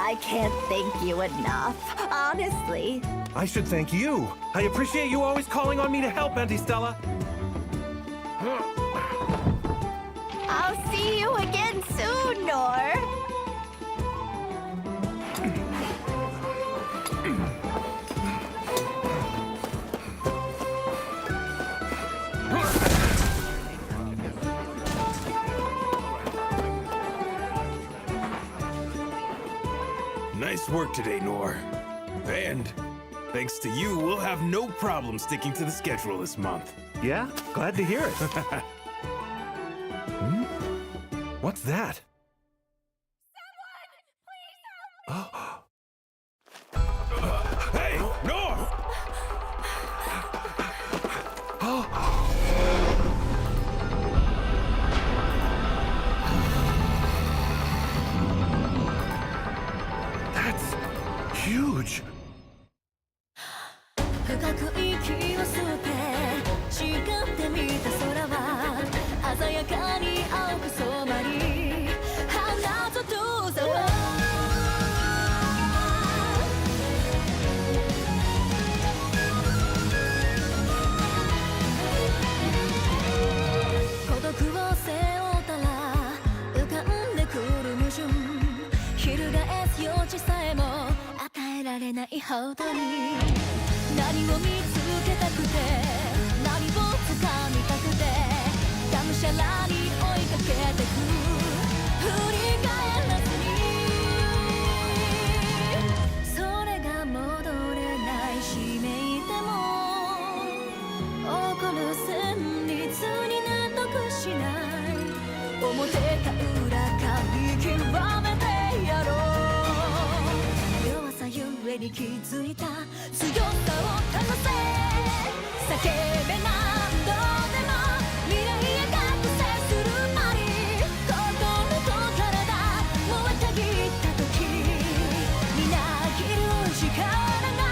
I can't thank you enough, honestly. I should thank you. I appreciate you always calling on me to help, Auntie Stella. I'll see you again soon, Nor. Nice work today, Nor. And thanks to you, we'll have no problem sticking to the schedule this month. Yeah? Glad to hear it. What's that? Someone! Hey, Nor! That's huge. 深く息を吸って誓ってみた空は鮮やかに青く染まり花と遠さは孤独を背負ったら浮かんでくる矛盾翻す余地さえも与えられないほどに何を見つけたくて何を掴みたくてがむしゃらに追いかけてく振り返らずにそれが戻れない使命でも起こる旋律に納得しない表か裏か見極めてやろう弱さゆえに気づいた強さをかざせ叫べ何度でも未来へ覚醒するまに心と体燃えたぎった時みなぎる力が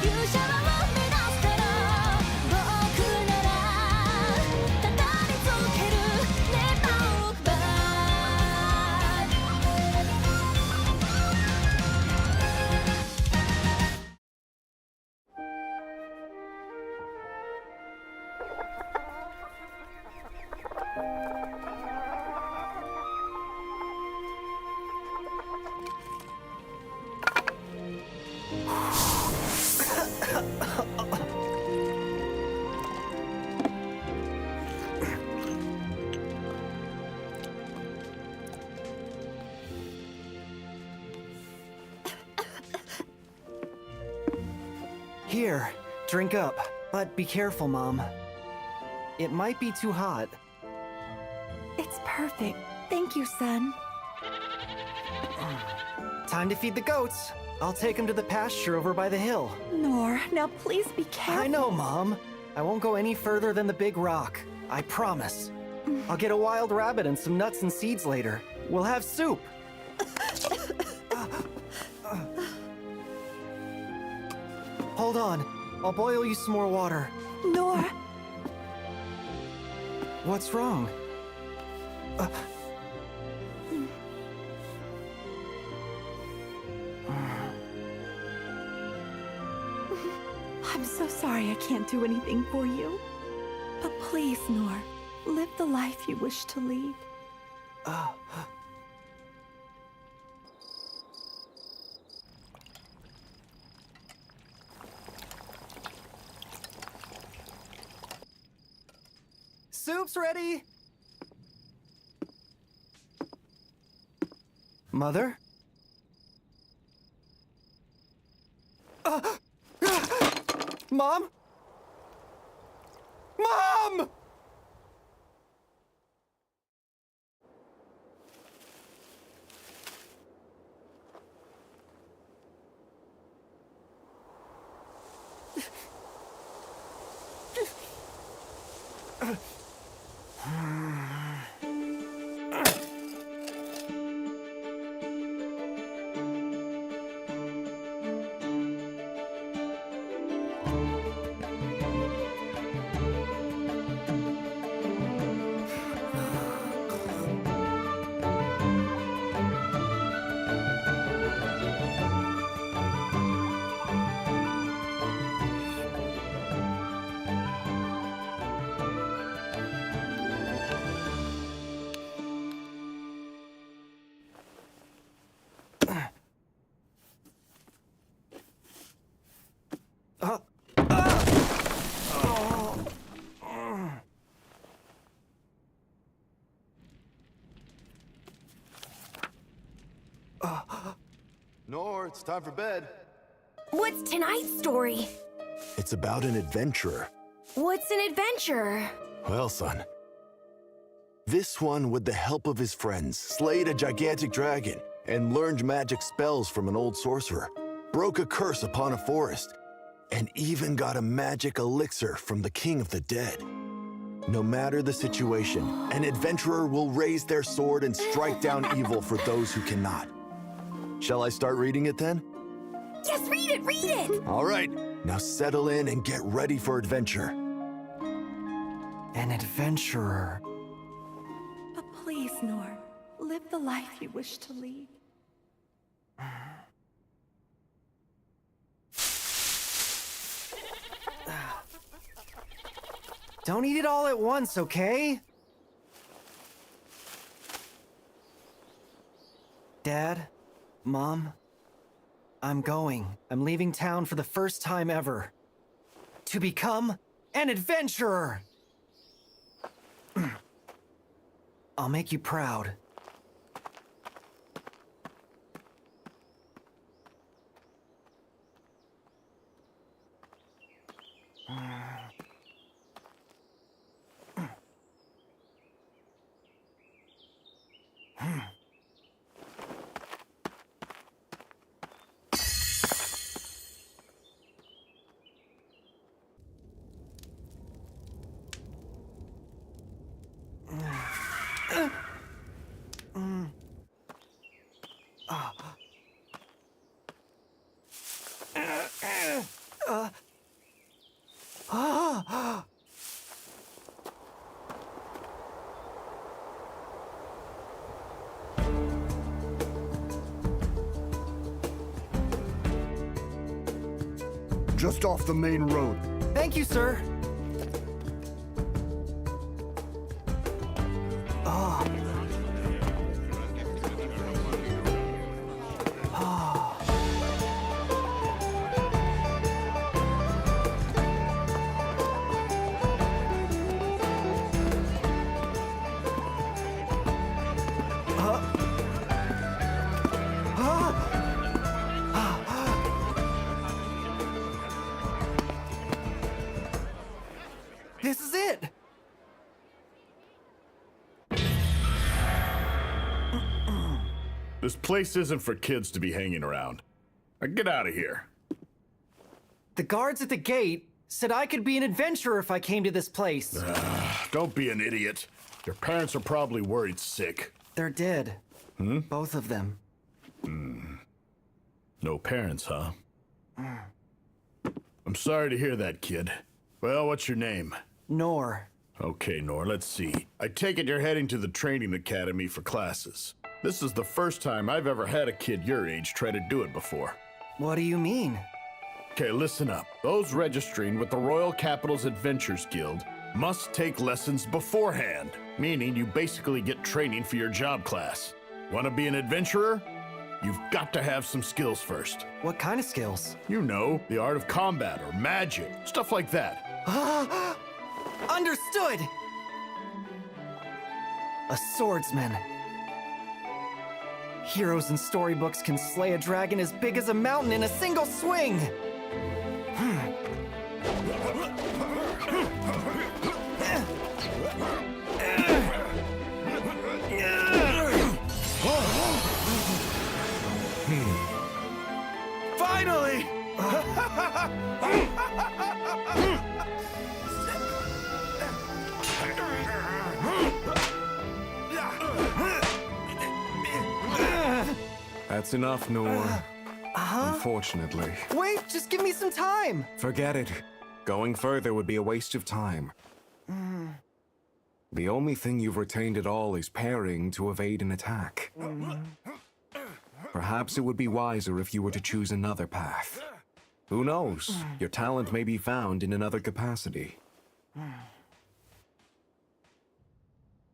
勇者は生み出すから僕ならただりつける Never look back Here, drink up. But be careful, Mom. It might be too hot. It's perfect. Thank you, son. Time to feed the goats. I'll take them to the pasture over by the hill. Nor, now please be careful. I know, Mom. I won't go any further than the big rock. I promise. I'll get a wild rabbit and some nuts and seeds later. We'll have soup. Hold on. I'll boil you some more water. Nor, What's wrong? I'm so sorry I can't do anything for you. But please, Nor, live the life you wish to lead. Soup's ready! Mother? Mom? Mom! Nor, it's time for bed. What's tonight's story? It's about an adventurer. What's an adventure? Well, son. This one, with the help of his friends, slayed a gigantic dragon and learned magic spells from an old sorcerer, broke a curse upon a forest, and even got a magic elixir from the king of the dead. No matter the situation, an adventurer will raise their sword and strike down evil for those who cannot. Shall I start reading it then? Yes, read it, read it! All right, now settle in and get ready for adventure. An adventurer. But please, Nor, live the life you wish to lead. Don't eat it all at once, okay? Dad? Mom? I'm going. I'm leaving town for the first time ever. To become an adventurer! I'll make you proud. Just off the main road. Thank you, sir. This is it! This place isn't for kids to be hanging around. Now get out of here. The guards at the gate said I could be an adventurer if I came to this place. Don't be an idiot. Your parents are probably worried sick. They're dead. Both of them. No parents, huh? I'm sorry to hear that, kid. Well, what's your name? Nor. Okay, Nor, let's see. I take it you're heading to the training academy for classes. This is the first time I've ever had a kid your age try to do it before. What do you mean? Okay, listen up. Those registering with the Royal Capital's Adventures Guild must take lessons beforehand, meaning you basically get training for your job class. Want to be an adventurer? You've got to have some skills first. What kind of skills? You know, the art of combat or magic, stuff like that. Understood! A swordsman. Heroes in storybooks can slay a dragon as big as a mountain in a single swing! Finally! That's enough, Noor. Unfortunately. Wait, just give me some time! Forget it. Going further would be a waste of time. The only thing you've retained at all is parrying to evade an attack. Perhaps it would be wiser if you were to choose another path. Who knows? Your talent may be found in another capacity.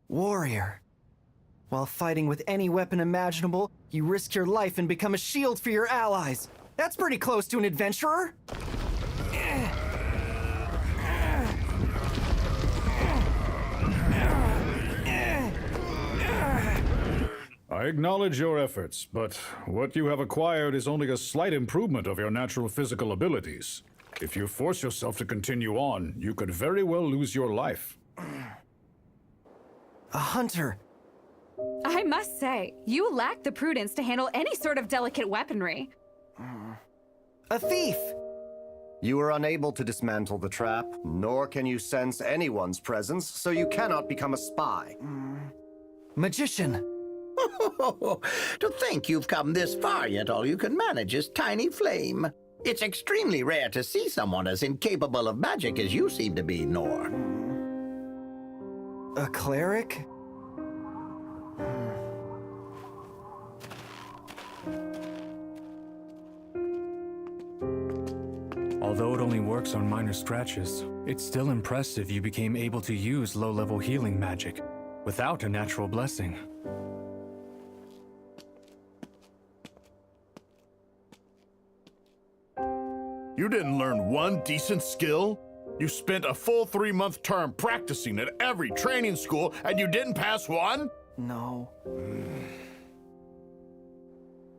Warrior. While fighting with any weapon imaginable, you risk your life and become a shield for your allies. That's pretty close to an adventurer. I acknowledge your efforts, but what you have acquired is only a slight improvement of your natural physical abilities. If you force yourself to continue on, you could very well lose your life. A hunter. I must say, you lack the prudence to handle any sort of delicate weaponry. A thief. You are unable to dismantle the trap, nor can you sense anyone's presence, so you cannot become a spy. Magician. To think you've come this far, yet all you can manage is tiny flame. It's extremely rare to see someone as incapable of magic as you seem to be, Nor. A cleric? Although it only works on minor scratches, it's still impressive you became able to use low-level healing magic without a natural blessing. You didn't learn one decent skill? You spent a full 3-month term practicing at every training school, and you didn't pass one? No.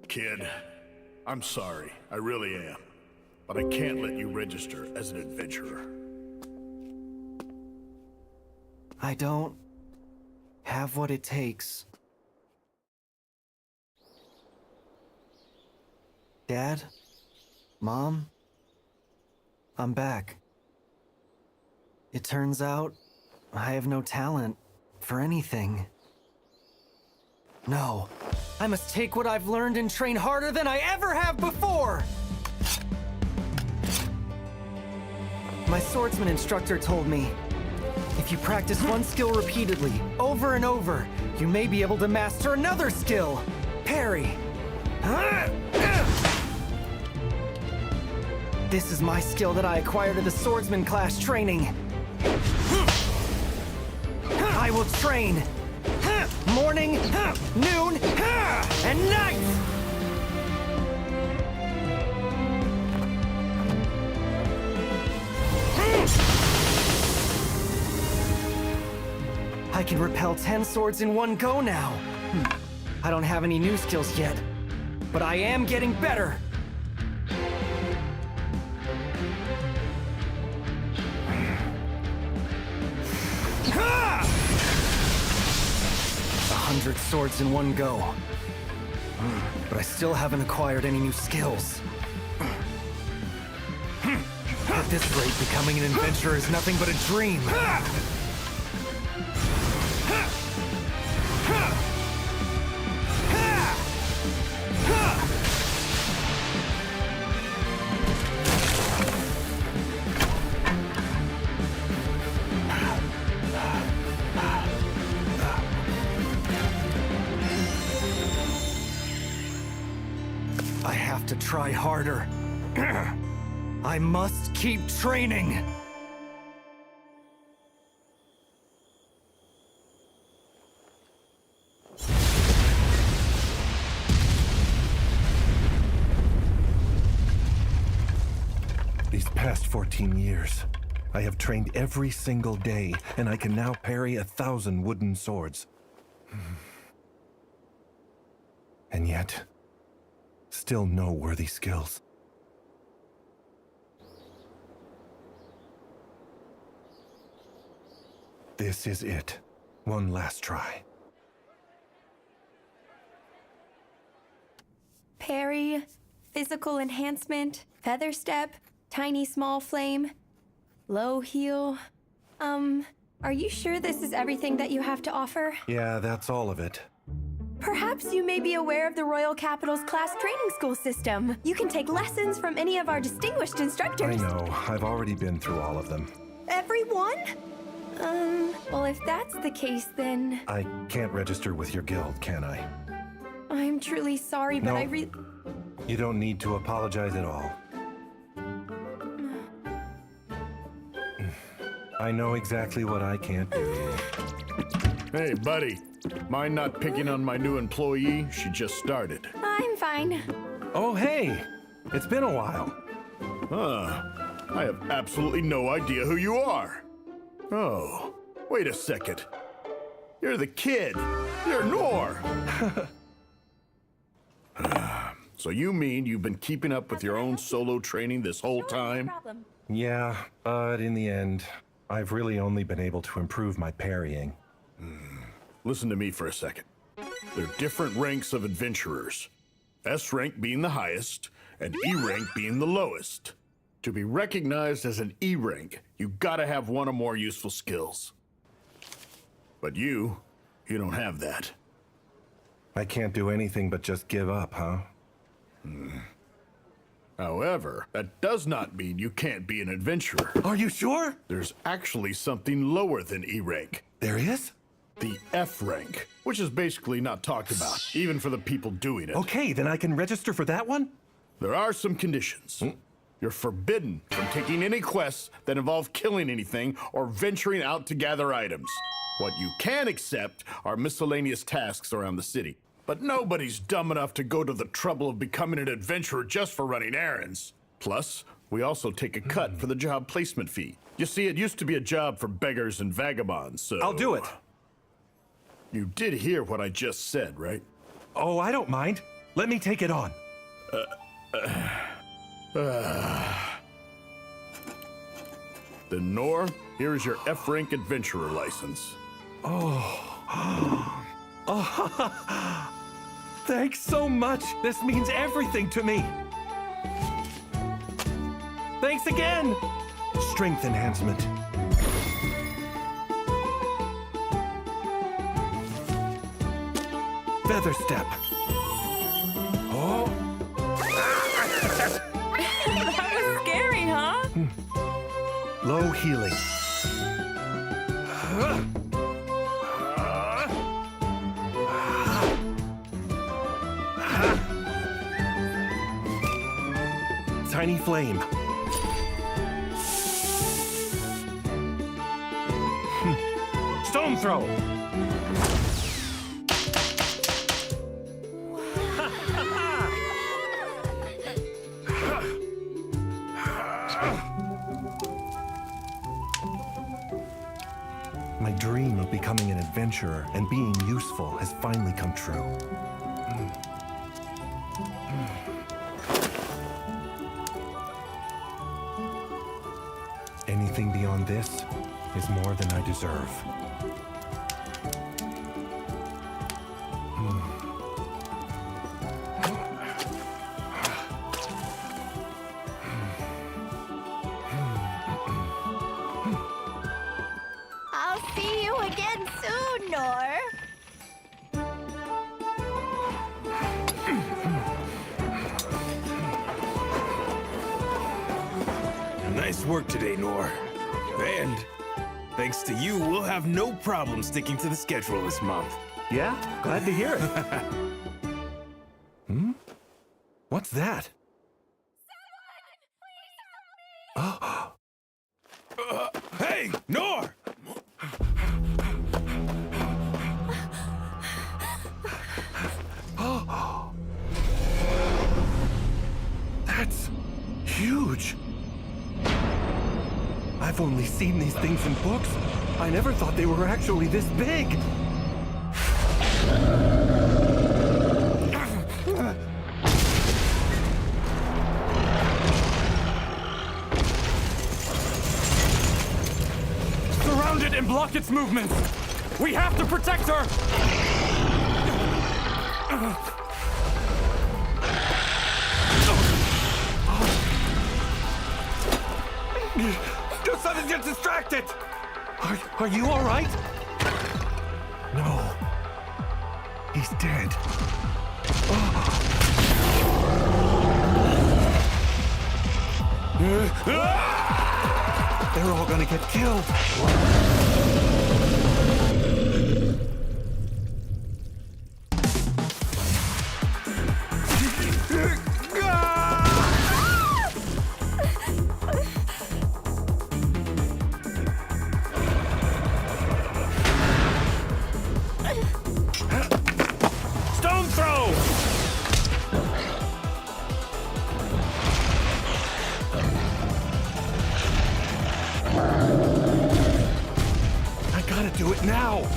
Kid, I'm sorry. I really am. But I can't let you register as an adventurer. I don't have what it takes. Dad? Mom? I'm back. It turns out I have no talent for anything. No, I must take what I've learned and train harder than I ever have before! My swordsman instructor told me, if you practice one skill repeatedly, over and over, you may be able to master another skill. Parry. This is my skill that I acquired at the swordsman class training. I will train morning, noon, and night! I can repel 10 swords in one go now. I don't have any new skills yet, but I am getting better. Ah! 100 swords in one go. But I still haven't acquired any new skills. At this rate, becoming an adventurer is nothing but a dream. I have to try harder. I must keep training. These past 14 years, I have trained every single day, and I can now parry 1,000 wooden swords. And yet, still no worthy skills. This is it. One last try. Parry, physical enhancement, feather step, tiny small flame, low heal. Are you sure this is everything that you have to offer? Yeah, that's all of it. Perhaps you may be aware of the Royal Capital's class training school system. You can take lessons from any of our distinguished instructors. I know. I've already been through all of them. Everyone? Well, if that's the case, then... I can't register with your guild, can I? I'm truly sorry, but No. You don't need to apologize at all. I know exactly what I can't do. Hey, buddy. Mind not picking on my new employee? She just started. I'm fine. Oh, hey! It's been a while. Huh. I have absolutely no idea who you are. Oh, wait a second. You're the kid. You're Nor. So you mean you've been keeping up with your own solo training this whole time? Yeah, but in the end, I've really only been able to improve my parrying. Listen to me for a second. There are different ranks of adventurers. S rank being the highest, and E rank being the lowest. To be recognized as an E rank, you gotta have one or more useful skills. But you don't have that. I can't do anything but just give up, huh? However, that does not mean you can't be an adventurer. Are you sure? There's actually something lower than E rank. There is? The F rank, which is basically not talked about, even for the people doing it. Okay, then I can register for that one? There are some conditions. You're forbidden from taking any quests that involve killing anything or venturing out to gather items. What you can accept are miscellaneous tasks around the city. But nobody's dumb enough to go to the trouble of becoming an adventurer just for running errands. Plus, we also take a cut for the job placement fee. You see, it used to be a job for beggars and vagabonds, so... I'll do it. You did hear what I just said, right? Oh, I don't mind. Let me take it on. Then, Nor, here is your F-rank adventurer license. Thanks so much. This means everything to me. Thanks again. Strength enhancement. Feather step. Oh. That was scary, huh? Low healing. Tiny flame. Stone throw. My dream of becoming an adventurer and being useful has finally come true. Anything beyond this is more than I deserve. I'll see you again soon, Nor. Nice work today, Nor. And thanks to you, we'll have no problem sticking to the schedule this month. Yeah, glad to hear it. What's that? Hey, Nor! That's huge. I've only seen these things in books. I never thought they were actually this big. Surround it and block its movements! We have to protect her! Do something to get distracted! Are you all right? No. He's dead. They're all gonna get killed. Stone throw! I gotta do it now.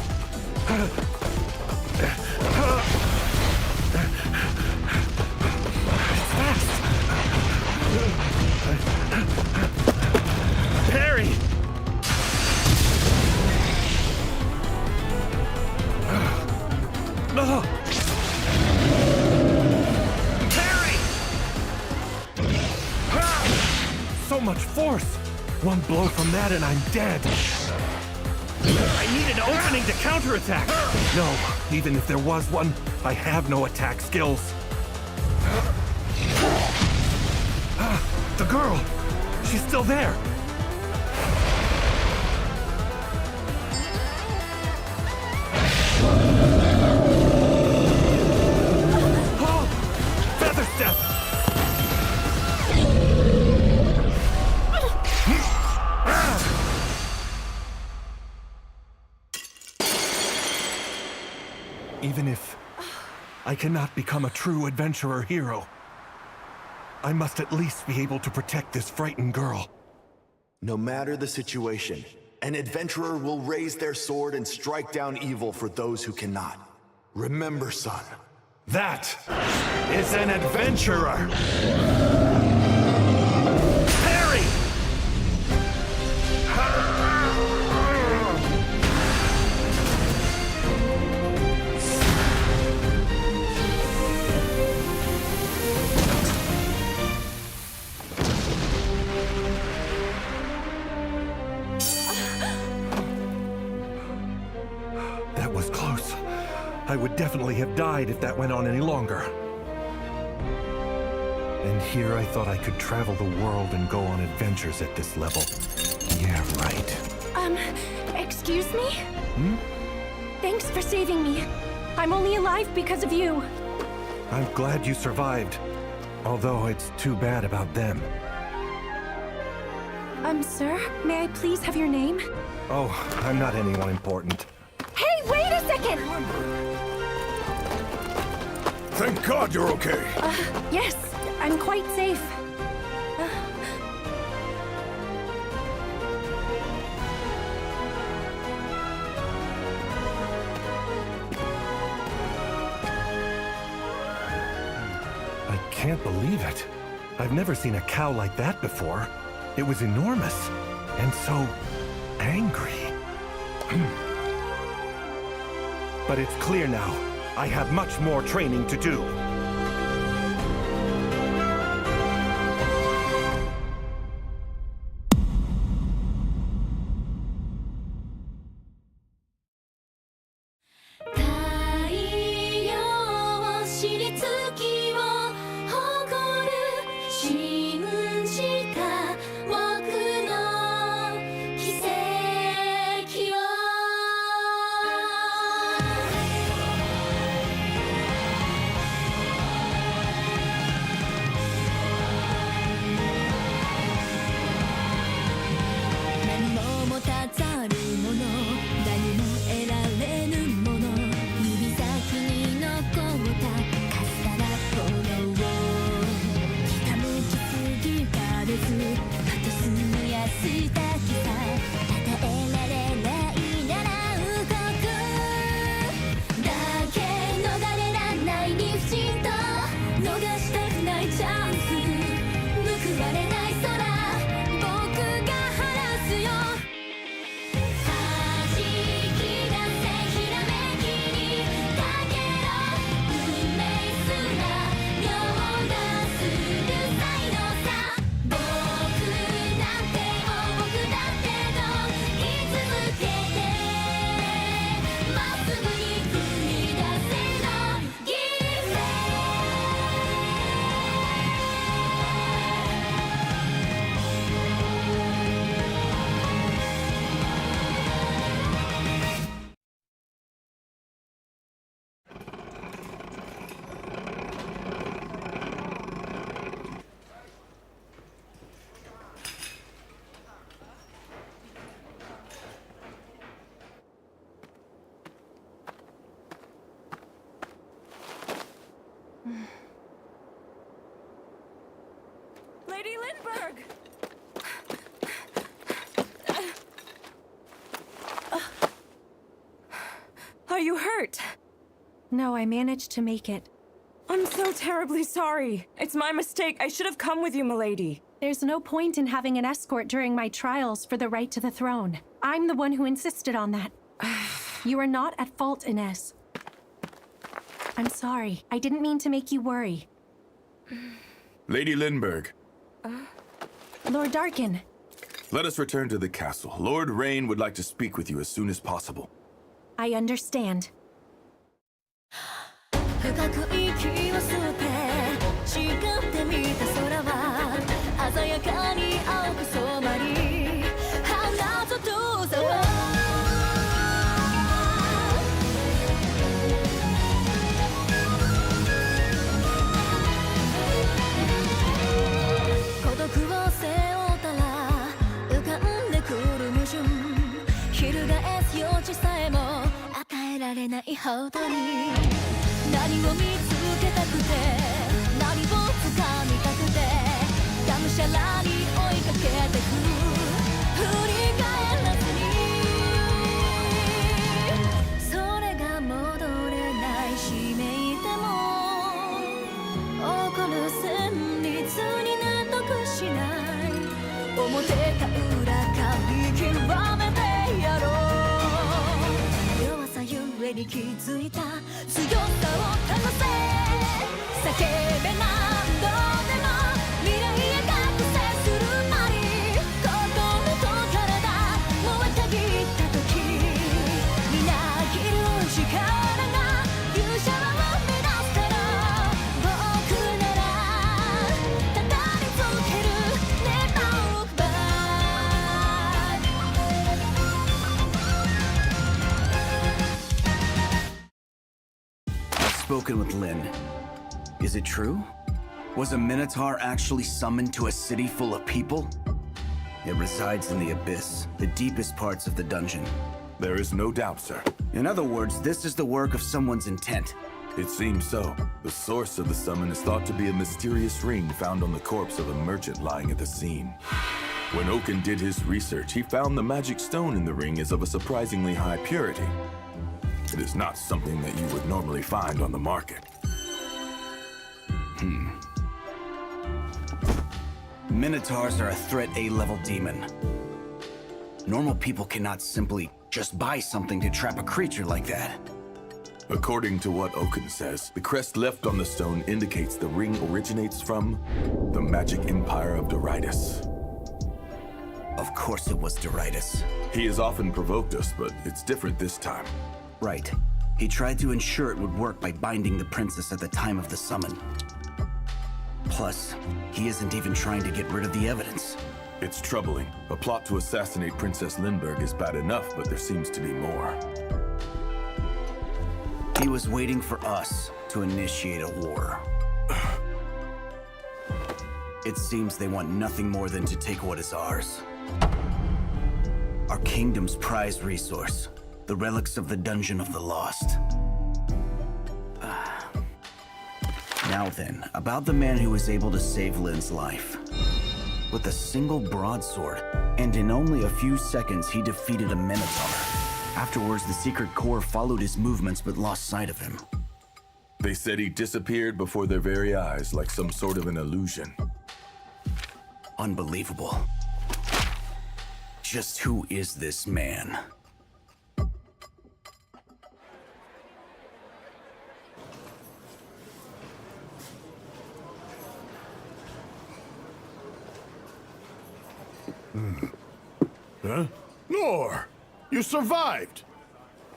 much force! One blow from that and I'm dead. I need an opening to counterattack! No, even if there was one, I have no attack skills. The girl! She's still there! Oh! Feather Step! Even if I cannot become a true adventurer hero, I must at least be able to protect this frightened girl. No matter the situation, an adventurer will raise their sword and strike down evil for those who cannot. Remember, son. That is an adventurer! Parry! That was close. I would definitely have died if that went on any longer. And here I thought I could travel the world and go on adventures at this level. Yeah, right. Excuse me? Hmm? Thanks for saving me. I'm only alive because of you. I'm glad you survived. Although it's too bad about them. Sir, may I please have your name? Oh, I'm not anyone important. Hey, wait a second! Thank God you're okay. Yes, I'm quite safe. I can't believe it. I've never seen a cow like that before. It was enormous and so angry. But it's clear now. I have much more training to do. Lady Lindbergh! Are you hurt? No, I managed to make it. I'm so terribly sorry. It's my mistake. I should have come with you, milady. There's no point in having an escort during my trials for the right to the throne. I'm the one who insisted on that. You are not at fault, Inez. I'm sorry. I didn't mean to make you worry. Lady Lindbergh. Lord Darkin. Let us return to the castle. Lord Rain would like to speak with you as soon as possible. I understand. 深く息を吸って誓ってみた空は鮮やかに青く染まり花と遠さは孤独を背負ったら浮かんでくる矛盾翻す余地さえも与えられないほどに何を見つけたくて何を掴みたくてがむしゃらに追いかけてく振り返らずにそれが戻れないしめいても起こる旋律に納得しない表か裏か見極めてやろう弱さゆえに気づいた強さを試せ叫べ何度でも未来へ覚醒するまに心と体燃えたぎった時みなぎる力が勇者は生み出すから僕ならただり続ける Never look back Spoken with Lynn. Is it true? Was a Minotaur actually summoned to a city full of people? It resides in the abyss, the deepest parts of the dungeon. There is no doubt, sir. In other words, this is the work of someone's intent. It seems so. The source of the summon is thought to be a mysterious ring found on the corpse of a merchant lying at the scene. When Oaken did his research, he found the magic stone in the ring is of a surprisingly high purity. It is not something that you would normally find on the market. Minotaurs are a threat A-level demon. Normal people cannot simply just buy something to trap a creature like that. According to what Oaken says, the crest left on the stone indicates the ring originates from the magic empire of Doritus. Of course it was Doritus. He has often provoked us, but it's different this time. Right. He tried to ensure it would work by binding the princess at the time of the summon. Plus, he isn't even trying to get rid of the evidence. It's troubling. A plot to assassinate Princess Lindbergh is bad enough, but there seems to be more. He was waiting for us to initiate a war. It seems they want nothing more than to take what is ours. Our kingdom's prized resource, the relics of the Dungeon of the Lost. Now then, about the man who was able to save Lynn's life. With a single broadsword, and in only a few seconds he defeated a Minotaur. Afterwards, the Secret Corps followed his movements but lost sight of him. They said he disappeared before their very eyes, like some sort of an illusion. Unbelievable. Just who is this man? Huh? Nor! You survived!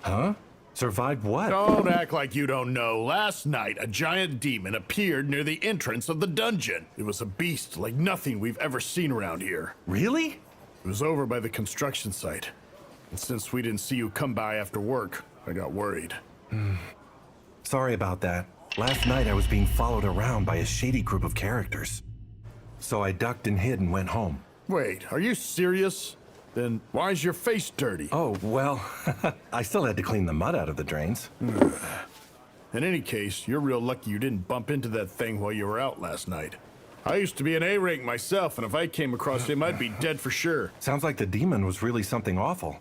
Huh? Survived what? Don't act like you don't know. Last night, a giant demon appeared near the entrance of the dungeon. It was a beast like nothing we've ever seen around here. Really? It was over by the construction site. And since we didn't see you come by after work, I got worried. Sorry about that. Last night I was being followed around by a shady group of characters. So I ducked and hid and went home. Wait, are you serious? Then why is your face dirty? Oh, well, I still had to clean the mud out of the drains. In any case, you're real lucky you didn't bump into that thing while you were out last night. I used to be an A-rank myself, and if I came across him, I'd be dead for sure. Sounds like the demon was really something awful.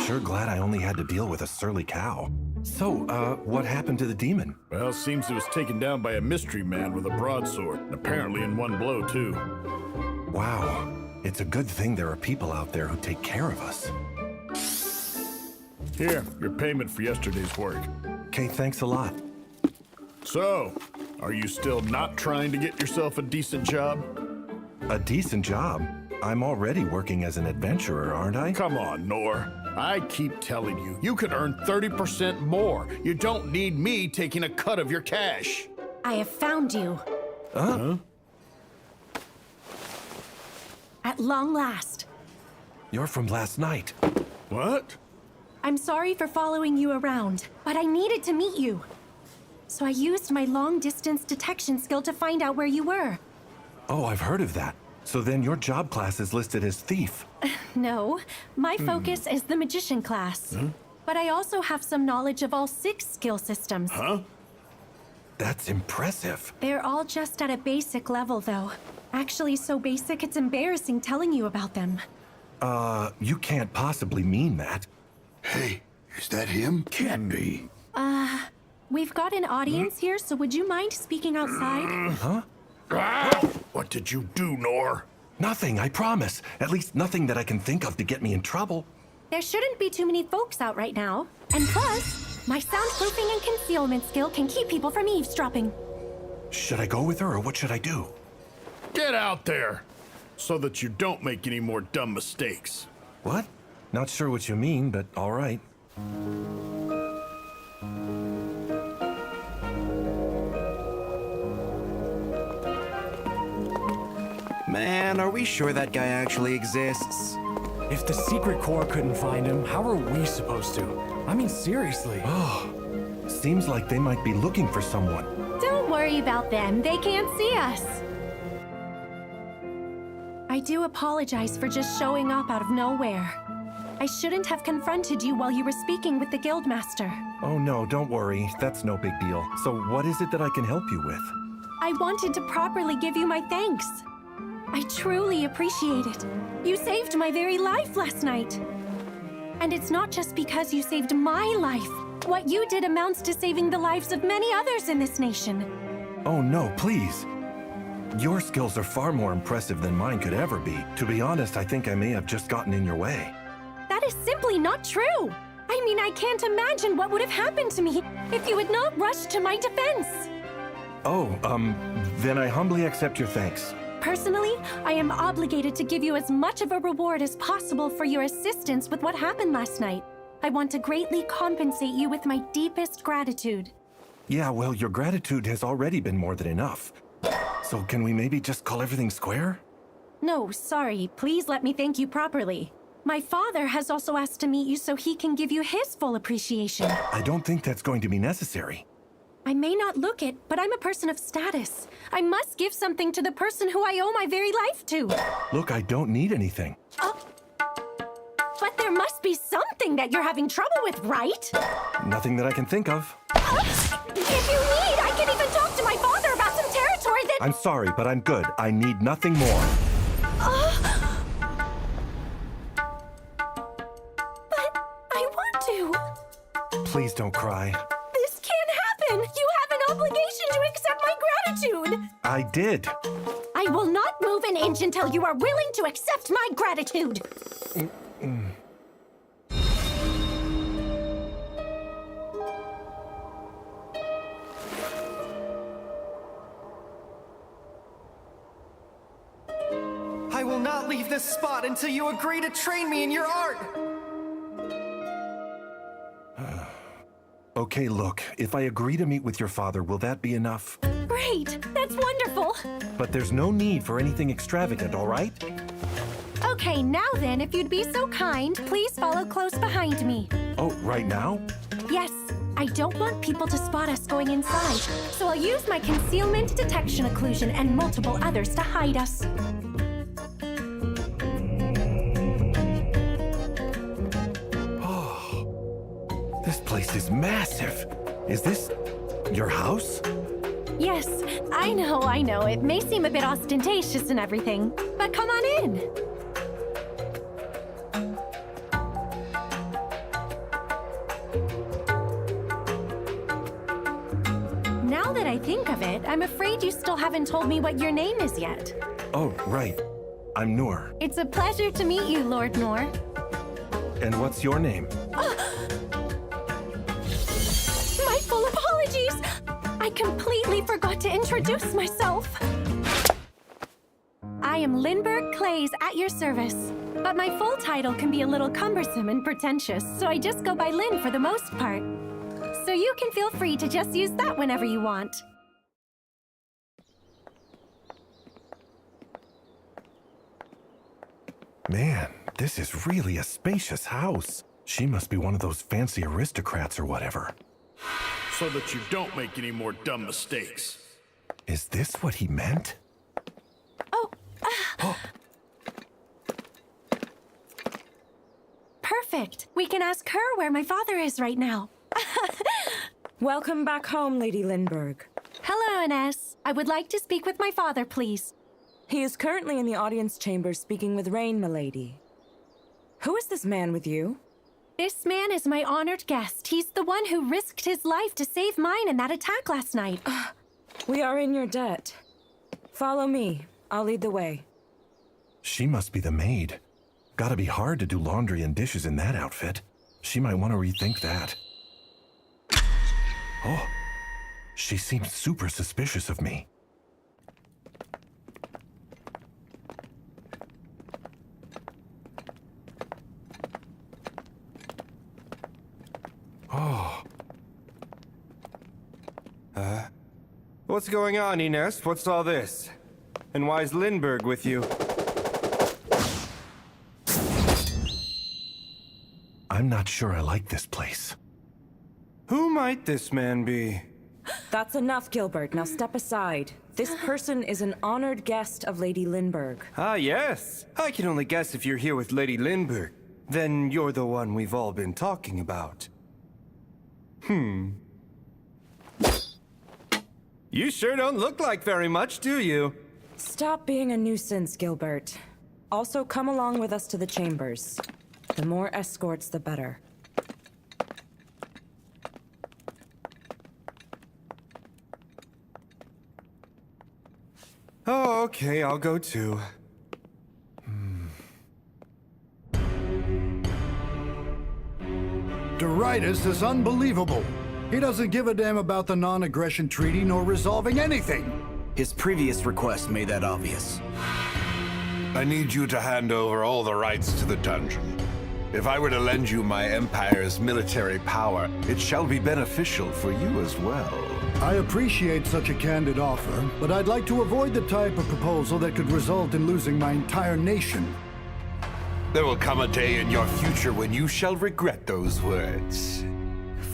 Sure glad I only had to deal with a surly cow. So, what happened to the demon? Well, seems it was taken down by a mystery man with a broadsword, and apparently in one blow, too. Wow. It's a good thing there are people out there who take care of us. Here, your payment for yesterday's work. Okay, thanks a lot. So, Are you still not trying to get yourself a decent job? A decent job? I'm already working as an adventurer, aren't I? Come on, Nor. I keep telling you, you could earn 30% more. You don't need me taking a cut of your cash. I have found you. Huh? At long last. You're from last night. What? I'm sorry for following you around, but I needed to meet you. So I used my long-distance detection skill to find out where you were. Oh, I've heard of that. So then your job class is listed as thief. No, my focus is the magician class. But I also have some knowledge of all 6 skill systems. Huh? That's impressive. They're all just at a basic level, though. Actually, so basic it's embarrassing telling you about them. You can't possibly mean that. Hey, is that him? Can't be. We've got an audience here, so would you mind speaking outside? Huh? What did you do, Nor? Nothing, I promise. At least nothing that I can think of to get me in trouble. There shouldn't be too many folks out right now. And plus, my soundproofing and concealment skill can keep people from eavesdropping. Should I go with her, or what should I do? Get out there! So that you don't make any more dumb mistakes. What? Not sure what you mean, but all right. Man, are we sure that guy actually exists? If the secret corps couldn't find him, how are we supposed to? I mean, seriously. Oh, seems like they might be looking for someone. Don't worry about them. They can't see us. I do apologize for just showing up out of nowhere. I shouldn't have confronted you while you were speaking with the Guildmaster. Oh no, don't worry. That's no big deal. So what is it that I can help you with? I wanted to properly give you my thanks. I truly appreciate it. You saved my very life last night. And it's not just because you saved my life. What you did amounts to saving the lives of many others in this nation. Oh no, please. Your skills are far more impressive than mine could ever be. To be honest, I think I may have just gotten in your way. That is simply not true. I mean, I can't imagine what would have happened to me if you had not rushed to my defense. Oh, then I humbly accept your thanks. Personally, I am obligated to give you as much of a reward as possible for your assistance with what happened last night. I want to greatly compensate you with my deepest gratitude. Yeah, well, your gratitude has already been more than enough. So can we maybe just call everything square? No, sorry. Please let me thank you properly. My father has also asked to meet you so he can give you his full appreciation. I don't think that's going to be necessary. I may not look it, but I'm a person of status. I must give something to the person who I owe my very life to. Look, I don't need anything. But there must be something that you're having trouble with, right? Nothing that I can think of. If you need, I can even talk to my father about some territory that— I'm sorry, but I'm good. I need nothing more. But I want to. Please don't cry. This can't happen. You have an obligation to accept my gratitude. I did. I will not move an inch until you are willing to accept my gratitude. I will not leave this spot until you agree to train me in your art! Okay, look, if I agree to meet with your father, will that be enough? Great! That's wonderful! But there's no need for anything extravagant, all right? Okay, now then, if you'd be so kind, please follow close behind me. Oh, right now? Yes, I don't want people to spot us going inside, so I'll use my concealment, detection occlusion, and multiple others to hide us. This place is massive. Is this your house? Yes, I know. It may seem a bit ostentatious and everything, but come on in. Now that I think of it, I'm afraid you still haven't told me what your name is yet. Oh, right. I'm Noor. It's a pleasure to meet you, Lord Noor. And what's your name? My full apologies! I completely forgot to to introduce myself. I am Lindbergh Clays at your service. But my full title can be a little cumbersome and pretentious, so I just go by Lynn for the most part. So you can feel free to just use that whenever you want. Man, this is really a spacious house. She must be one of those fancy aristocrats or whatever. So that you don't make any more dumb mistakes. Is this what he meant? Perfect. We can ask her where my father is right now. Welcome back home, Lady Lindbergh. Hello, Ines. I would like to speak with my father, please. He is currently in the audience chamber speaking with Rain, milady. Who is this man with you? This man is my honored guest. He's the one who risked his life to save mine in that attack last night. We are in your debt. Follow me. I'll lead the way. She must be the maid. Gotta be hard to do laundry and dishes in that outfit. She might want to rethink that. Oh, she seems super suspicious of me. Oh. What's going on, Ines? What's all this? And why is Lindbergh with you? I'm not sure I like this place. Who might this man be? That's enough, Gilbert. Now step aside. This person is an honored guest of Lady Lindbergh. Ah, yes. I can only guess if you're here with Lady Lindbergh. Then you're the one we've all been talking about. You sure don't look like very much, do you? Stop being a nuisance, Gilbert. Also, come along with us to the chambers. The more escorts, the better. Oh, okay, I'll go too. Doritus is unbelievable. He doesn't give a damn about the non-aggression treaty nor resolving anything. His previous request made that obvious. I need you to hand over all the rights to the dungeon. If I were to lend you my Empire's military power, it shall be beneficial for you as well. I appreciate such a candid offer, but I'd like to avoid the type of proposal that could result in losing my entire nation. There will come a day in your future when you shall regret those words.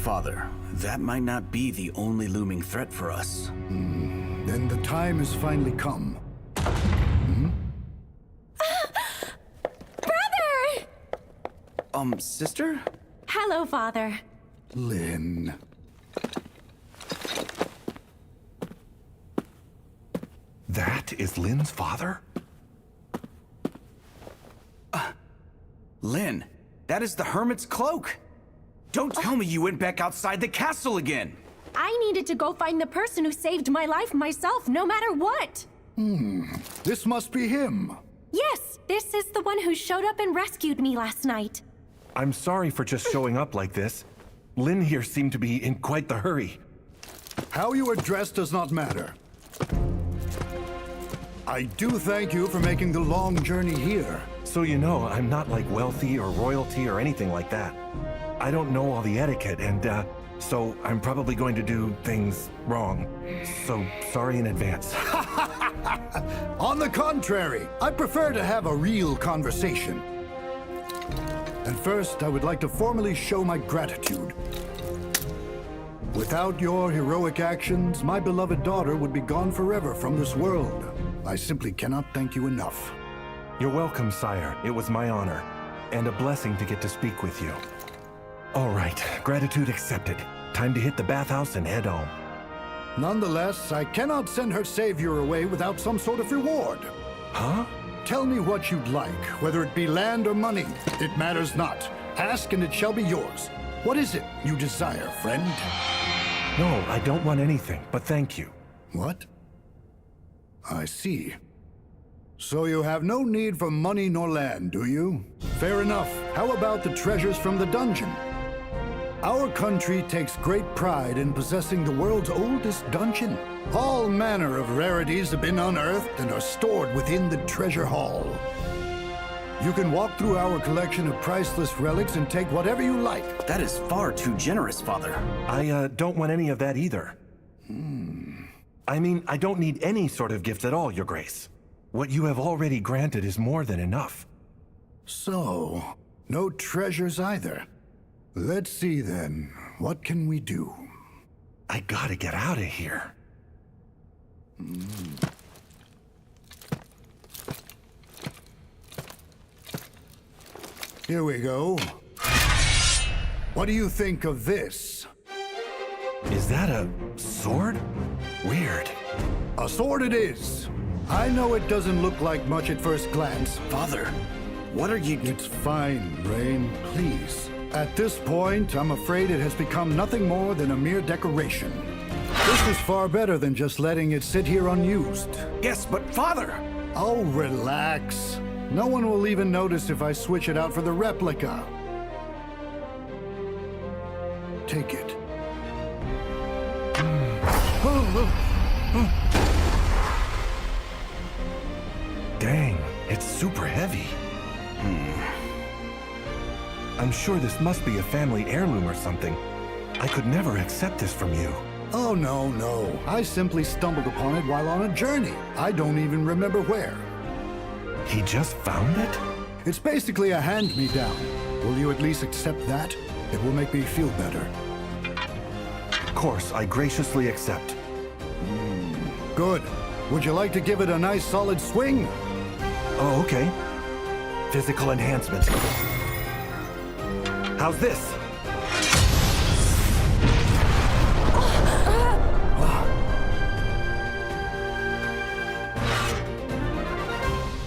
Father, that might not be the only looming threat for us. Then the time has finally come. Brother! Sister? Hello, Father. Lynn. That is Lynn's father? Lynn, that is the Hermit's cloak. Don't tell me you went back outside the castle again. I needed to go find the person who saved my life myself, no matter what. This must be him. Yes, this is the one who showed up and rescued me last night. I'm sorry for just showing up like this. Lynn here seemed to be in quite the hurry. How you are dressed does not matter. I do thank you for making the long journey here. So you know, I'm not like wealthy or royalty or anything like that. I don't know all the etiquette, and so I'm probably going to do things wrong. So sorry in advance. On the contrary, I prefer to have a real conversation. And first, I would like to formally show my gratitude. Without your heroic actions, my beloved daughter would be gone forever from this world. I simply cannot thank you enough. You're welcome, sire. It was my honor, and a blessing to get to speak with you. All right, gratitude accepted. Time to hit the bathhouse and head home. Nonetheless, I cannot send her savior away without some sort of reward. Huh? Tell me what you'd like, whether it be land or money. It matters not. Ask and it shall be yours. What is it you desire, friend? No, I don't want anything, but thank you. What? I see. So you have no need for money nor land, do you? Fair enough. How about the treasures from the dungeon? Our country takes great pride in possessing the world's oldest dungeon. All manner of rarities have been unearthed and are stored within the treasure hall. You can walk through our collection of priceless relics and take whatever you like. That is far too generous, Father. I don't want any of that either. I mean, I don't need any sort of gift at all, Your Grace. What you have already granted is more than enough. So, no treasures either. Let's see then. What can we do? I gotta get out of here. Here we go. What do you think of this? Is that a sword? Weird. A sword it is. I know it doesn't look like much at first glance. Father, what are you... It's fine, Rain, please. At this point, I'm afraid it has become nothing more than a mere decoration. This is far better than just letting it sit here unused. Yes, but Father! Oh, relax. No one will even notice if I switch it out for the replica. Take it. Dang, it's super heavy. I'm sure this must be a family heirloom or something. I could never accept this from you. Oh, no. I simply stumbled upon it while on a journey. I don't even remember where. He just found it? It's basically a hand-me-down. Will you at least accept that? It will make me feel better. Of course, I graciously accept. Good. Would you like to give it a nice solid swing? Oh, okay. Physical enhancement. How's this?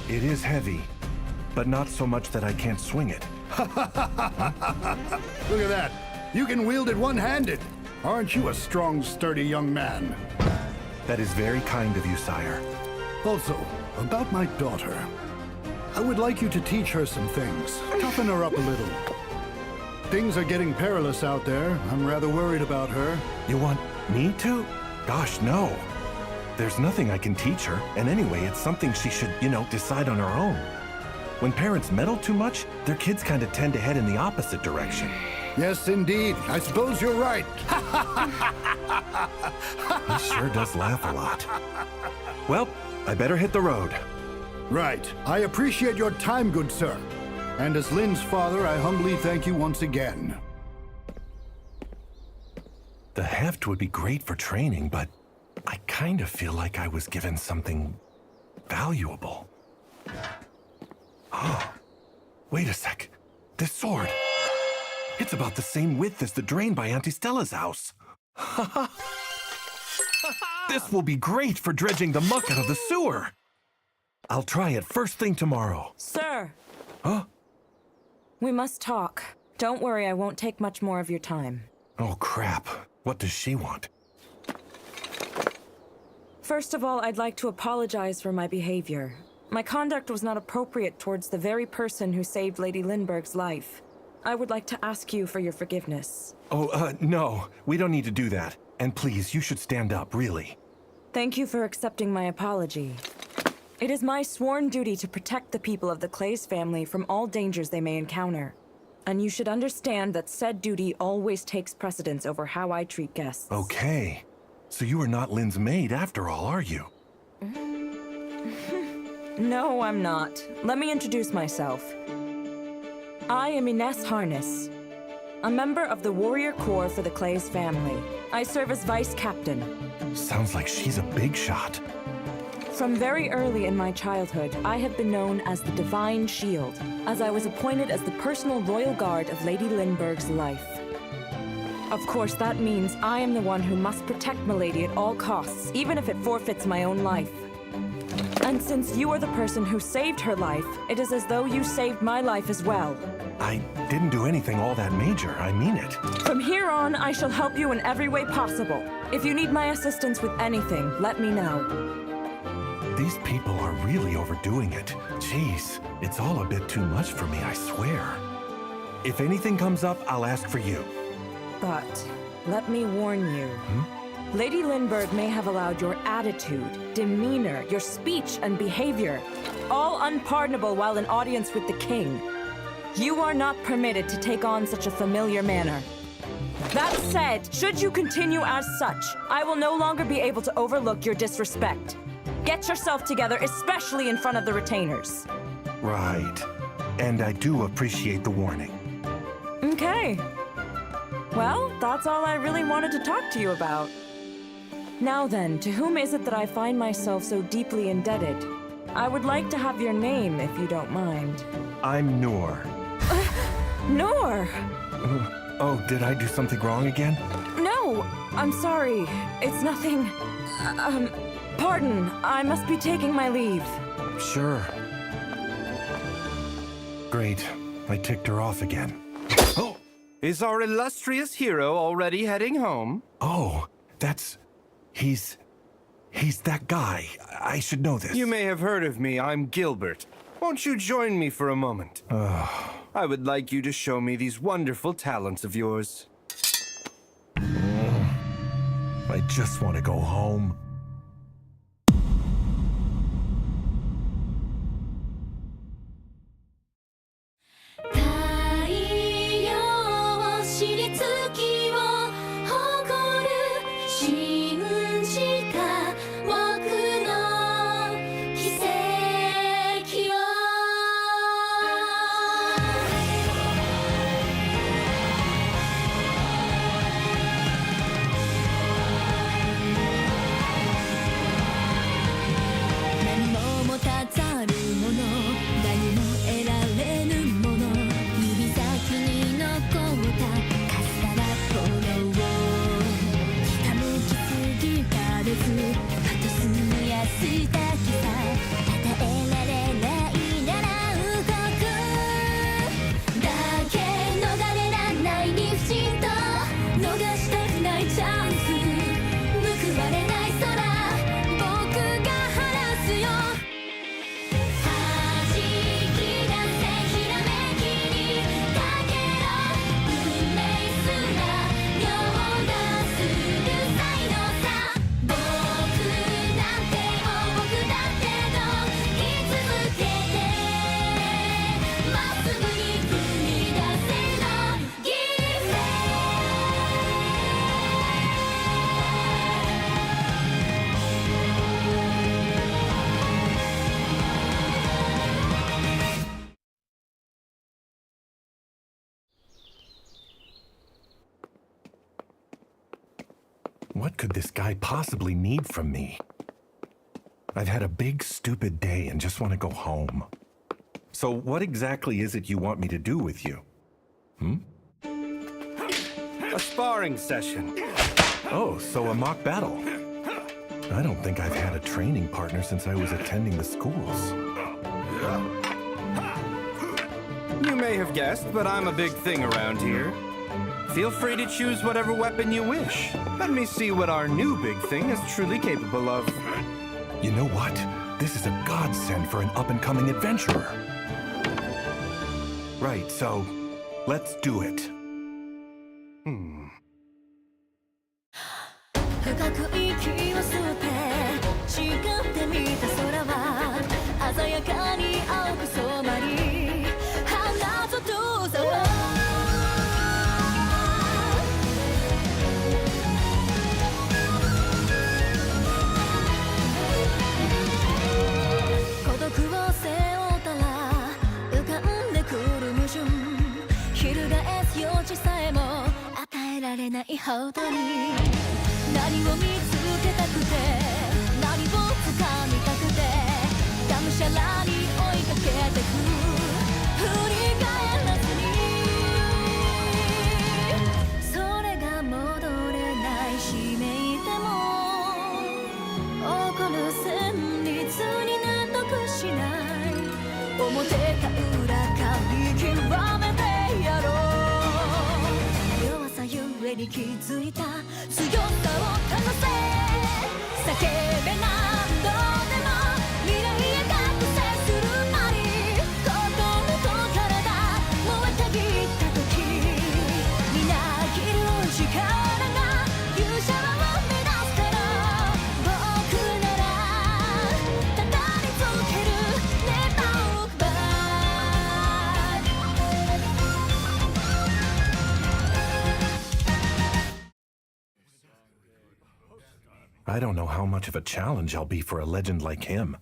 It is heavy, but not so much that I can't swing it. Look at that. You can wield it one-handed. Aren't you a strong, sturdy young man? That is very kind of you, sire. Also, about my daughter. I would like you to teach her some things. Toughen her up a little. Things are getting perilous out there. I'm rather worried about her. You want me to? Gosh, no. There's nothing I can teach her, and anyway, it's something she should, decide on her own. When parents meddle too much, their kids kind of tend to head in the opposite direction. Yes, indeed. I suppose you're right. He sure does laugh a lot. Well, I better hit the road. Right. I appreciate your time, good sir. And as Lynn's father, I humbly thank you once again. The heft would be great for training, but I kind of feel like I was given something valuable. Oh, wait a sec. This sword. It's about the same width as the drain by Auntie Stella's house. This will be great for dredging the muck out of the sewer. I'll try it first thing tomorrow. Sir! Huh? We must talk. Don't worry, I won't take much more of your time. Oh, crap. What does she want? First of all, I'd like to apologize for my behavior. My conduct was not appropriate towards the very person who saved Lady Lindbergh's life. I would like to ask you for your forgiveness. Oh, no. We don't need to do that. And please, you should stand up, really. Thank you for accepting my apology. It is my sworn duty to protect the people of the Clays family from all dangers they may encounter. And you should understand that said duty always takes precedence over how I treat guests. Okay. So you are not Lynn's maid after all, are you? No, I'm not. Let me introduce myself. I am Ines Harness, a member of the Warrior Corps for the Clays family. I serve as Vice Captain. Sounds like she's a big shot. From very early in my childhood, I have been known as the Divine Shield, as I was appointed as the personal royal guard of Lady Lindbergh's life. Of course, that means I am the one who must protect Milady at all costs, even if it forfeits my own life. And since you are the person who saved her life, it is as though you saved my life as well. I didn't do anything all that major, I mean it. From here on, I shall help you in every way possible. If you need my assistance with anything, let me know. These people are really overdoing it. Jeez, it's all a bit too much for me, I swear. If anything comes up, I'll ask for you. But let me warn you. Lady Lindbergh may have allowed your attitude, demeanor, your speech, and behavior, all unpardonable while in audience with the king. You are not permitted to take on such a familiar manner. That said, should you continue as such, I will no longer be able to overlook your disrespect. Get yourself together, especially in front of the retainers. Right. And I do appreciate the warning. Okay. Well, that's all I really wanted to talk to you about. Now then, to whom is it that I find myself so deeply indebted? I would like to have your name, if you don't mind. I'm Noor. Noor! Oh, did I do something wrong again? No! I'm sorry. It's nothing. Pardon. I must be taking my leave. Sure. Great. I ticked her off again. Oh! Is our illustrious hero already heading home? Oh, He's that guy. I should know this. You may have heard of me. I'm Gilbert. Won't you join me for a moment? I would like you to show me these wonderful talents of yours. I just want to go home. What could this guy possibly need from me? I've had a big, stupid day and just want to go home. So what exactly is it you want me to do with you? A sparring session. Oh, so a mock battle. I don't think I've had a training partner since I was attending the schools. You may have guessed, but I'm a big thing around here. Feel free to choose whatever weapon you wish. Let me see what our new big thing is truly capable of. You know what? This is a godsend for an up-and-coming adventurer. Right, so let's do it. 深く息を吸って違って見た空は鮮やかに青く染まり花と遠さは孤独を背負ったら浮かんでくる矛盾翻す余地さえも与えられないほどに何を見つけたくて何を掴みたくてがむしゃらに追いかけてく振り返らずにそれが戻れないしめいても起こる旋律に納得しない表か裏か見極めてやろう弱さゆえに気づいた強さをかざせ叫べ何度でも未来へ覚醒するまに心と体燃えたぎった時みなぎる自 I don't know how much of a challenge I'll be for a legend like him.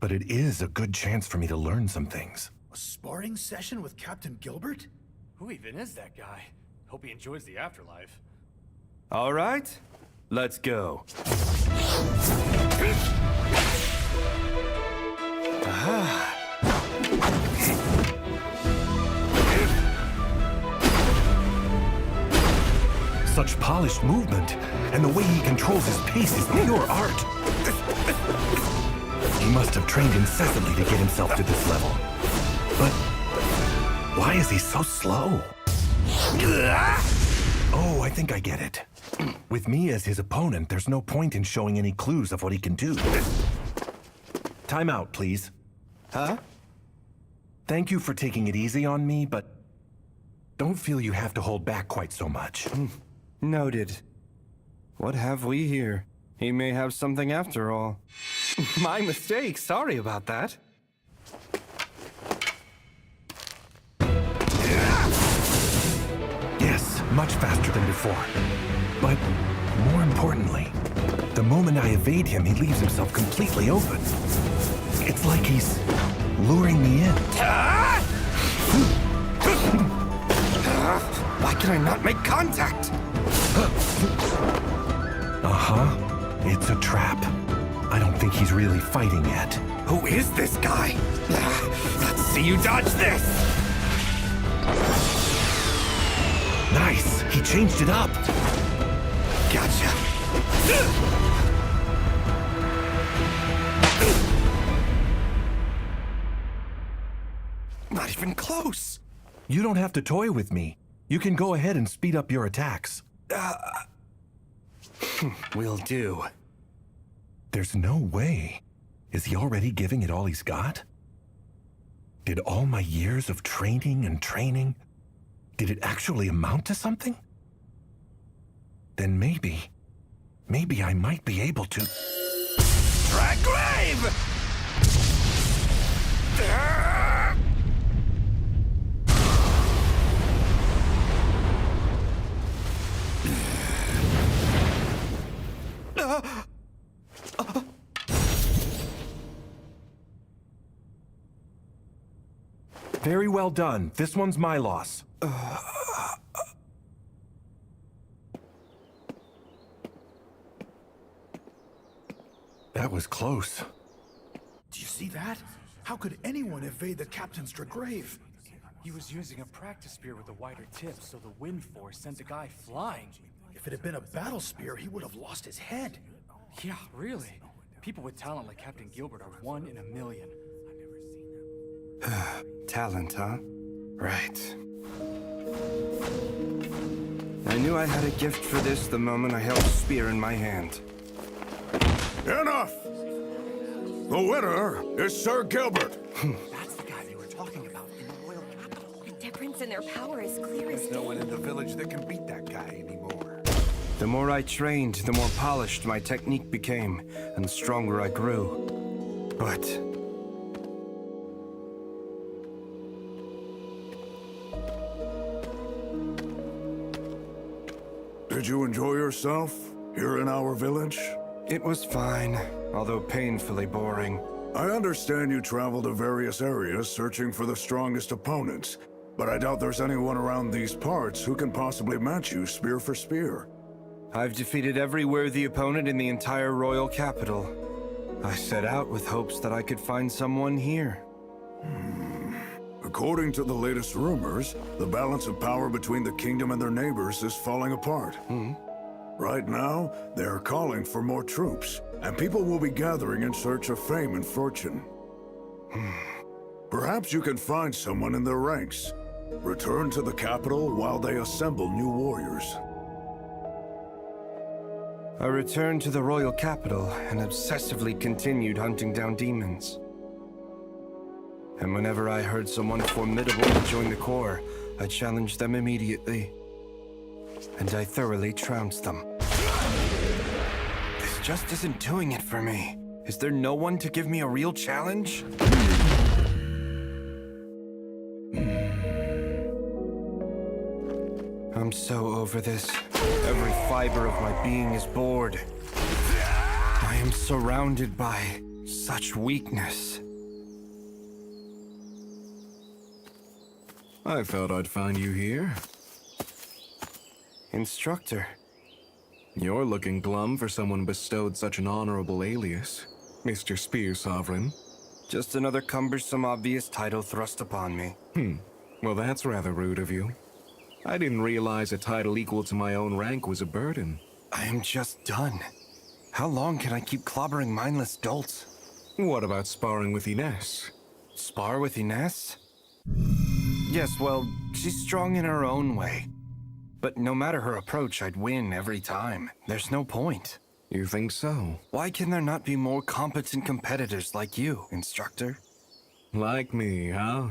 But it is a good chance for me to learn some things. A sparring session with Captain Gilbert? Who even is that guy? Hope he enjoys the afterlife. All right, let's go. Such polished movement, and the way he controls his pace is pure art. He must have trained incessantly to get himself to this level. But why is he so slow? Oh, I think I get it. With me as his opponent, there's no point in showing any clues of what he can do. Time out, please. Huh? Thank you for taking it easy on me, but don't feel you have to hold back quite so much. Noted. What have we here? He may have something after all. My mistake. Sorry about that. Yes, much faster than before. But more importantly, the moment I evade him, he leaves himself completely open. It's like he's luring me in. Why can I not make contact? Uh-huh. It's a trap. I don't think he's really fighting yet. Who is this guy? Let's see you dodge this! Nice! He changed it up! Gotcha! Not even close! You don't have to toy with me. You can go ahead and speed up your attacks. Will do. There's no way. Is he already giving it all he's got? Did all my years of training and training, did it actually amount to something? Then maybe I might be able to... Draggrave! Very well done. This one's my loss. That was close. Do you see that? How could anyone evade the Captain's Draggrave? He was using a practice spear with a wider tip, so the wind force sent the guy flying. If it had been a battle spear, he would have lost his head. Yeah, really. People with talent like Captain Gilbert are 1 in a million. Talent, huh? Right. I knew I had a gift for this the moment I held a spear in my hand. Enough! The winner is Sir Gilbert. That's the guy they were talking about in the royal capital. The difference in their power is clear as There's no one in the village that can beat that guy anymore. The more I trained, the more polished my technique became, and the stronger I grew. But... Did you enjoy yourself here in our village? It was fine, although painfully boring. I understand you travel to various areas searching for the strongest opponents, but I doubt there's anyone around these parts who can possibly match you spear for spear. I've defeated every worthy opponent in the entire royal capital. I set out with hopes that I could find someone here. According to the latest rumors, the balance of power between the kingdom and their neighbors is falling apart. Right now, they are calling for more troops, and people will be gathering in search of fame and fortune. Perhaps you can find someone in their ranks. Return to the capital while they assemble new warriors. I returned to the royal capital and obsessively continued hunting down demons. And whenever I heard someone formidable to join the Corps, I challenged them immediately. And I thoroughly trounced them. This just isn't doing it for me. Is there no one to give me a real challenge? I'm so over this. Every fiber of my being is bored. I am surrounded by such weakness. I thought I'd find you here. Instructor. You're looking glum for someone bestowed such an honorable alias, Mr. Spear Sovereign. Just another cumbersome, obvious title thrust upon me. Well, that's rather rude of you. I didn't realize a title equal to my own rank was a burden. I am just done. How long can I keep clobbering mindless dolts? What about sparring with Ines? Spar with Ines? Yes, well, she's strong in her own way. But no matter her approach, I'd win every time. There's no point. You think so? Why can there not be more competent competitors like you, Instructor? Like me, huh?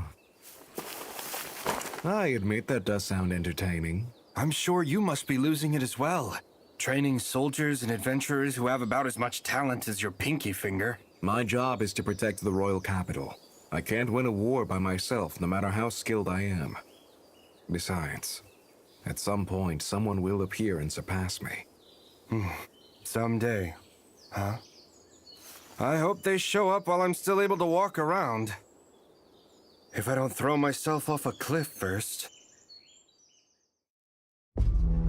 I admit that does sound entertaining. I'm sure you must be losing it as well. Training soldiers and adventurers who have about as much talent as your pinky finger. My job is to protect the royal capital. I can't win a war by myself, no matter how skilled I am. Besides, at some point, someone will appear and surpass me. Someday, huh? I hope they show up while I'm still able to walk around. If I don't throw myself off a cliff first.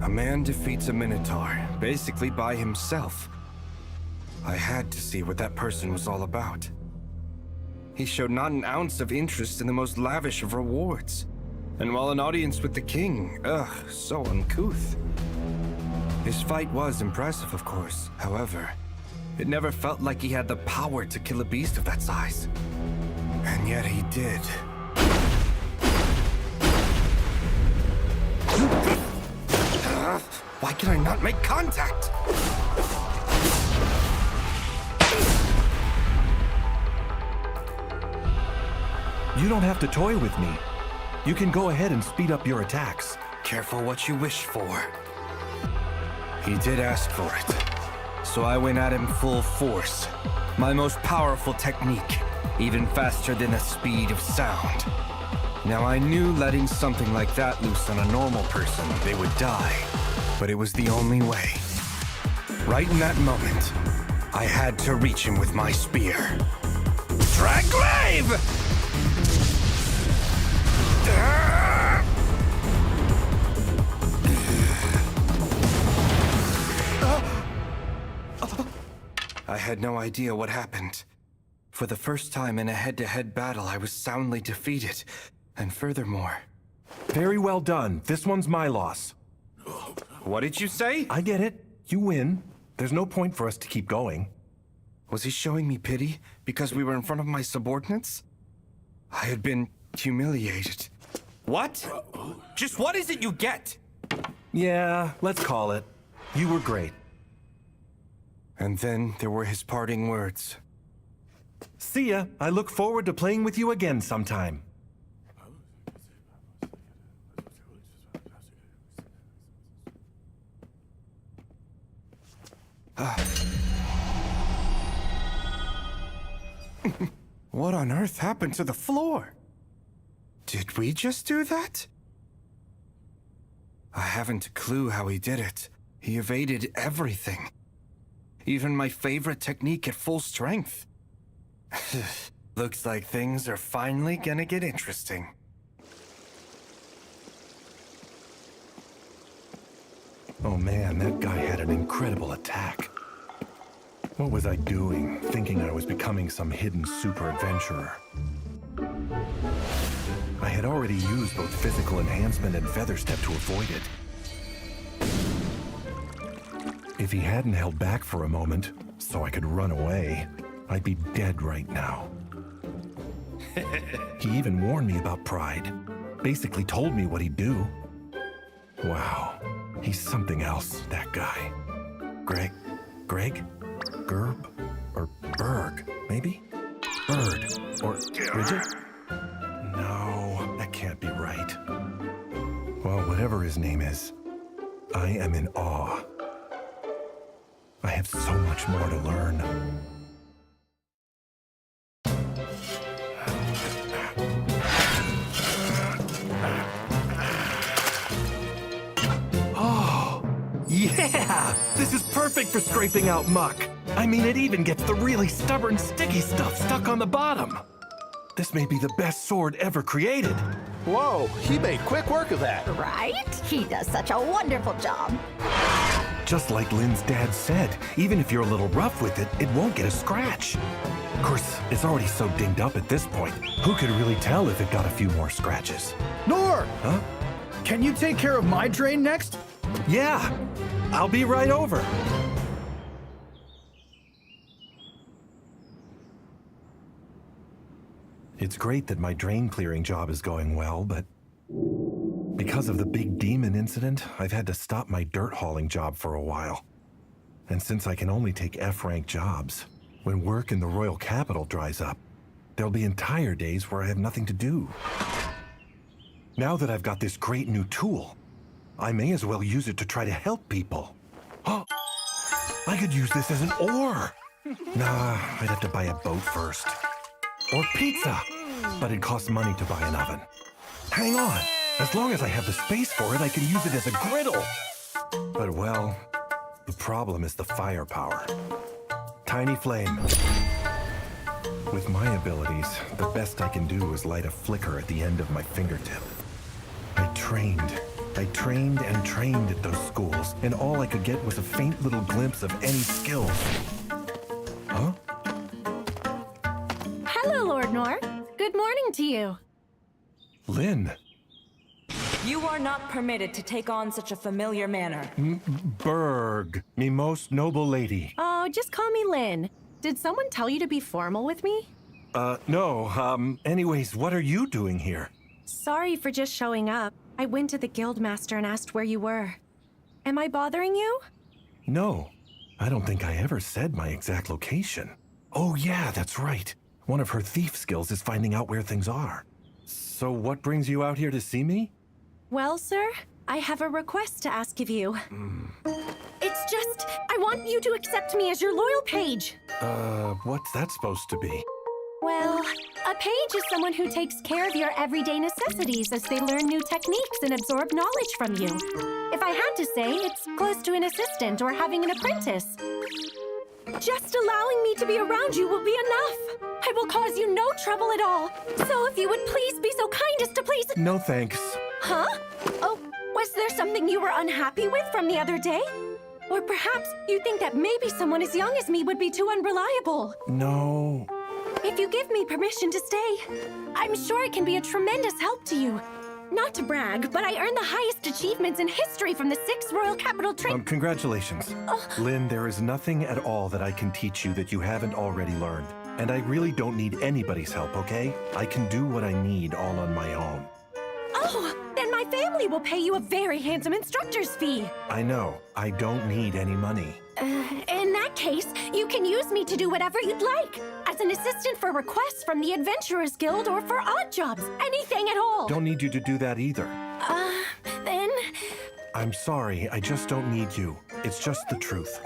A man defeats a Minotaur, basically by himself. I had to see what that person was all about. He showed not an ounce of interest in the most lavish of rewards. And while an audience with the king, so uncouth. His fight was impressive, of course. However, it never felt like he had the power to kill a beast of that size. And yet he did. Why can I not make contact? You don't have to toy with me. You can go ahead and speed up your attacks. Careful what you wish for. He did ask for it. So I went at him full force. My most powerful technique, even faster than the speed of sound. Now I knew letting something like that loose on a normal person, they would die. But it was the only way. Right in that moment, I had to reach him with my spear. Draggrave! I had no idea what happened. For the first time in a head-to-head battle, I was soundly defeated. And furthermore... Very well done. This one's my loss. What did you say? I get it. You win. There's no point for us to keep going. Was he showing me pity because we were in front of my subordinates? I had been humiliated. What? Just what is it you get? Yeah, let's call it. You were great. And then there were his parting words. See ya. I look forward to playing with you again sometime. What on earth happened to the floor? Did we just do that? I haven't a clue how he did it. He evaded everything. Even my favorite technique at full strength. Looks like things are finally gonna get interesting. Oh man, that guy had an incredible attack. What was I doing, thinking I was becoming some hidden super adventurer? I had already used both physical enhancement and feather step to avoid it. If he hadn't held back for a moment, so I could run away, I'd be dead right now. He even warned me about pride. Basically told me what he'd do. Wow, he's something else, that guy. Greg? Gerb? Or Berg, maybe? Bird. Or Bridget? No, that can't be right. Well, whatever his name is, I am in awe. I have so much more to learn. Oh, yeah! This is perfect for scraping out muck. I mean, it even gets the really stubborn, sticky stuff stuck on the bottom. This may be the best sword ever created. Whoa, he made quick work of that. Right? He does such a wonderful job. Just like Lynn's dad said, even if you're a little rough with it, it won't get a scratch. Of course, it's already so dinged up at this point. Who could really tell if it got a few more scratches? Nor! Huh? Can you take care of my drain next? Yeah, I'll be right over. It's great that my drain clearing job is going well, but because of the big demon incident, I've had to stop my dirt hauling job for a while. And since I can only take F-rank jobs, when work in the Royal Capital dries up, there'll be entire days where I have nothing to do. Now that I've got this great new tool, I may as well use it to try to help people. Oh, I could use this as an oar. Nah, I'd have to buy a boat first. Or pizza, but it costs money to buy an oven. Hang on, as long as I have the space for it, I can use it as a griddle. But well, the problem is the firepower. Tiny flame. With my abilities, the best I can do is light a flicker at the end of my fingertip. I trained and trained at those schools, and all I could get was a faint little glimpse of any skills. Huh? Hello, Lord Nor. Good morning to you. Lynn. You are not permitted to take on such a familiar manner. Berg, me most noble lady. Oh, just call me Lynn. Did someone tell you to be formal with me? No, anyways, what are you doing here? Sorry for just showing up. I went to the Guildmaster and asked where you were. Am I bothering you? No, I don't think I ever said my exact location. Oh yeah, that's right. One of her thief skills is finding out where things are. So what brings you out here to see me? Well, sir, I have a request to ask of you. It's just, I want you to accept me as your loyal page. What's that supposed to be? Well, a page is someone who takes care of your everyday necessities as they learn new techniques and absorb knowledge from you. If I had to say, it's close to an assistant or having an apprentice. Just allowing me to be around you will be enough. I will cause you no trouble at all. So if you would please be so kind as to please... No thanks. Huh? Oh, was there something you were unhappy with from the other day? Or perhaps you think that maybe someone as young as me would be too unreliable? No. If you give me permission to stay, I'm sure it can be a tremendous help to you. Not to brag, but I earned the highest achievements in history from the 6th Royal Capital Congratulations. Lynn, there is nothing at all that I can teach you that you haven't already learned. And I really don't need anybody's help, okay? I can do what I need all on my own. Oh, then my family will pay you a very handsome instructor's fee. I know. I don't need any money. In that case, you can use me to do whatever you'd like. As an assistant for requests from the Adventurers Guild or for odd jobs. Anything at all. Don't need you to do that either. Then... I'm sorry, I just don't need you. It's just the truth.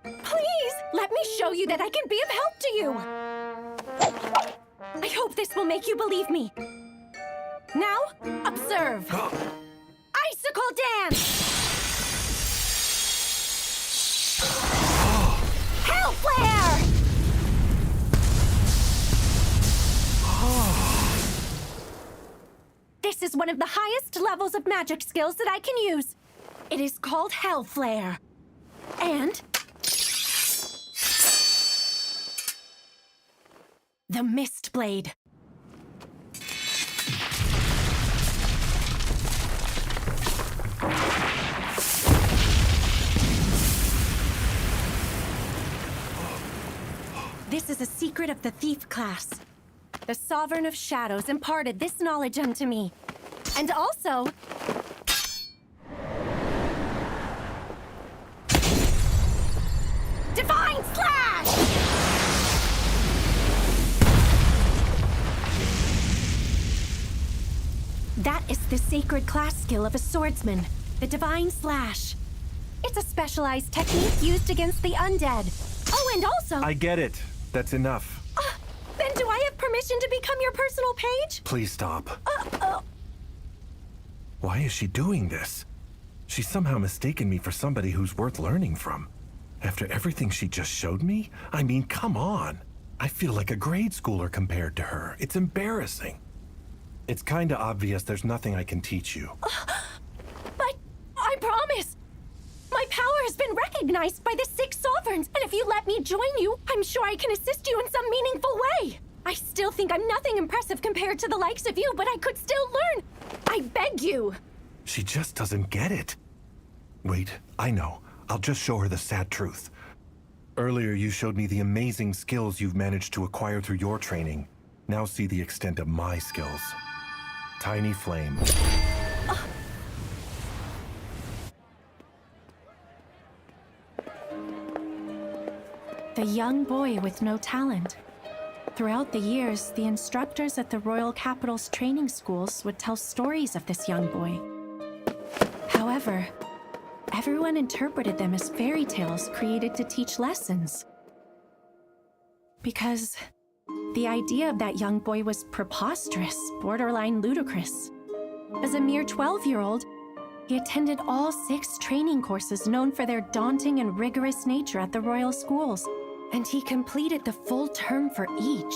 Please, let me show you that I can be of help to you. I hope this will make you believe me. Now, observe. Icicle dance! Hell flare! This is one of the highest levels of magic skills that I can use. It is called Hell Flare. And... the Mist Blade. This is a secret of the Thief class. The Sovereign of Shadows imparted this knowledge unto me. And also... Divine Slash! That is the sacred class skill of a swordsman, the Divine Slash. It's a specialized technique used against the undead. Oh, and also... I get it. That's enough. Then do I have permission to become your personal page? Please stop. Why is she doing this? She's somehow mistaken me for somebody who's worth learning from. After everything she just showed me? I mean, come on. I feel like a grade schooler compared to her. It's embarrassing. It's kinda obvious there's nothing I can teach you. But I promise! My power has been recognized by the 6 sovereigns, and if you let me join you, I'm sure I can assist you in some meaningful way. I still think I'm nothing impressive compared to the likes of you, but I could still learn. I beg you. She just doesn't get it. Wait, I know. I'll just show her the sad truth. Earlier, you showed me the amazing skills you've managed to acquire through your training. Now see the extent of my skills. Tiny Flame. The young boy with no talent. Throughout the years, the instructors at the Royal Capital's training schools would tell stories of this young boy. However, everyone interpreted them as fairy tales created to teach lessons. Because the idea of that young boy was preposterous, borderline ludicrous. As a mere 12-year-old, he attended all 6 training courses known for their daunting and rigorous nature at the royal schools, and he completed the full term for each.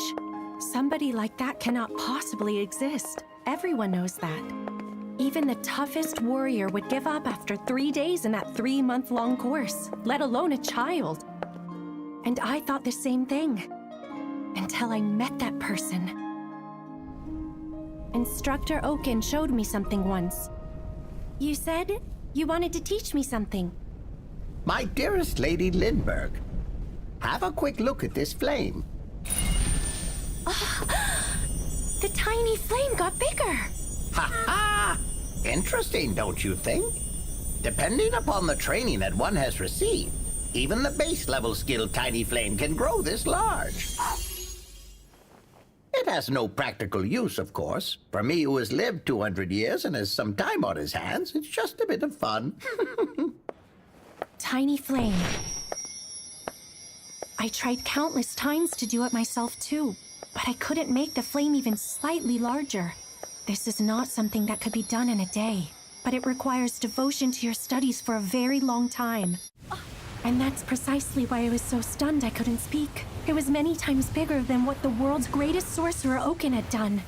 Somebody like that cannot possibly exist. Everyone knows that. Even the toughest warrior would give up after 3 days in that 3-month-long course, let alone a child. And I thought the same thing, until I met that person. Instructor Oaken showed me something once. You said you wanted to teach me something. My dearest Lady Lindbergh, have a quick look at this flame. The tiny flame got bigger. Ha ha! Interesting, don't you think? Depending upon the training that one has received, even the base level skill Tiny Flame can grow this large. It has no practical use, of course. For me who has lived 200 years and has some time on his hands, it's just a bit of fun. Tiny Flame. I tried countless times to do it myself too, but I couldn't make the flame even slightly larger. This is not something that could be done in a day, but it requires devotion to your studies for a very long time. And that's precisely why I was so stunned I couldn't speak. It was many times bigger than what the world's greatest sorcerer Oaken had done.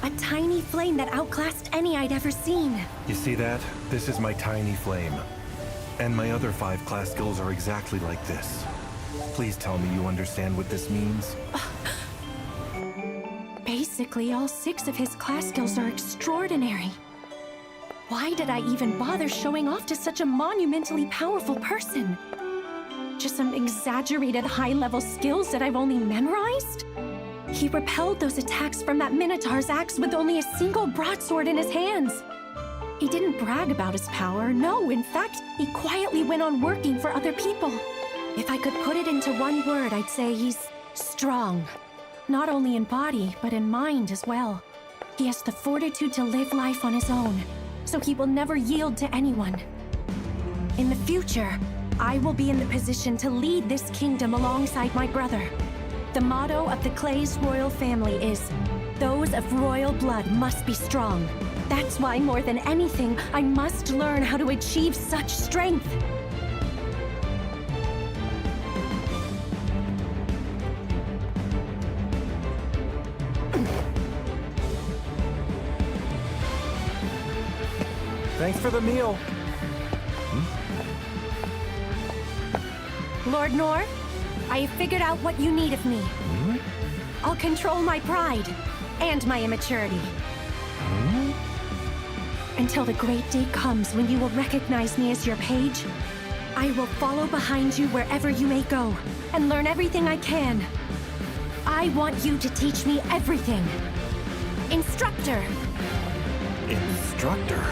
A tiny flame that outclassed any I'd ever seen. You see that? This is my Tiny Flame. And my other 5 class skills are exactly like this. Please tell me you understand what this means. Basically, all 6 of his class skills are extraordinary. Why did I even bother showing off to such a monumentally powerful person? Just some exaggerated high-level skills that I've only memorized? He repelled those attacks from that Minotaur's axe with only a single broadsword in his hands. He didn't brag about his power, no, in fact, he quietly went on working for other people. If I could put it into one word, I'd say he's strong. Not only in body, but in mind as well. He has the fortitude to live life on his own, so he will never yield to anyone. In the future, I will be in the position to lead this kingdom alongside my brother. The motto of the Clay's royal family is, "Those of royal blood must be strong." That's why, more than anything, I must learn how to achieve such strength. Thanks for the meal. Lord Nor, I have figured out what you need of me. I'll control my pride and my immaturity. Until the great day comes when you will recognize me as your page, I will follow behind you wherever you may go and learn everything I can. I want you to teach me everything. Instructor! Instructor?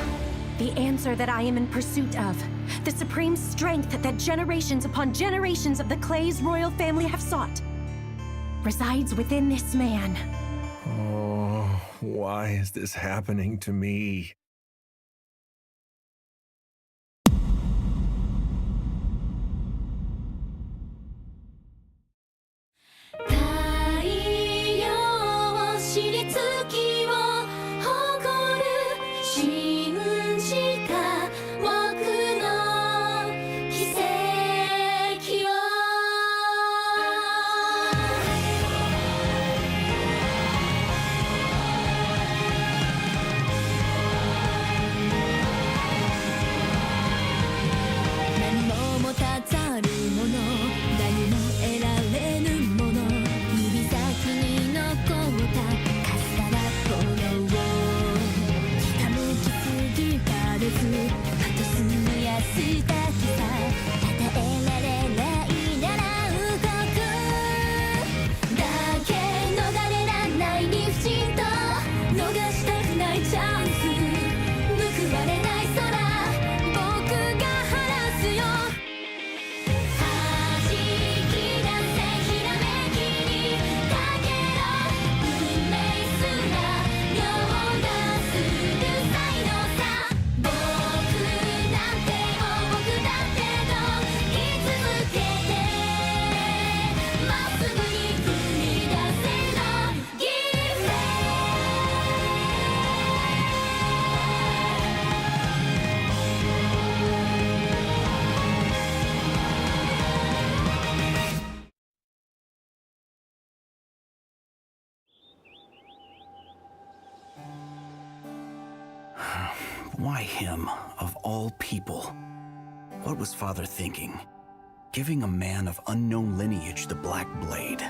The answer that I am in pursuit of, the supreme strength that generations upon generations of the Clay's royal family have sought, resides within this man. Oh, why is this happening to me? Why him, of all people? What was Father thinking? Giving a man of unknown lineage the Black Blade.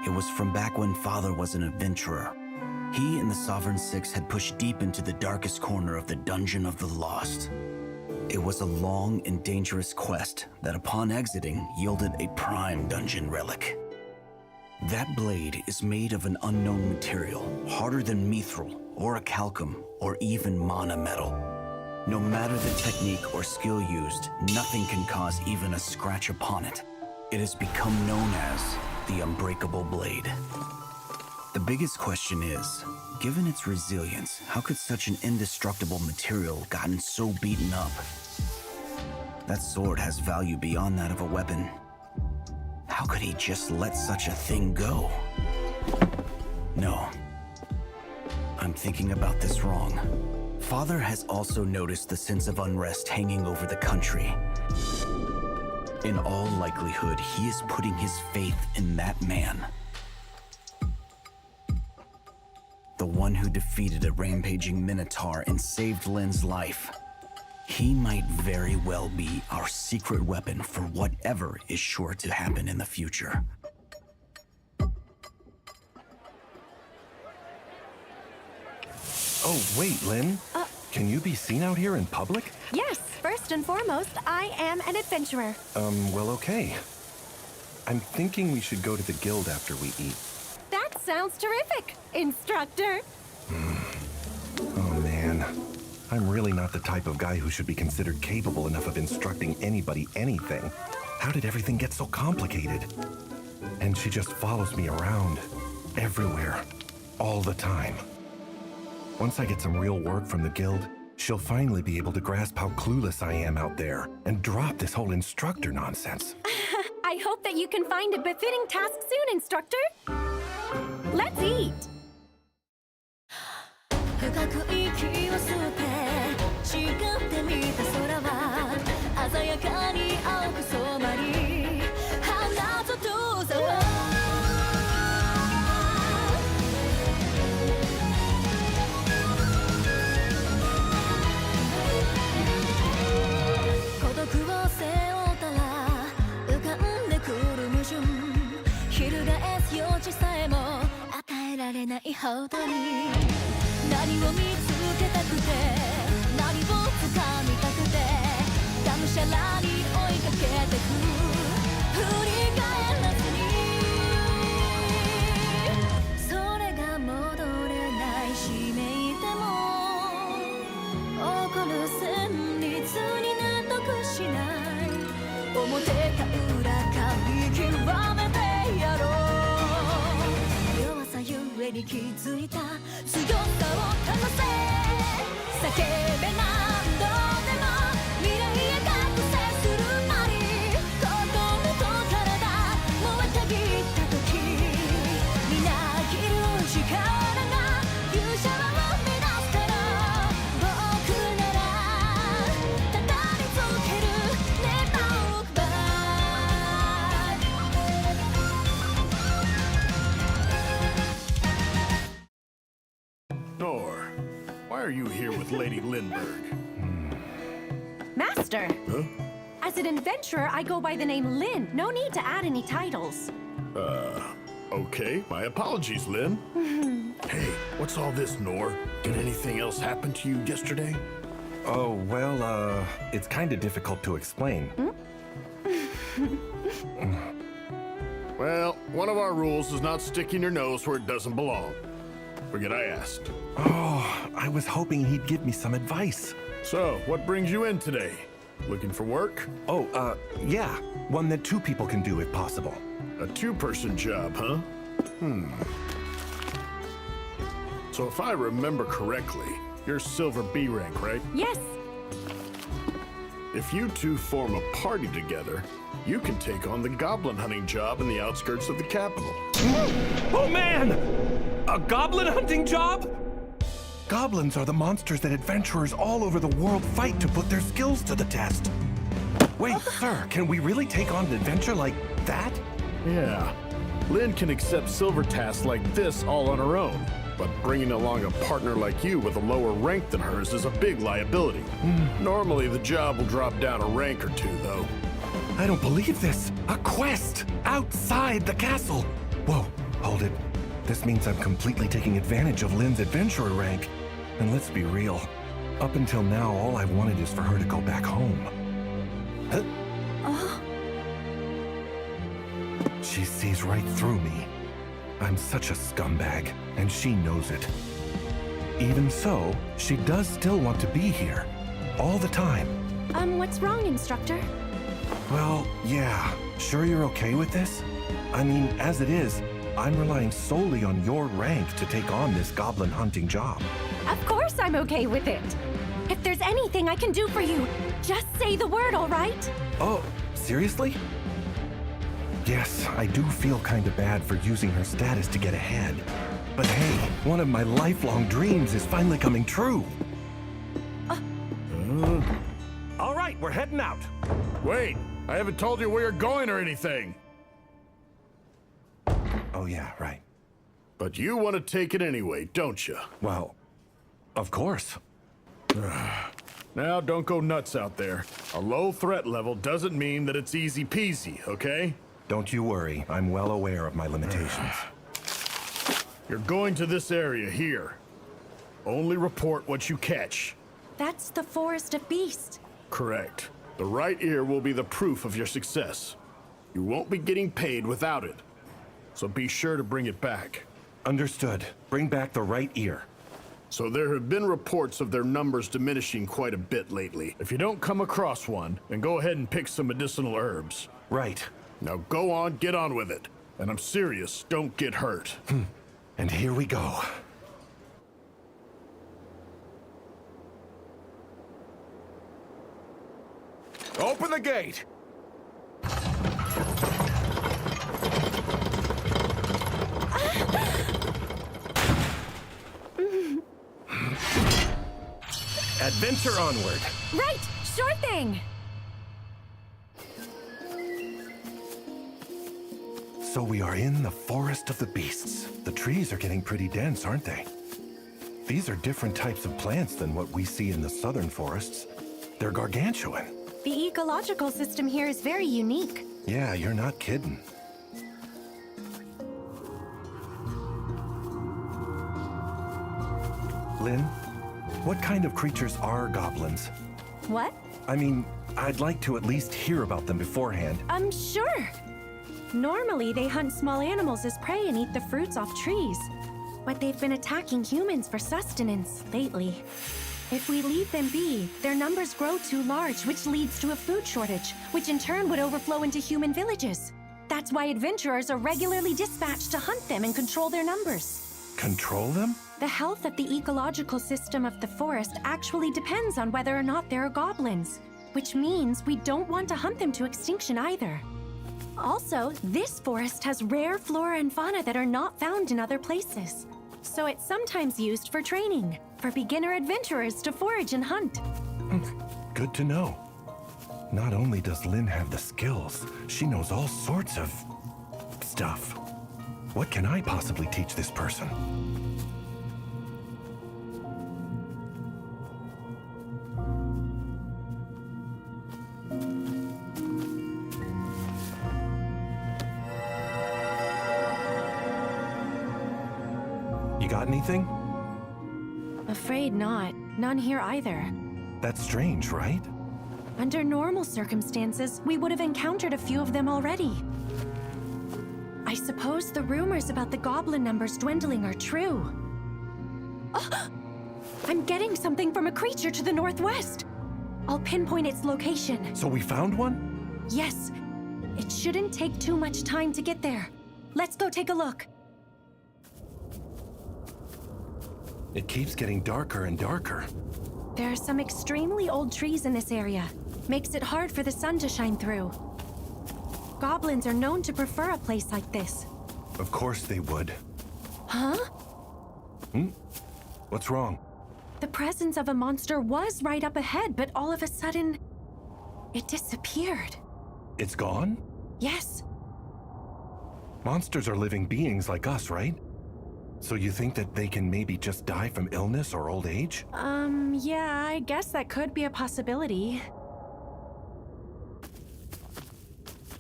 It was from back when Father was an adventurer. He and the Sovereign Six had pushed deep into the darkest corner of the Dungeon of the Lost. It was a long and dangerous quest that upon exiting yielded a prime dungeon relic. That blade is made of an unknown material, harder than mithril, orichalcum, or even mana metal. No matter the technique or skill used, nothing can cause even a scratch upon it. It has become known as the Unbreakable Blade. The biggest question is, given its resilience, how could such an indestructible material gotten so beaten up? That sword has value beyond that of a weapon. How could he just let such a thing go? No. I'm thinking about this wrong. Father has also noticed the sense of unrest hanging over the country. In all likelihood, he is putting his faith in that man. The one who defeated a rampaging Minotaur and saved Lin's life. He might very well be our secret weapon for whatever is sure to happen in the future. Oh, wait, Lynn. Can you be seen out here in public? Yes, first and foremost, I am an adventurer. Well, okay. I'm thinking we should go to the guild after we eat. That sounds terrific, instructor. Oh, man. I'm really not the type of guy who should be considered capable enough of instructing anybody anything. How did everything get so complicated? And she just follows me around, everywhere, all the time. Once I get some real work from the guild, she'll finally be able to grasp how clueless I am out there and drop this whole instructor nonsense. I hope that you can find a befitting task soon, instructor. Let's eat. 深く息を吸って違って見た空は鮮やかに青く染まり花と遠ざは孤独を背負ったら浮かんでくる矛盾翻す余地さえも与えられないほどに何を見つけたくて何を掴みたくてがむしゃらに追いかけてく振り返らずにそれが戻れない使命でも起こる旋律に納得しない表か裏か見極めてやろう弱さゆえに気づいた強さをかませ叫べ何度でも未来へ覚醒するなり心と体燃えたぎった時みなぎる力が勇者を生み出すから僕ならただり続ける Never look back Nor, why are you here with Lady Lindbergh? Master! Huh? As an adventurer, I go by the name Lynn. No need to add any titles. Okay. My apologies, Lynn. Hey, what's all this, Nor? Did anything else happen to you yesterday? Oh, well, it's kind of difficult to explain. Well, one of our rules is not sticking your nose where it doesn't belong. Forget I asked. Oh, I was hoping he'd give me some advice. So, what brings you in today? Looking for work? Oh, yeah. One that two people can do if possible. A two-person job, huh? So if I remember correctly, you're Silver B rank, right? Yes. If you two form a party together, you can take on the goblin hunting job in the outskirts of the capital. Oh, man! A goblin hunting job? Goblins are the monsters that adventurers all over the world fight to put their skills to the test. Wait, sir, can we really take on an adventure like that? Yeah. Lynn can accept silver tasks like this all on her own. But bringing along a partner like you with a lower rank than hers is a big liability. Normally, the job will drop down a rank or two, though. I don't believe this. A quest outside the castle. Whoa, hold it. This means I'm completely taking advantage of Lynn's adventurer rank. And let's be real. Up until now, all I've wanted is for her to go back home. Huh? She sees right through me. I'm such a scumbag, and she knows it. Even so, she does still want to be here. All the time. What's wrong, Instructor? Well, yeah. Sure you're okay with this? I mean, as it is, I'm relying solely on your rank to take on this goblin hunting job. Of course I'm okay with it. If there's anything I can do for you, just say the word, all right? Oh, seriously? Yes, I do feel kinda bad for using her status to get ahead. But hey, one of my lifelong dreams is finally coming true. All right, we're heading out. Wait, I haven't told you where you're going or anything. Oh yeah, right. But you want to take it anyway, don't you? Well, of course. Now, don't go nuts out there. A low threat level doesn't mean that it's easy peasy, okay? Don't you worry, I'm well aware of my limitations. You're going to this area here. Only report what you catch. That's the Forest of Beasts. Correct. The right ear will be the proof of your success. You won't be getting paid without it. So be sure to bring it back. Understood. Bring back the right ear. So there have been reports of their numbers diminishing quite a bit lately. If you don't come across one, then go ahead and pick some medicinal herbs. Right. Now go on, get on with it. And I'm serious, don't get hurt. And here we go. Open the gate! Adventure onward. Right, sure thing. So we are in the Forest of the Beasts. The trees are getting pretty dense, aren't they? These are different types of plants than what we see in the southern forests. They're gargantuan. The ecological system here is very unique. Yeah, you're not kidding. Lynn, what kind of creatures are goblins? What? I mean, I'd like to at least hear about them beforehand. Sure. Normally, they hunt small animals as prey and eat the fruits off trees. But they've been attacking humans for sustenance lately. If we leave them be, their numbers grow too large, which leads to a food shortage, which in turn would overflow into human villages. That's why adventurers are regularly dispatched to hunt them and control their numbers. Control them? The health of the ecological system of the forest actually depends on whether or not there are goblins, which means we don't want to hunt them to extinction either. Also, this forest has rare flora and fauna that are not found in other places. So it's sometimes used for training, for beginner adventurers to forage and hunt. Good to know. Not only does Lynn have the skills, she knows all sorts of stuff. What can I possibly teach this person? You got anything? Afraid not. None here either. That's strange, right? Under normal circumstances, we would have encountered a few of them already. I suppose the rumors about the goblin numbers dwindling are true. Oh, I'm getting something from a creature to the northwest. I'll pinpoint its location. So we found one? Yes. It shouldn't take too much time to get there. Let's go take a look. It keeps getting darker and darker. There are some extremely old trees in this area. Makes it hard for the sun to shine through. Goblins are known to prefer a place like this. Of course they would. Huh? What's wrong? The presence of a monster was right up ahead, but all of a sudden, it disappeared. It's gone? Yes. Monsters are living beings like us, right? So you think that they can maybe just die from illness or old age? Yeah, I guess that could be a possibility.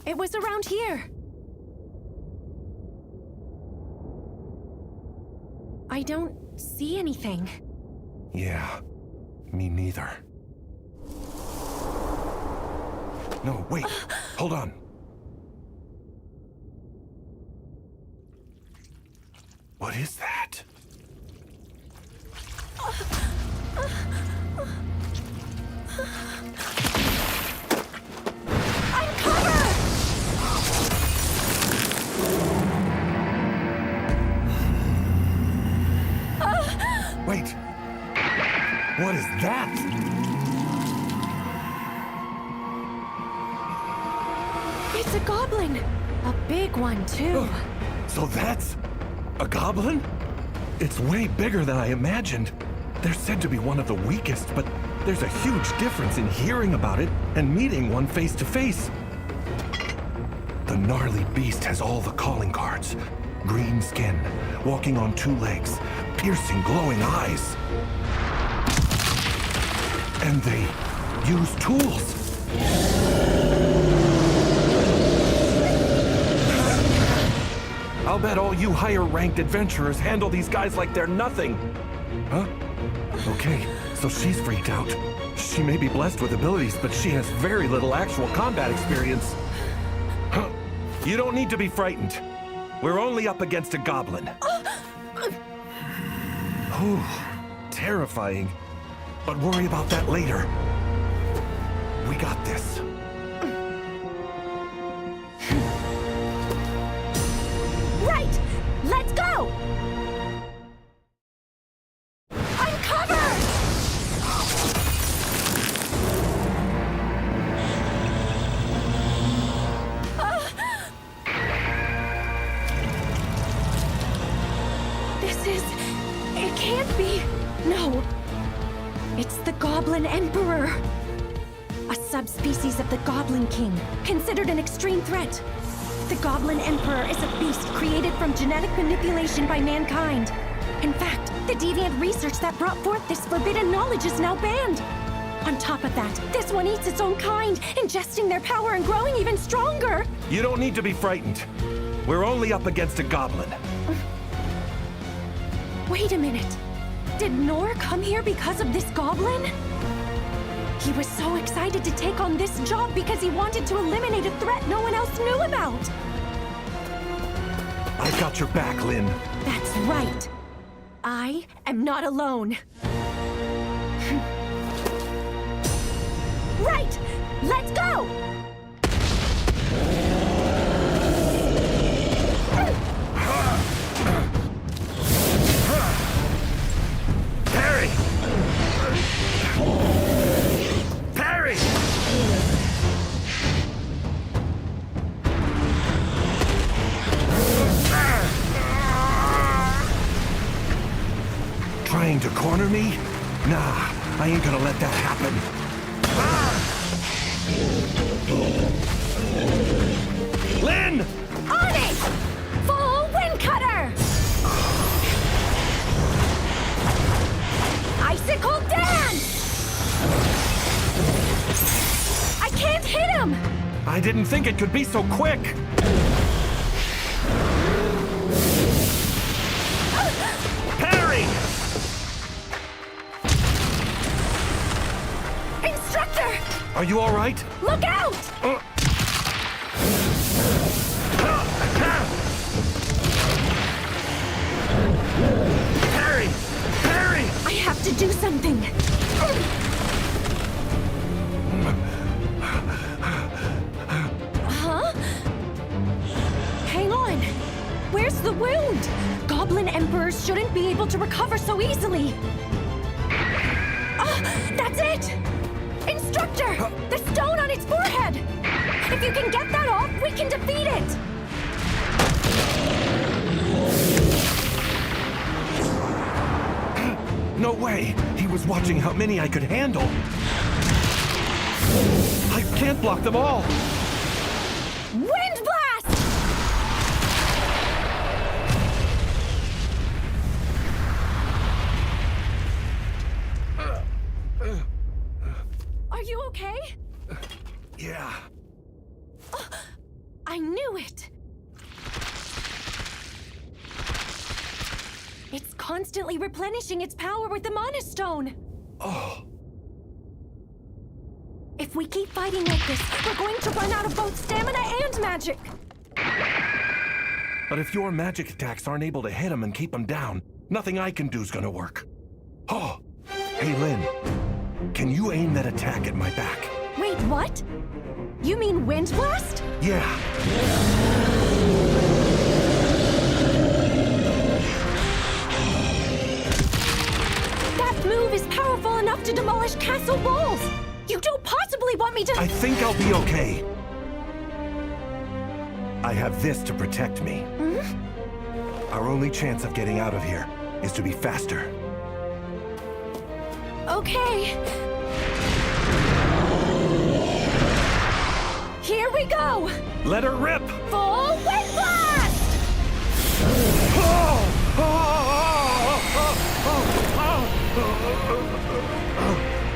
It was around here. I don't see anything. Yeah, me neither. No, wait, hold on. What is that? I'm covered! Wait, what is that? It's a goblin! A big one, too. So that's a goblin? It's way bigger than I imagined. They're said to be one of the weakest, but there's a huge difference in hearing about it and meeting one face to face. The gnarly beast has all the calling cards. Green skin, walking on two legs, piercing glowing eyes. And they use tools. I'll bet all you higher-ranked adventurers handle these guys like they're nothing. Huh? Okay, so she's freaked out. She may be blessed with abilities, but she has very little actual combat experience. Huh? You don't need to be frightened. We're only up against a goblin. Whew, terrifying. But worry about that later. We got this. Right! Let's go! I'm covered! This is... It can't be... No. It's the Goblin Emperor. A subspecies of the Goblin King, considered an extreme threat. The Goblin Emperor is a beast created from genetic manipulation by mankind. In fact, the deviant research that brought forth this forbidden knowledge is now banned. On top of that, this one eats its own kind, ingesting their power and growing even stronger. You don't need to be frightened. We're only up against a goblin. Wait a minute. Did Nor come here because of this goblin? He was so excited to take on this job because he wanted to eliminate a threat no one else knew about. I got your back, Lynn. That's right. I am not alone. Right! Let's go! Parry! Parry! Trying to corner me? Nah, I ain't gonna let that happen. Lynn! On it! Full wind cutter! Icicle dance! I can't hit him! I didn't think it could be so quick! Parry! Instructor! Are you all right? Look out! Parry! Parry! I have to do something. Huh? Hang on. Where's the wound? Goblin Emperors shouldn't be able to recover so easily. That's it! Instructor! The stone on its forehead! If you can get that off, we can defeat it! No way! He was watching how many I could handle! I can't block them all! Wind blast! I knew it! It's constantly replenishing its power with the Mana Stone! Oh. If we keep fighting like this, we're going to run out of both stamina and magic! But if your magic attacks aren't able to hit him and keep him down, nothing I can do's gonna work. Oh! Hey, Lynn. Can you aim that attack at my back? Wait, what? You mean Wind Blast? Yeah. That move is powerful enough to demolish castle walls! You don't possibly want me to— I think I'll be okay. I have this to protect me. Our only chance of getting out of here is to be faster. Okay. Here we go! Let her rip! Full Wind Blast!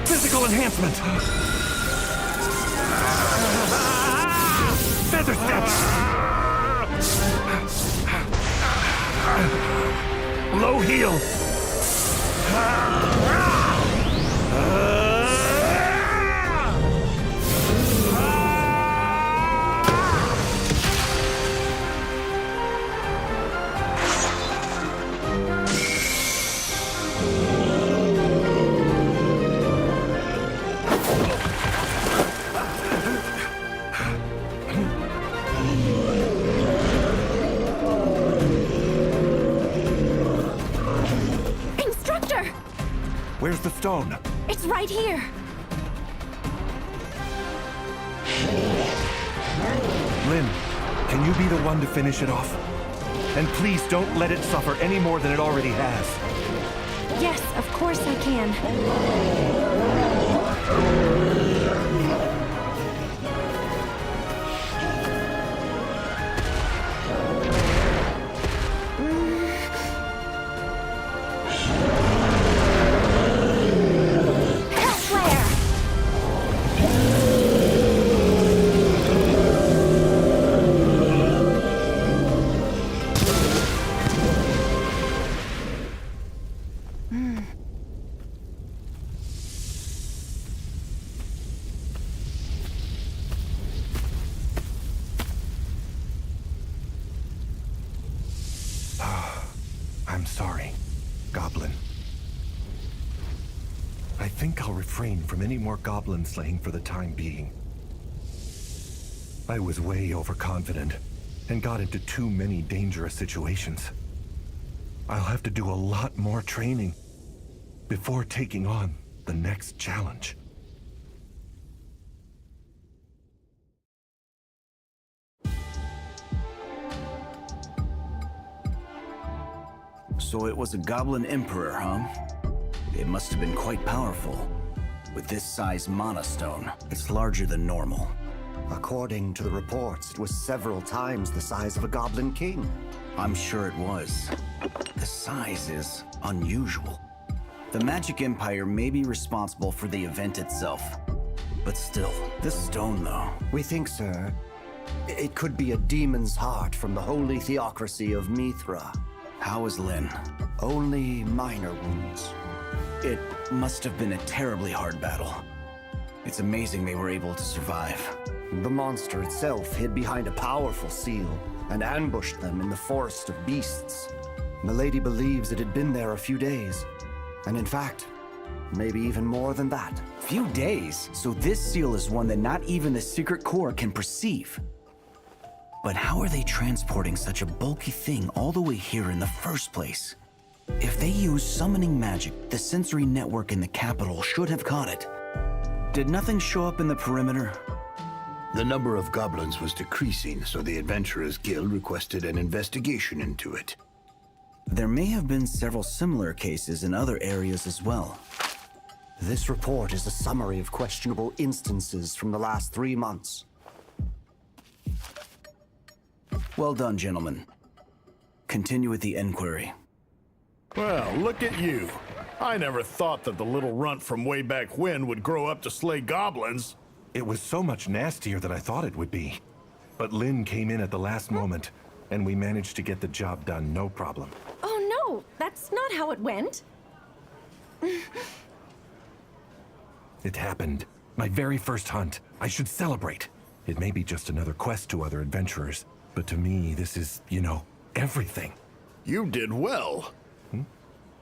Physical enhancement! Feather Step! Low Heel! Instructor! Where's the stone? It's right here. Lynn, can you be the one to finish it off? And please don't let it suffer any more than it already has. Yes, of course I can. I'm sorry, Goblin. I think I'll refrain from any more goblin slaying for the time being. I was way overconfident and got into too many dangerous situations. I'll have to do a lot more training before taking on the next challenge. So it was a Goblin Emperor, huh? It must have been quite powerful. With this size Mana Stone, it's larger than normal. According to the reports, it was several times the size of a Goblin King. I'm sure it was. The size is unusual. The Magic Empire may be responsible for the event itself. But still, this stone though... We think, sir, it could be a demon's heart from the holy theocracy of Mithra. How is Lynn? Only minor wounds. It must have been a terribly hard battle. It's amazing they were able to survive. The monster itself hid behind a powerful seal and ambushed them in the Forest of Beasts. Milady believes it had been there a few days. And in fact, maybe even more than that. Few days? So this seal is one that not even the Secret Corps can perceive. But how are they transporting such a bulky thing all the way here in the first place? If they use summoning magic, the sensory network in the capital should have caught it. Did nothing show up in the perimeter? The number of goblins was decreasing, so the Adventurers Guild requested an investigation into it. There may have been several similar cases in other areas as well. This report is a summary of questionable instances from the last 3 months. Well done, gentlemen. Continue with the inquiry. Well, look at you. I never thought that the little runt from way back when would grow up to slay goblins. It was so much nastier than I thought it would be. But Lin came in at the last moment, and we managed to get the job done, no problem. Oh no, that's not how it went. It happened. My very first hunt. I should celebrate. It may be just another quest to other adventurers, but to me, this is, you know, everything. You did well.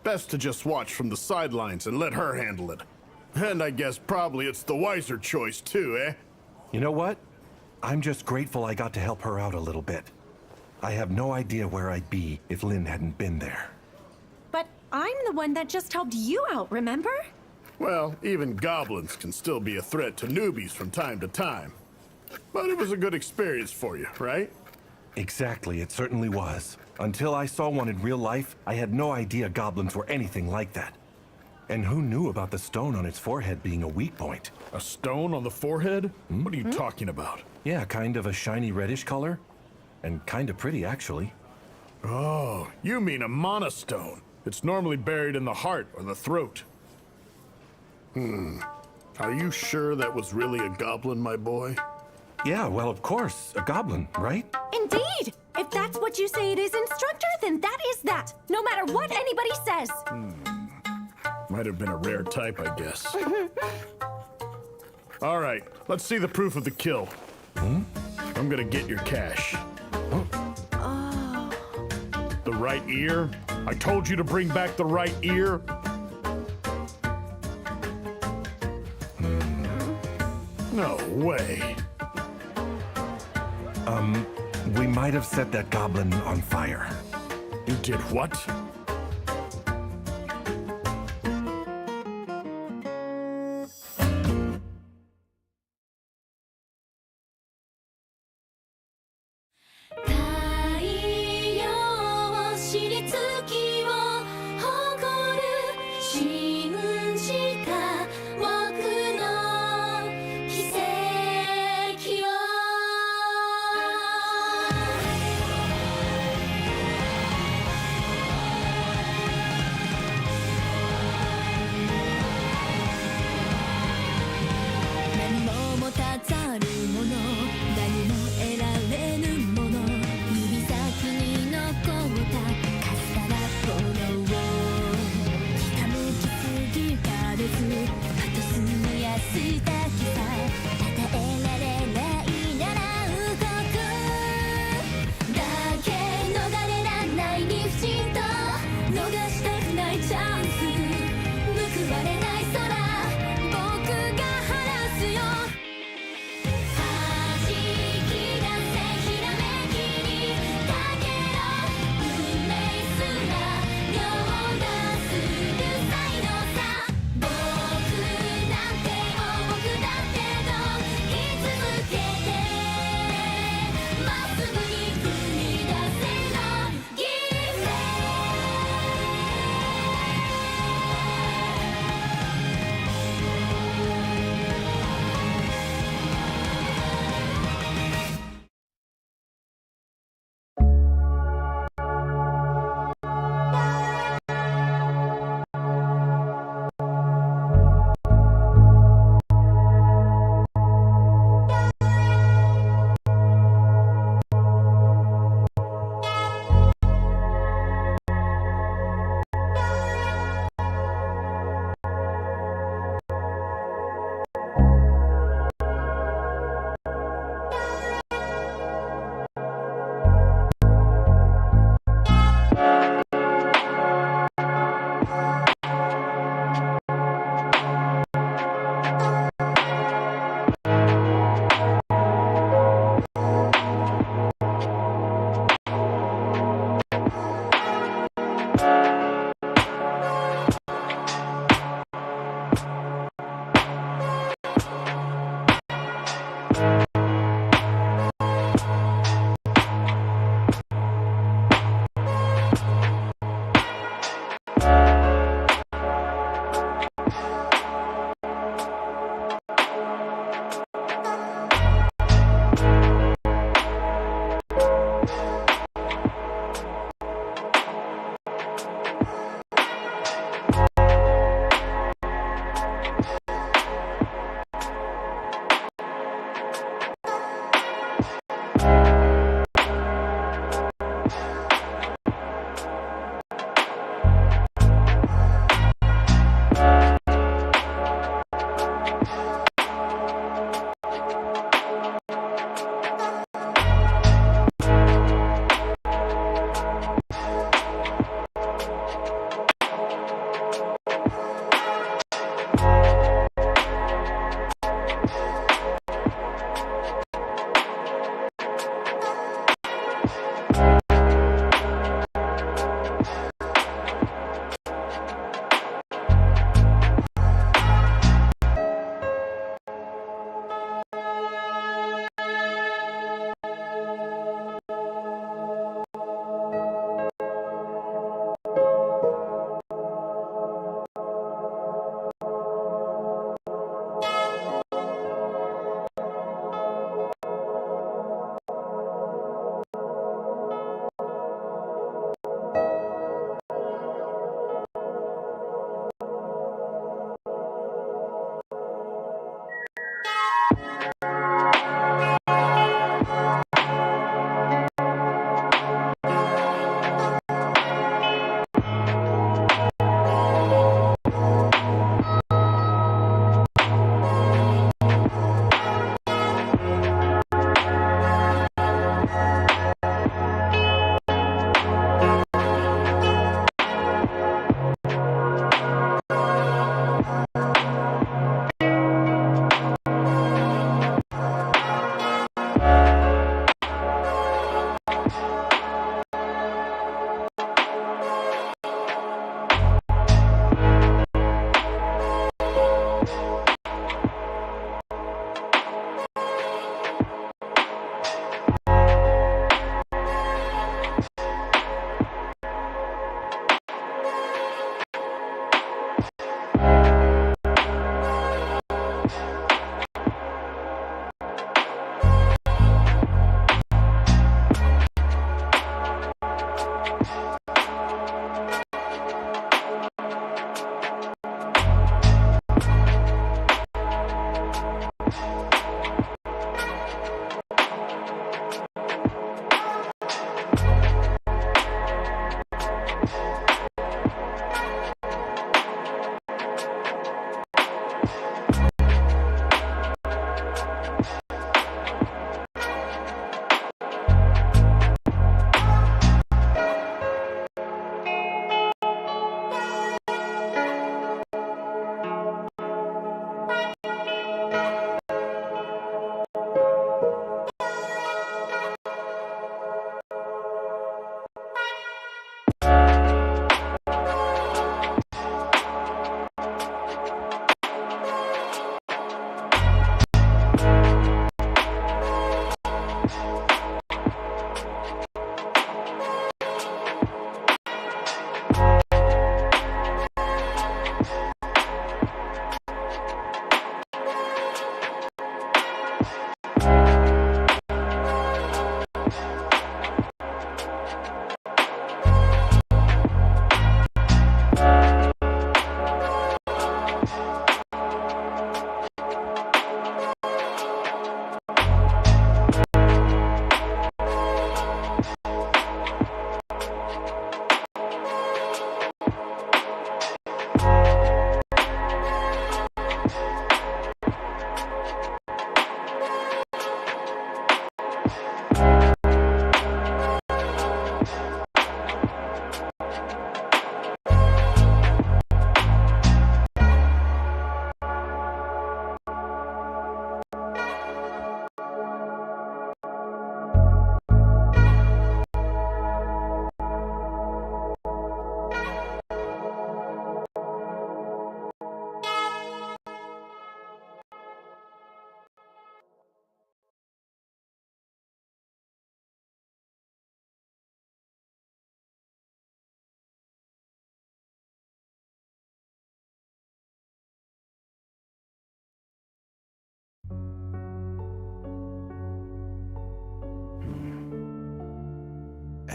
Best to just watch from the sidelines and let her handle it. And I guess probably it's the wiser choice too, eh? You know what? I'm just grateful I got to help her out a little bit. I have no idea where I'd be if Lin hadn't been there. But I'm the one that just helped you out, remember? Well, even goblins can still be a threat to newbies from time to time. But it was a good experience for you, right? Exactly, it certainly was. Until I saw one in real life, I had no idea goblins were anything like that. And who knew about the stone on its forehead being a weak point? A stone on the forehead? What are you talking about? Yeah, kind of a shiny reddish color. And kind of pretty, actually. Oh, you mean a monostone. It's normally buried in the heart or the throat. Are you sure that was really a goblin, my boy? Yeah, well, of course, a goblin, right? Indeed! If that's what you say it is, Instructor, then that is that, no matter what anybody says. Might have been a rare type, I guess. All right, let's see the proof of the kill. I'm gonna get your cash. The right ear? I told you to bring back the right ear. No way. We might have set that goblin on fire. You did what?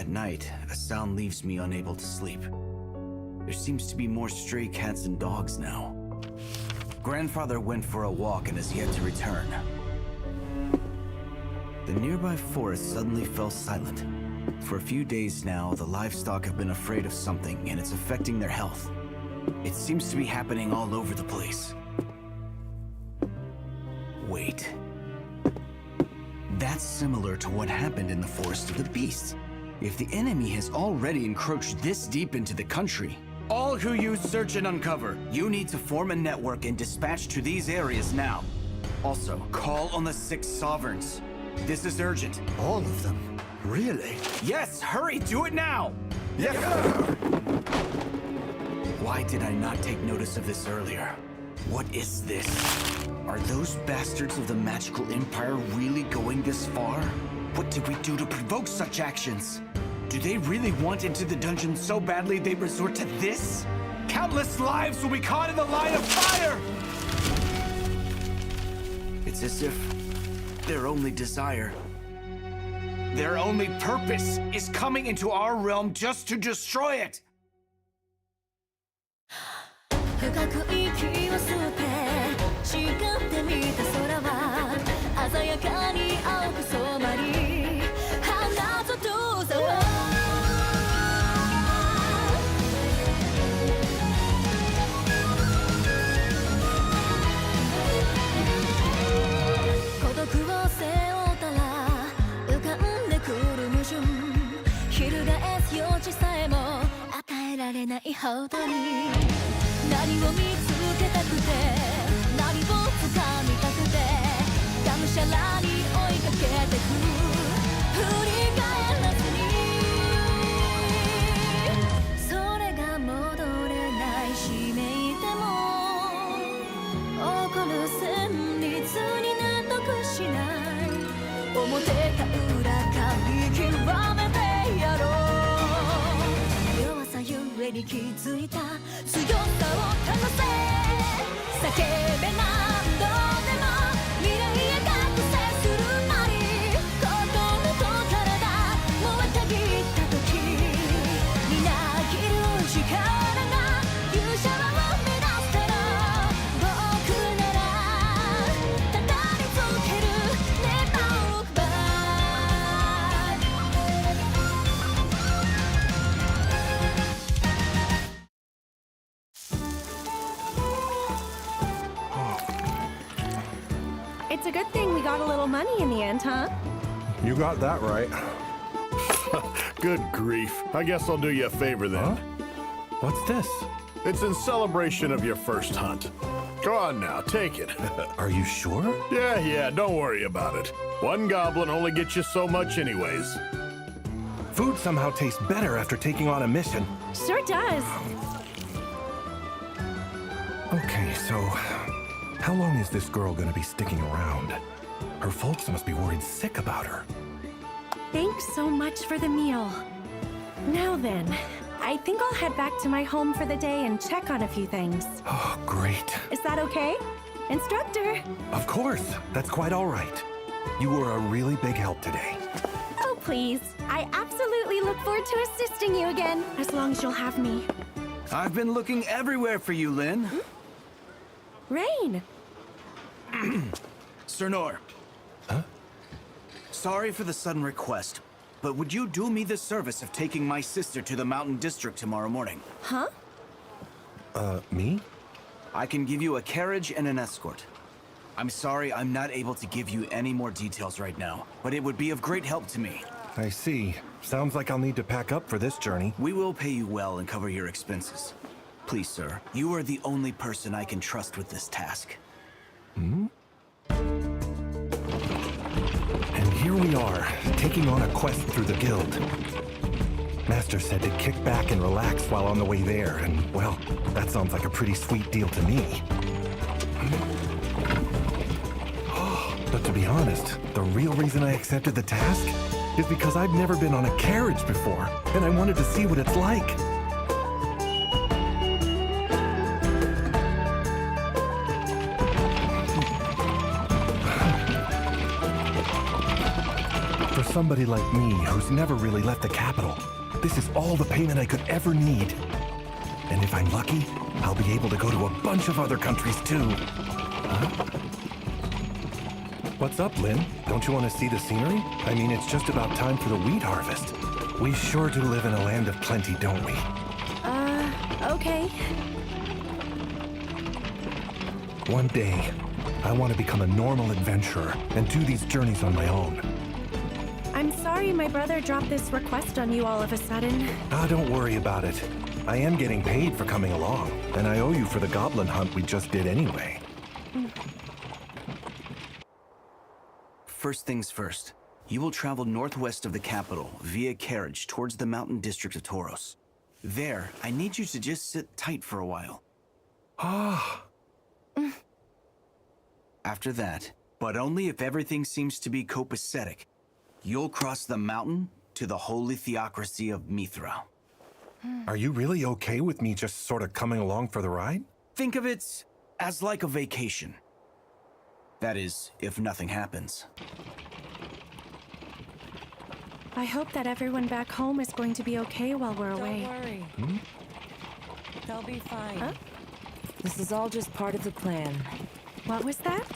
At night, a sound leaves me unable to sleep. There seems to be more stray cats and dogs now. Grandfather went for a walk and has yet to return. The nearby forest suddenly fell silent. For a few days now, the livestock have been afraid of something, and it's affecting their health. It seems to be happening all over the place. Wait. That's similar to what happened in the Forest of the Beasts. If the enemy has already encroached this deep into the country, all who use search and uncover, you need to form a network and dispatch to these areas now. Also, call on the 6 sovereigns. This is urgent. All of them? Really? Yes, hurry, do it now! Yes, sir! Why did I not take notice of this earlier? What is this? Are those bastards of the Magical Empire really going this far? What did we do to provoke such actions? Do they really want into the dungeon so badly they resort to this? Countless lives will be caught in the line of fire! It's as if their only desire, their only purpose is coming into our realm just to destroy it! 深く息を吸って誓ってみた空は鮮やかに青く染まり花と遠ざは孤独を背負ったら浮かんでくる矛盾翻す余地さえも与えられないほどに何を見つけたくて何を掴みたくてがむしゃらに追いかけてく振り返らずにそれが戻れないしめいても起こる旋律に納得しない表か裏か見極めてやろう弱さゆえに気づいた強さをかませ叫べ何度でも未来へ覚醒するなり心と体燃えたぎった時みなぎる力が勇者を目指したら僕ならただりつける Never look back It's a good thing we got a little money in the end, huh? You got that right. Good grief. I guess I'll do you a favor then. Huh? What's this? It's in celebration of your first hunt. Go on now, take it. Are you sure? Yeah, don't worry about it. One goblin only gets you so much anyways. Food somehow tastes better after taking on a mission. Sure does. Okay, so how long is this girl gonna be sticking around? Her folks must be worried sick about her. Thanks so much for the meal. Now then, I think I'll head back to my home for the day and check on a few things. Oh, great. Is that okay? Instructor! Of course, that's quite all right. You were a really big help today. Oh, please. I absolutely look forward to assisting you again, as long as you'll have me. I've been looking everywhere for you, Lynn. Rain! Sir Nor. Huh? Sorry for the sudden request, but would you do me the service of taking my sister to the Mountain District tomorrow morning? Huh? Me? I can give you a carriage and an escort. I'm sorry I'm not able to give you any more details right now, but it would be of great help to me. I see. Sounds like I'll need to pack up for this journey. We will pay you well and cover your expenses. Please, sir, you are the only person I can trust with this task. Hmm? And here we are, taking on a quest through the guild. Master said to kick back and relax while on the way there, and, well, that sounds like a pretty sweet deal to me. But to be honest, the real reason I accepted the task is because I've never been on a carriage before, and I wanted to see what it's like. For somebody like me who's never really left the capital, this is all the payment I could ever need. And if I'm lucky, I'll be able to go to a bunch of other countries too. Huh? What's up, Lynn? Don't you want to see the scenery? I mean, it's just about time for the wheat harvest. We sure do live in a land of plenty, don't we? Okay. One day, I want to become a normal adventurer and do these journeys on my own. I'm sorry my brother dropped this request on you all of a sudden. Ah, don't worry about it. I am getting paid for coming along, and I owe you for the goblin hunt we just did anyway. First things first. You will travel northwest of the capital via carriage towards the mountain district of Tauros. There, I need you to just sit tight for a while. Ah. After that, but only if everything seems to be copacetic, you'll cross the mountain to the holy theocracy of Mithra. Are you really okay with me just sort of coming along for the ride? Think of it as like a vacation. That is, if nothing happens. I hope that everyone back home is going to be okay while we're away. Don't worry. Hmm? They'll be fine. Huh? This is all just part of the plan. What was that?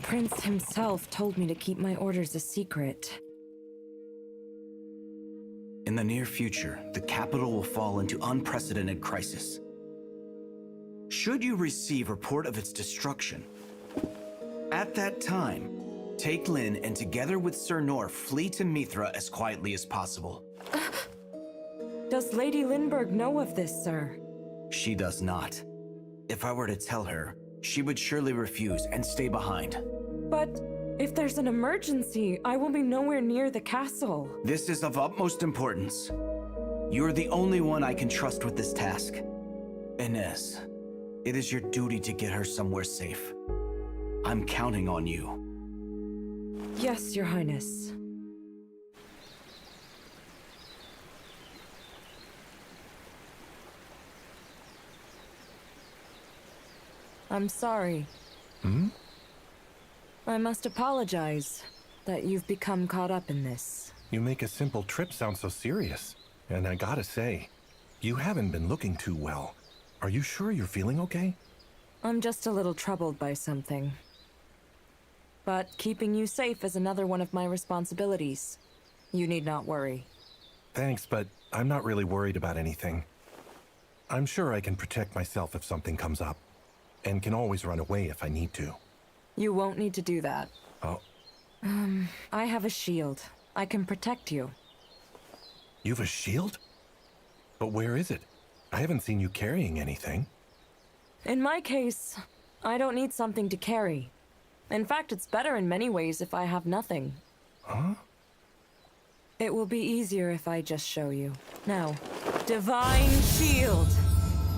Prince himself told me to keep my orders a secret. In the near future, the capital will fall into unprecedented crisis. Should you receive report of its destruction, at that time, take Lynn and together with Sir Nor flee to Mithra as quietly as possible. Does Lady Lindbergh know of this, sir? She does not. If I were to tell her, she would surely refuse and stay behind. But if there's an emergency, I will be nowhere near the castle. This is of utmost importance. You're the only one I can trust with this task. Inez, it is your duty to get her somewhere safe. I'm counting on you. Yes, Your Highness. I'm sorry. Hmm? I must apologize that you've become caught up in this. You make a simple trip sound so serious. And I gotta say, you haven't been looking too well. Are you sure you're feeling okay? I'm just a little troubled by something. But keeping you safe is another one of my responsibilities. You need not worry. Thanks, but I'm not really worried about anything. I'm sure I can protect myself if something comes up, and can always run away if I need to. You won't need to do that. Oh. I have a shield. I can protect you. You've a shield? But where is it? I haven't seen you carrying anything. In my case, I don't need something to carry. In fact, it's better in many ways if I have nothing. Huh? It will be easier if I just show you. Now, Divine Shield!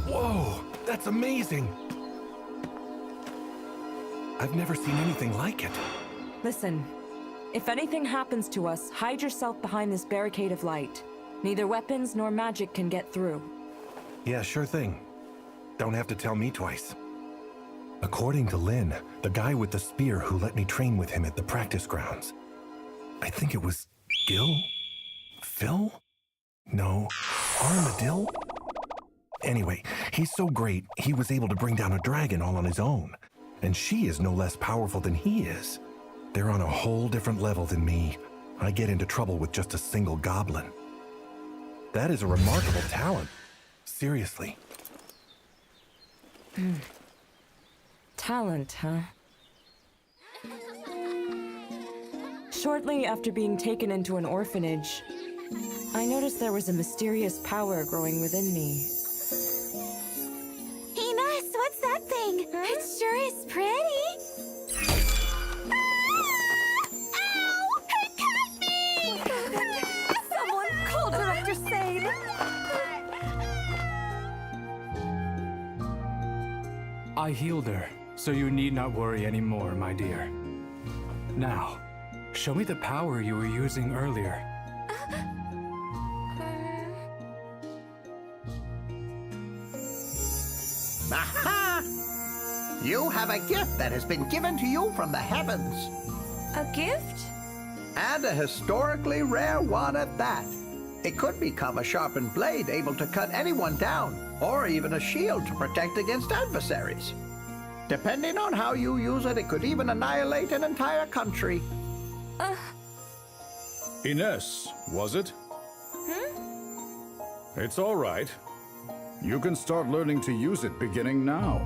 Whoa, that's amazing! I've never seen anything like it. Listen, if anything happens to us, hide yourself behind this barricade of light. Neither weapons nor magic can get through. Yeah, sure thing. Don't have to tell me twice. According to Lynn, the guy with the spear who let me train with him at the practice grounds, I think it was Gil? Phil? No, Armadil? Anyway, he's so great, he was able to bring down a dragon all on his own. And she is no less powerful than he is. They're on a whole different level than me. I get into trouble with just a single goblin. That is a remarkable talent. Seriously. Talent, huh? Shortly after being taken into an orphanage, I noticed there was a mysterious power growing within me. Ines, what's that thing? It sure is pretty. Ow! It cut me! Someone call Director Sane! I healed her, so you need not worry anymore, my dear. Now, show me the power you were using earlier. Aha! You have a gift that has been given to you from the heavens. A gift? And a historically rare one at that. It could become a sharpened blade able to cut anyone down, or even a shield to protect against adversaries. Depending on how you use it, it could even annihilate an entire country. Ines, was it? It's all right. You can start learning to use it beginning now.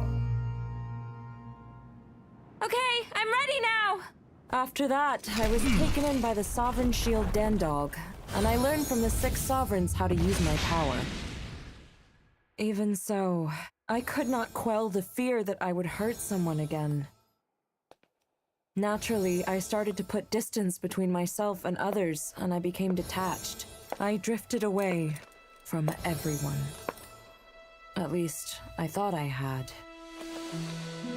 Okay, I'm ready now! After that, I was taken in by the Sovereign Shield Dandog, and I learned from the 6 sovereigns how to use my power. Even so, I could not quell the fear that I would hurt someone again. Naturally, I started to put distance between myself and others, and I became detached. I drifted away from everyone. At least, I thought I had.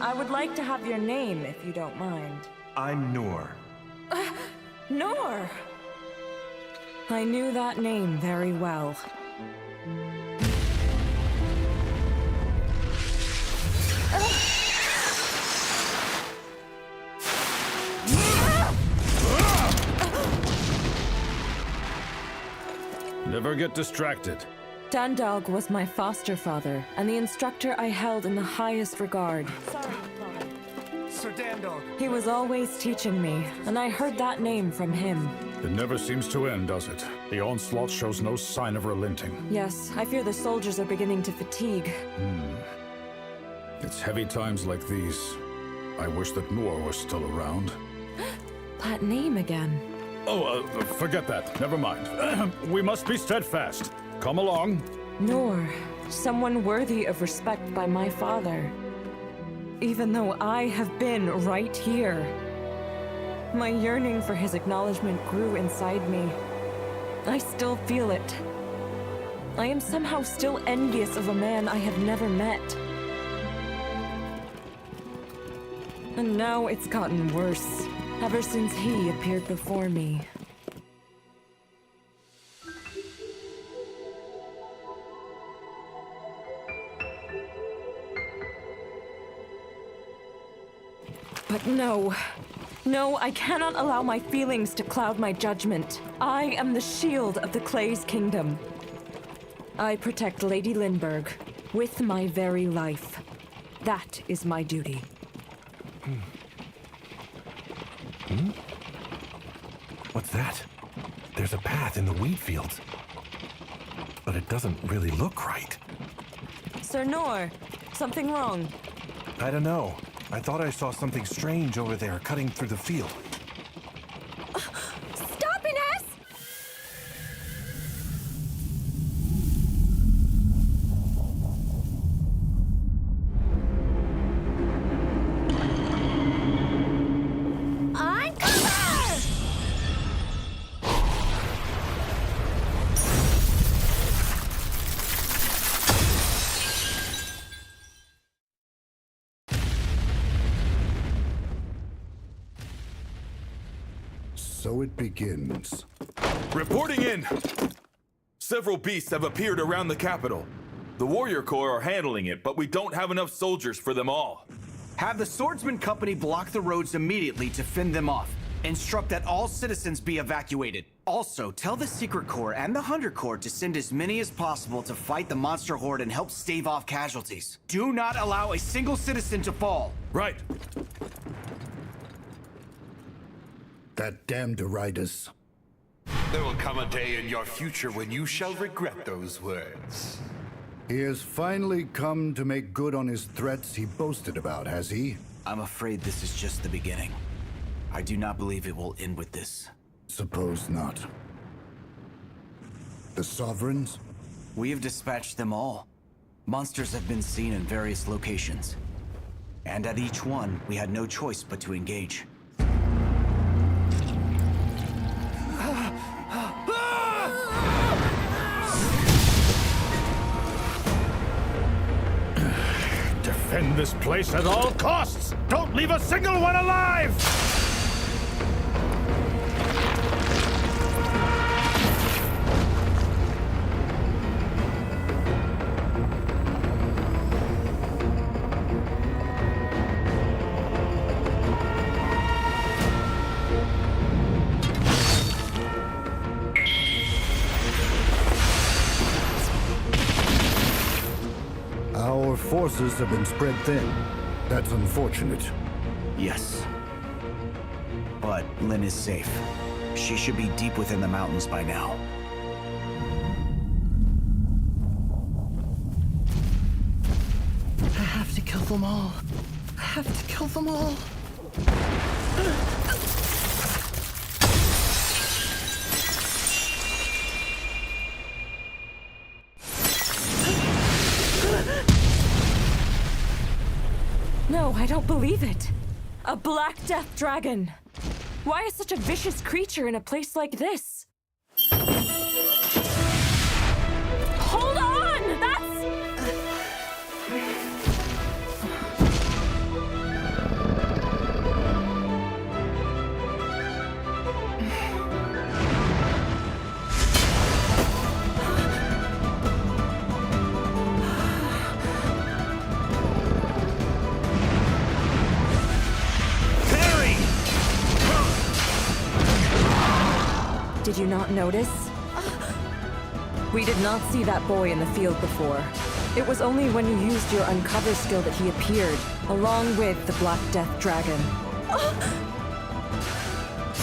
I would like to have your name, if you don't mind. I'm Noor. Noor! I knew that name very well. Never get distracted. Dandog was my foster father, and the instructor I held in the highest regard. Sorry, Father. Sir Dandog. He was always teaching me, and I heard that name from him. It never seems to end, does it? The onslaught shows no sign of relenting. Yes, I fear the soldiers are beginning to fatigue. It's heavy times like these. I wish that Noor was still around. That name again. Oh, forget that. Never mind. We must be steadfast. Come along. Noor, someone worthy of respect by my father. Even though I have been right here. My yearning for his acknowledgement grew inside me. I still feel it. I am somehow still envious of a man I have never met. And now it's gotten worse, ever since he appeared before me. But no. No, I cannot allow my feelings to cloud my judgment. I am the shield of the Clay's kingdom. I protect Lady Lindbergh with my very life. That is my duty. What's that? There's a path in the wheat fields. But it doesn't really look right. Sir Noor, something wrong? I don't know. I thought I saw something strange over there cutting through the field. Stop, Ines! I'm covered! So it begins. Reporting in! Several beasts have appeared around the capital. The Warrior Corps are handling it, but we don't have enough soldiers for them all. Have the Swordsman Company block the roads immediately to fend them off. Instruct that all citizens be evacuated. Also, tell the Secret Corps and the Hunter Corps to send as many as possible to fight the monster horde and help stave off casualties. Do not allow a single citizen to fall. Right. That damned Doridas. There will come a day in your future when you shall regret those words. He has finally come to make good on his threats he boasted about, has he? I'm afraid this is just the beginning. I do not believe it will end with this. Suppose not. The Sovereigns? We have dispatched them all. Monsters have been seen in various locations. And at each one, we had no choice but to engage. Defend this place at all costs! Don't leave a single one alive! forces have been spread thin. That's unfortunate. Yes. But Lynn is safe. She should be deep within the mountains by now. I have to kill them all. I have to kill them all. No, I don't believe it. A Black Death Dragon. Why is such a vicious creature in a place like this? Hold on! That's... Did you not notice? We did not see that boy in the field before. It was only when you used your uncover skill that he appeared, along with the Black Death Dragon.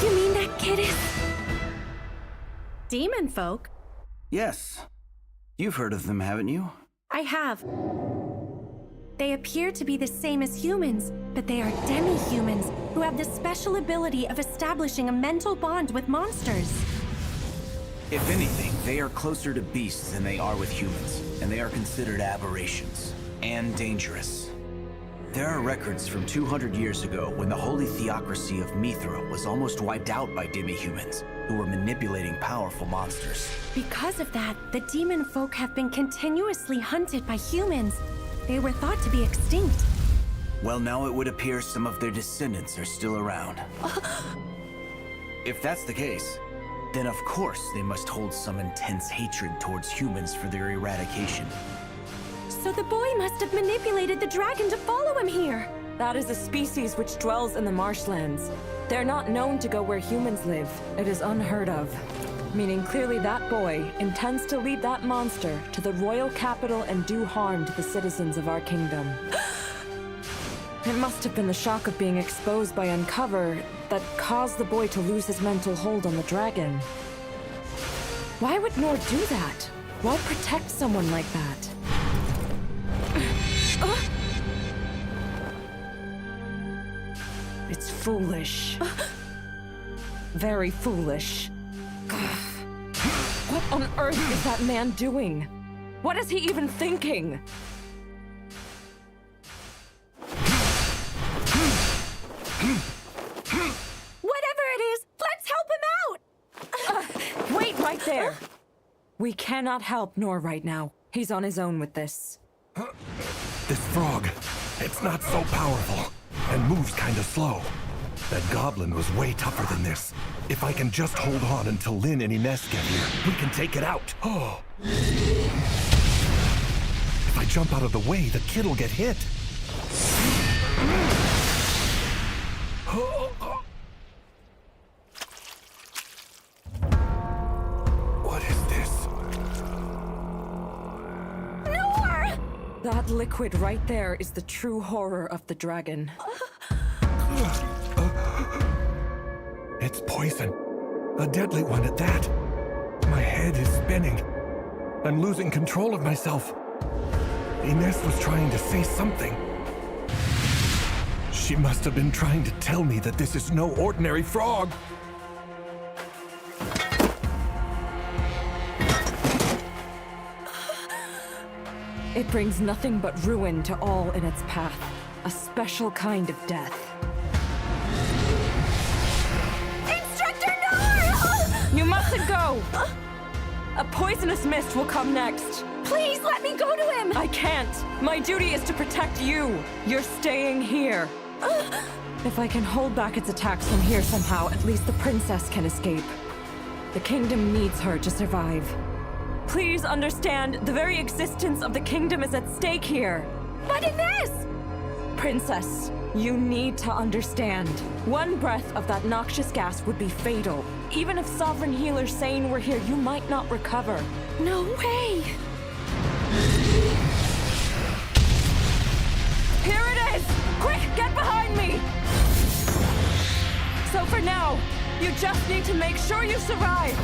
You mean that kid is... demon folk? Yes. You've heard of them, haven't you? I have. They appear to be the same as humans, but they are demi-humans who have the special ability of establishing a mental bond with monsters. If anything, they are closer to beasts than they are with humans, and they are considered aberrations, and dangerous. There are records from 200 years ago when the holy theocracy of Mithra was almost wiped out by demi-humans, who were manipulating powerful monsters. Because of that, the demon folk have been continuously hunted by humans. They were thought to be extinct. Well, now it would appear some of their descendants are still around. If that's the case, then of course they must hold some intense hatred towards humans for their eradication. So the boy must have manipulated the dragon to follow him here. That is a species which dwells in the marshlands. They're not known to go where humans live. It is unheard of. Meaning clearly that boy intends to lead that monster to the royal capital and do harm to the citizens of our kingdom. It must have been the shock of being exposed by Uncover that caused the boy to lose his mental hold on the dragon. Why would Nor do that? Why protect someone like that? It's foolish. Very foolish. What on earth is that man doing? What is he even thinking? Whatever it is, let's help him out! Wait right there! We cannot help Nor right now. He's on his own with this. This frog, it's not so powerful, and moves kinda slow. That goblin was way tougher than this. If I can just hold on until Lynn and Ines get here, we can take it out. Oh. If I jump out of the way, the kid'll get hit. What is this? Nor! That liquid right there is the true horror of the dragon. It's poison. A deadly one at that. My head is spinning. I'm losing control of myself. Ines was trying to say something. She must have been trying to tell me that this is no ordinary frog. It brings nothing but ruin to all in its path. A special kind of death. Instructor Nor! You mustn't go! A poisonous mist will come next. Please let me go to him! I can't. My duty is to protect you. You're staying here. If I can hold back its attacks from here somehow, at least the princess can escape. The kingdom needs her to survive. Please understand, the very existence of the kingdom is at stake here. But Ines! Princess, you need to understand. One breath of that noxious gas would be fatal. Even if Sovereign Healer Sane were here, you might not recover. No way! So for now, you just need to make sure you survive.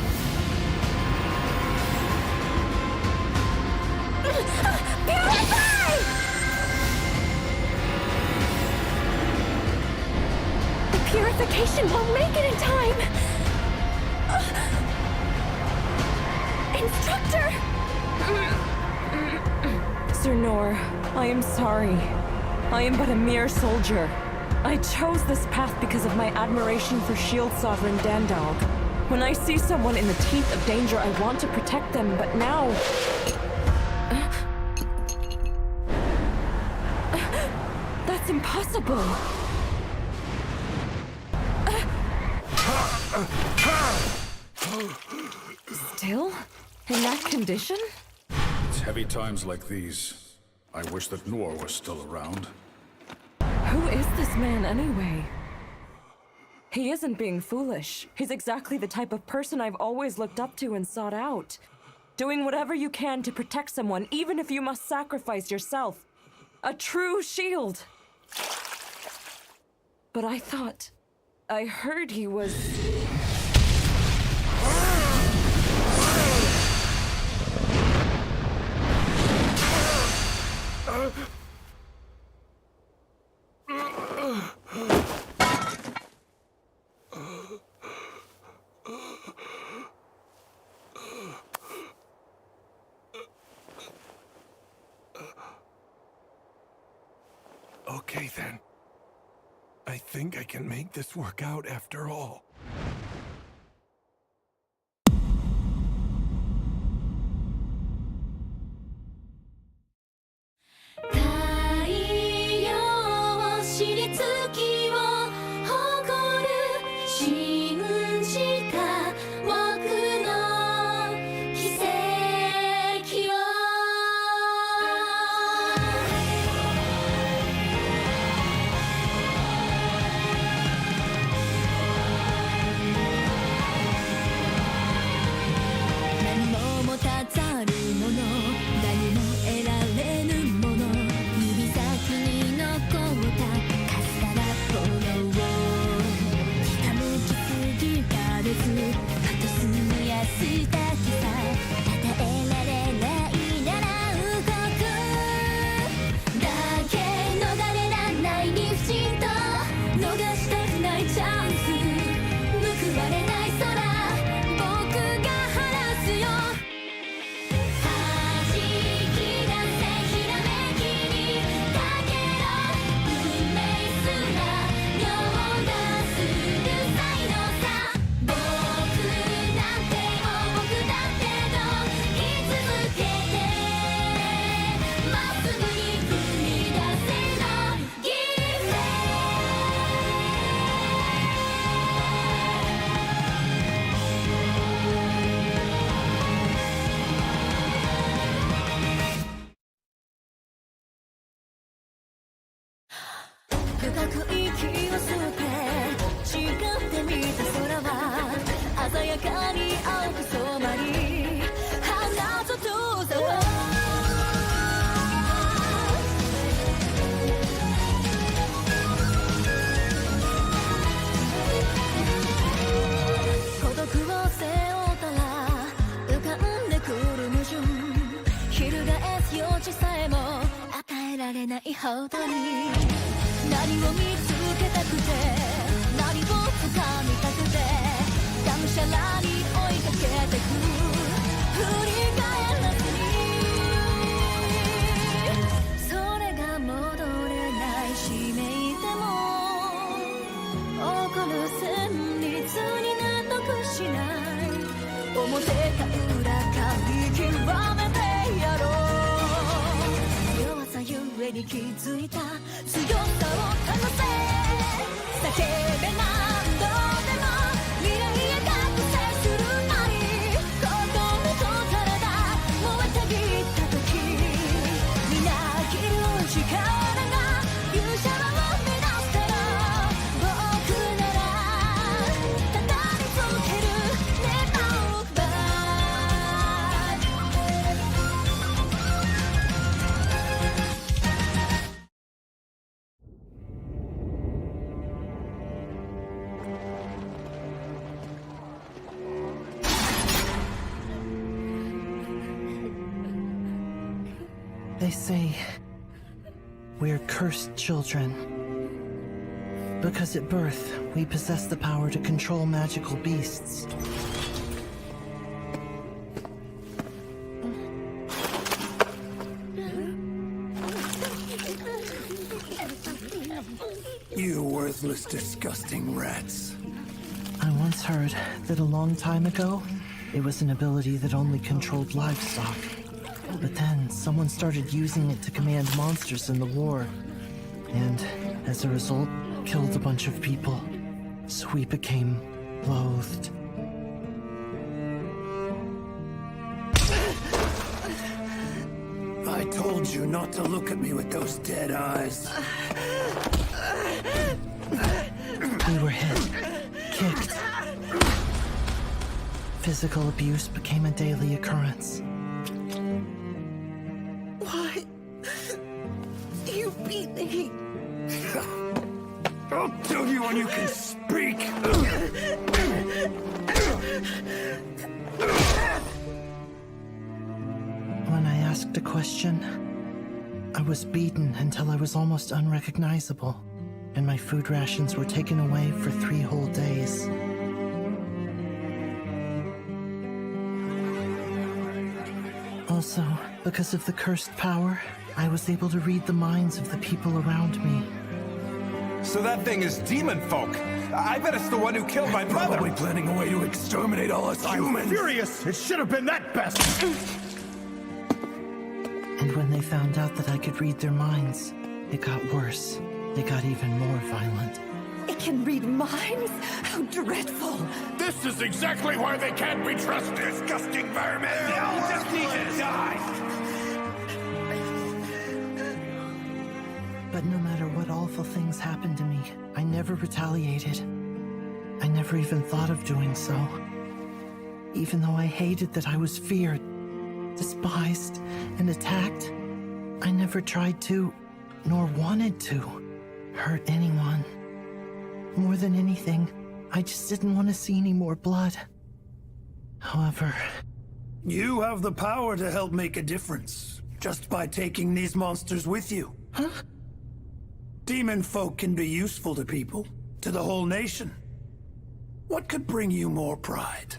Purify! The purification won't make it in time. Instructor! Sir Nor, I am sorry. I am but a mere soldier. I chose this path because of my admiration for Shield Sovereign Dandalg. When I see someone in the teeth of danger, I want to protect them, but now... That's impossible. Still? In that condition? It's heavy times like these. I wish that Nor was still around. Who is this man anyway? He isn't being foolish. He's exactly the type of person I've always looked up to and sought out. Doing whatever you can to protect someone, even if you must sacrifice yourself. A true shield. But I thought... I heard he was... Okay then. I think I can make this work out after all. They say we're cursed children. Because at birth, we possess the power to control magical beasts. You worthless, disgusting rats. I once heard that a long time ago, it was an ability that only controlled livestock. But then, someone started using it to command monsters in the war. And, as a result, killed a bunch of people. So we became loathed. I told you not to look at me with those dead eyes. We were hit, kicked. Physical abuse became a daily occurrence. Why? You beat me. I'll tell you when you can speak. When I asked a question, I was beaten until I was almost unrecognizable, and my food rations were taken away for 3 whole days. Also, because of the cursed power, I was able to read the minds of the people around me. So that thing is demon folk. I bet it's the one who killed my mother. Probably planning a way to exterminate all us humans. Furious! It should have been that bastard! And when they found out that I could read their minds, it got worse. They got even more violent. It can read minds? How dreadful! This is exactly why they can't be trusted! Disgusting vermin! They all just need to die! But no matter what awful things happened to me, I never retaliated. I never even thought of doing so. Even though I hated that I was feared, despised, and attacked, I never tried to, nor wanted to, hurt anyone. More than anything, I just didn't want to see any more blood. However... You have the power to help make a difference, just by taking these monsters with you. Huh? Demon folk can be useful to people, to the whole nation. What could bring you more pride?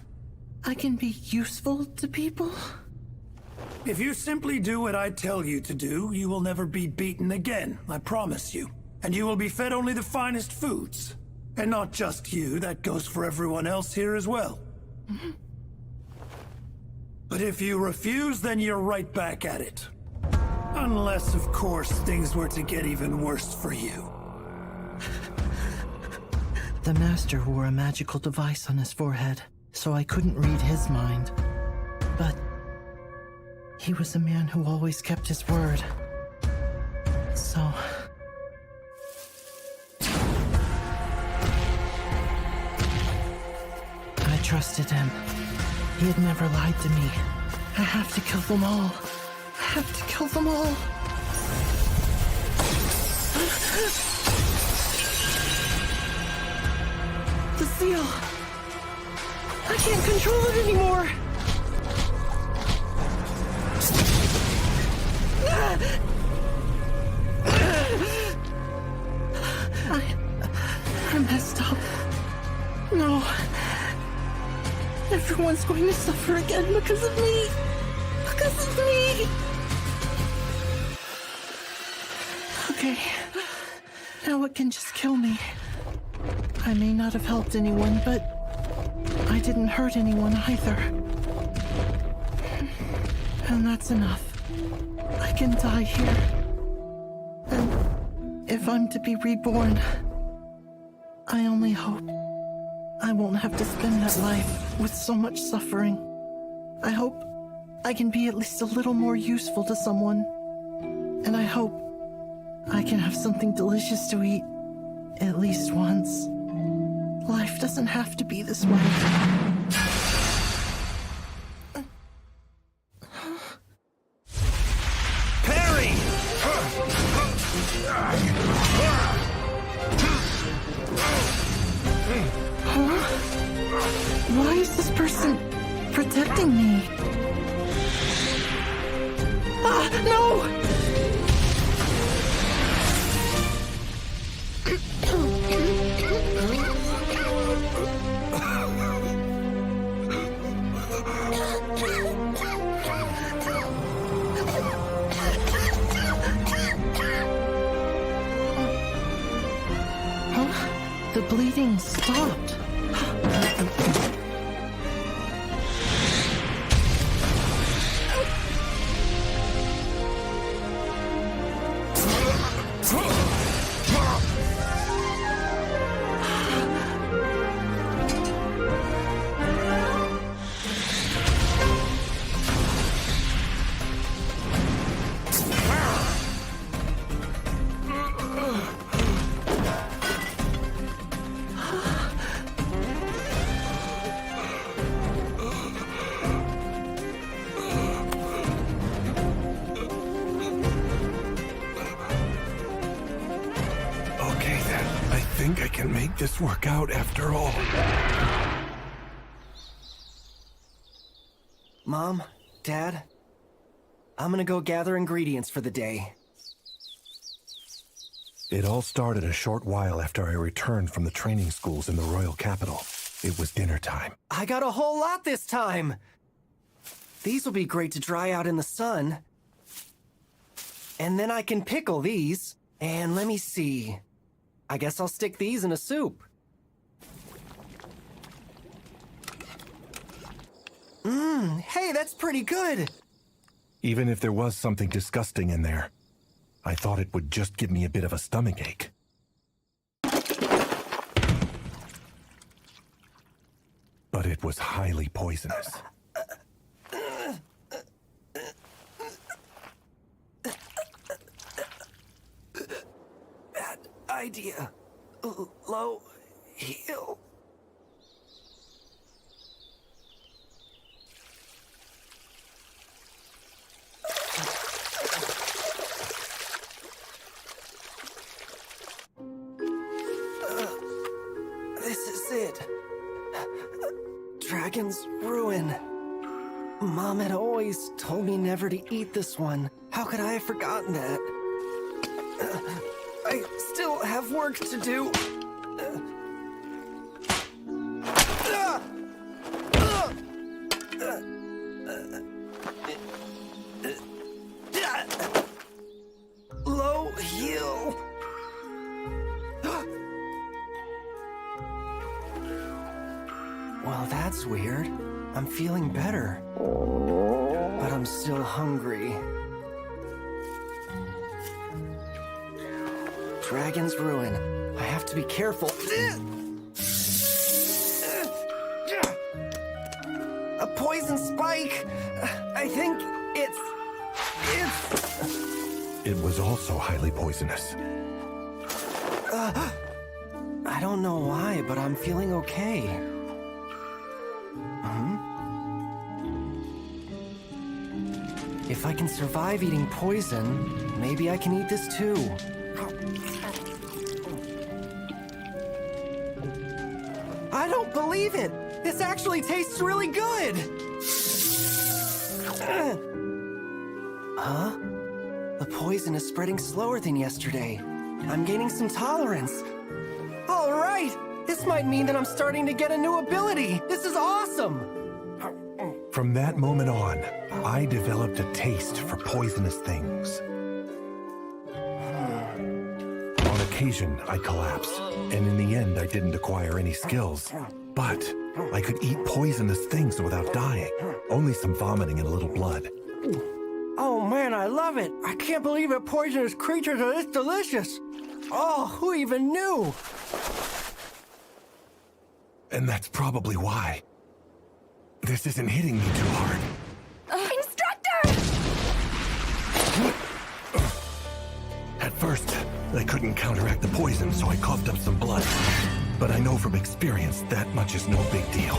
I can be useful to people? If you simply do what I tell you to do, you will never be beaten again, I promise you. And you will be fed only the finest foods. And not just you, that goes for everyone else here as well. But if you refuse, then you're right back at it. Unless, of course, things were to get even worse for you. The Master wore a magical device on his forehead, so I couldn't read his mind. But he was a man who always kept his word. So... I trusted him. He had never lied to me. I have to kill them all. I have to kill them all. The seal. I can't control it anymore. I messed up. No. Everyone's going to suffer again because of me. Because of me. Okay. Now it can just kill me. I may not have helped anyone, but I didn't hurt anyone either. And that's enough. I can die here. And if I'm to be reborn, I only hope I won't have to spend that life with so much suffering. I hope I can be at least a little more useful to someone. And I hope I can have something delicious to eat at least once. Life doesn't have to be this way. Perry! Huh? Why is this person protecting me? Ah, no! bleeding stopped. Okay then, I think I can make this work out after all. Mom, Dad, I'm gonna go gather ingredients for the day. It all started a short while after I returned from the training schools in the royal capital. It was dinner time. I got a whole lot this time! These will be great to dry out in the sun. And then I can pickle these. And let me see. I guess I'll stick these in a soup. Hey, that's pretty good! Even if there was something disgusting in there, I thought it would just give me a bit of a stomachache. But it was highly poisonous. Bad idea. Low heel. This is it. Dragon's Ruin. Mom had always told me never to eat this one. How could I have forgotten that? I still have work to do. Low heel. Well, that's weird. I'm feeling better. But I'm still hungry. Dragon's Ruin. I have to be careful. A poison spike! I think it's... It was also highly poisonous. I don't know why, but I'm feeling okay. If I can survive eating poison, maybe I can eat this too. I don't believe it! This actually tastes really good! Huh? The poison is spreading slower than yesterday. I'm gaining some tolerance. All right! This might mean that I'm starting to get a new ability! This is awesome! From that moment on, I developed a taste for poisonous things. On occasion, I collapsed, and in the end, I didn't acquire any skills. But I could eat poisonous things without dying. Only some vomiting and a little blood. Oh man, I love it! I can't believe that poisonous creatures are this delicious! Oh, who even knew? And that's probably why. This isn't hitting me too hard. Instructor! At first, I couldn't counteract the poison, so I coughed up some blood. But I know from experience that much is no big deal.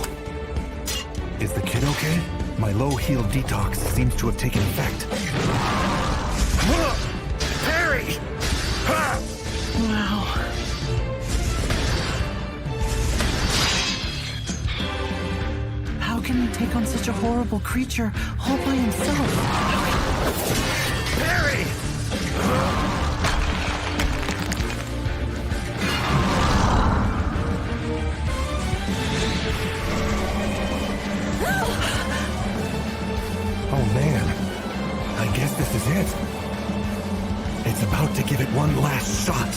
Is the kid okay? My low heel detox seems to have taken effect. Harry! Wow. How can he take on such a horrible creature all by himself? Harry! Oh man, I guess this is it. It's about to give it one last shot.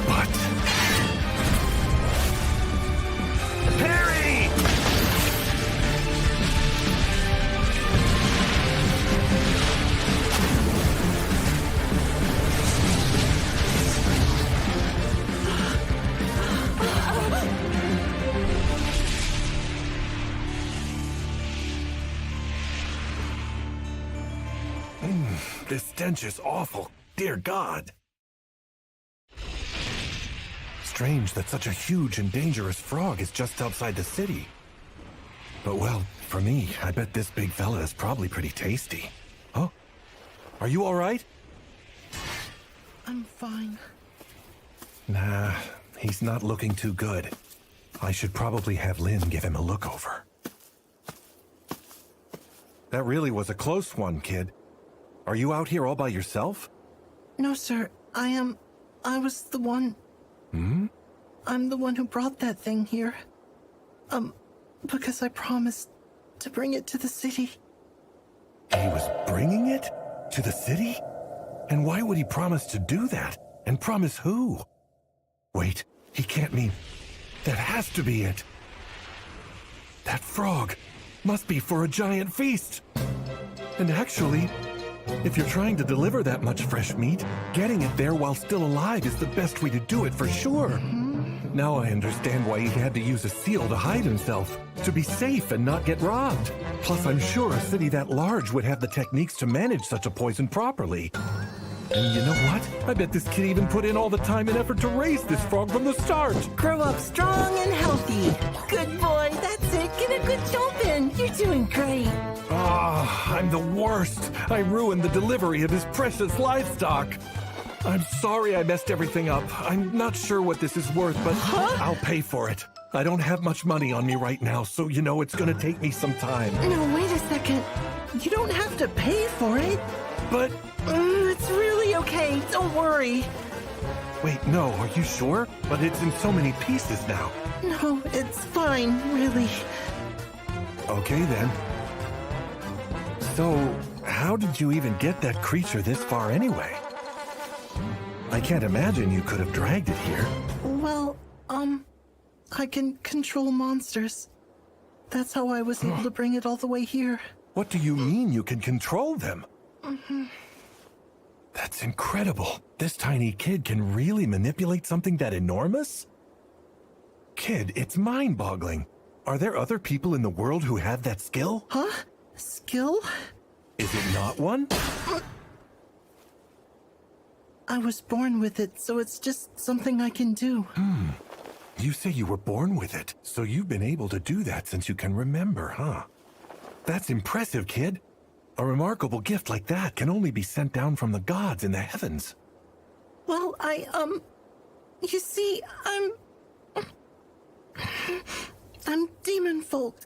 But this stench is awful. Dear God. Strange that such a huge and dangerous frog is just outside the city. But well, for me, I bet this big fella is probably pretty tasty. Huh? Are you all right? I'm fine. Nah, he's not looking too good. I should probably have Lynn give him a look over. That really was a close one, kid. Are you out here all by yourself? No, sir. I was the one. Hmm? I'm the one who brought that thing here. Because I promised to bring it to the city. He was bringing it? To the city? And why would he promise to do that? And promise who? Wait, he can't mean... That has to be it. That frog must be for a giant feast. And actually, if you're trying to deliver that much fresh meat, getting it there while still alive is the best way to do it for sure. Now I understand why he had to use a seal to hide himself, to be safe and not get robbed. Plus, I'm sure a city that large would have the techniques to manage such a poison properly. And you know what? I bet this kid even put in all the time and effort to raise this frog from the start. Grow up strong and healthy. Good boy, that's it. Get a good jump in. You're doing great. Ah, I'm the worst. I ruined the delivery of his precious livestock. I'm sorry I messed everything up. I'm not sure what this is worth, but I'll pay for it. I don't have much money on me right now, so you know it's gonna take me some time. No, wait a second. You don't have to pay for it. But... it's really okay. Don't worry. Wait, no, are you sure? But it's in so many pieces now. No, it's fine, really. Okay, then. So, how did you even get that creature this far anyway? I can't imagine you could have dragged it here. Well, I can control monsters. That's how I was able to bring it all the way here. What do you mean you can control them? Mm-hmm. That's incredible. This tiny kid can really manipulate something that enormous? Kid, it's mind-boggling. Are there other people in the world who have that skill? Huh? Skill? Is it not one? I was born with it, so it's just something I can do. You say you were born with it, so you've been able to do that since you can remember, huh? That's impressive, kid. A remarkable gift like that can only be sent down from the gods in the heavens. Well, you see, I'm demon folk.